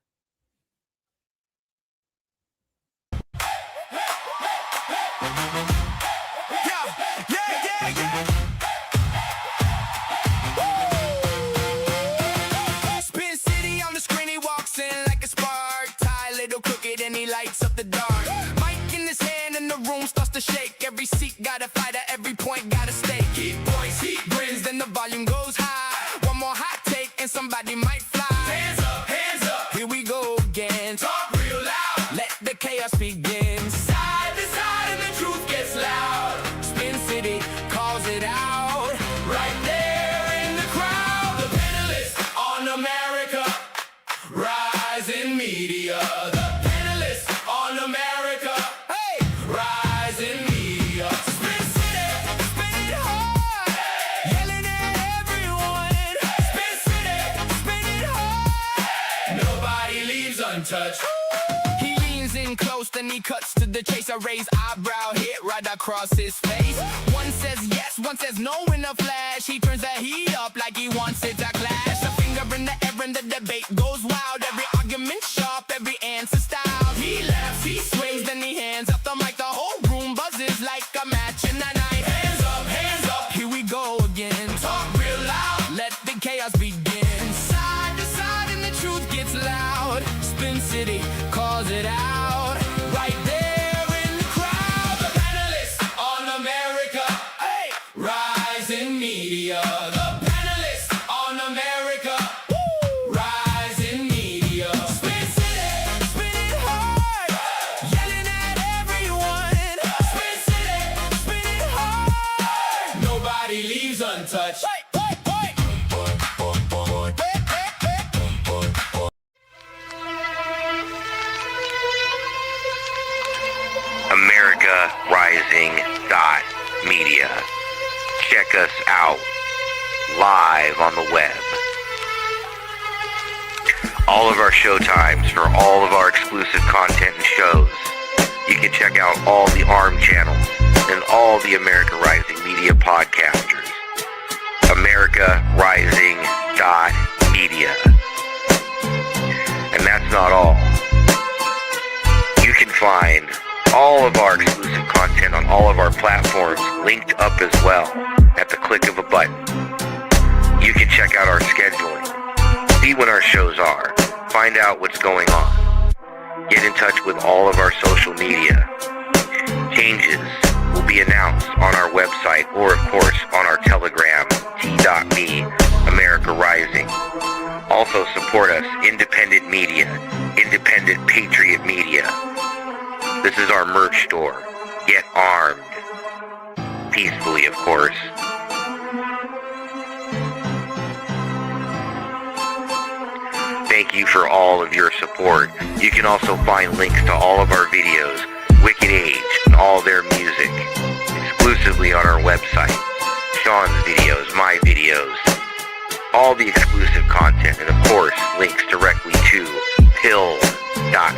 Speaker 2: Shake every seat, got a fighter, every point got a stake. Heat points, heat grins, then the volume goes high. One more hot take and somebody might fly. Hands up, here we go again. Talk real loud, let the chaos begin. Side to side and the truth gets loud. Spin City calls it out. Right there in the crowd, the panelists on America. Rising media, the panelists on America. Hey, rising media. Spin City, spin it hard. Yelling at everyone. Spin City, spin it hard. Nobody leaves untouched. He leans in close, then he cuts to the chase. A raised eyebrow hit right across his face. One says yes, one says no in a flash. He turns the heat up like he wants it to clash. A finger in the air and the debate goes wild. Every argument sharp, every answer style. He laughs, he swings, then he hands up the mic. The whole room buzzes like a match in the night. Hands up, here we go again. Talk real loud, let the chaos begin. Side to side and the truth gets loud. Spin City calls it out. Right there in the crowd, the panelists on America. Hey, rising media. The panelists on America. Woo! Rising media. Spin City, spin it hard. Yelling at everyone. Spin City, spin it hard. Nobody leaves untouched.
Speaker 12: America Rising Media. Check us out live on the web. All of our show times for all of our exclusive content and shows. You can check out all the ARM channels and all the America Rising Media podcasters. America Rising Media. And that's not all. You can find all of our exclusive content on all of our platforms linked up as well at the click of a button. You can check out our scheduling, see when our shows are, find out what's going on, get in touch with all of our social media. Changes will be announced on our website or of course on our Telegram, t.me, America Rising. Also support us, independent media, independent patriot media. This is our merch store. Get armed. Peacefully, of course. Thank you for all of your support. You can also find links to all of our videos, Wicked Age, and all their music, exclusively on our website. Sean's videos, my videos, all the exclusive content, and of course, links directly to pill.net.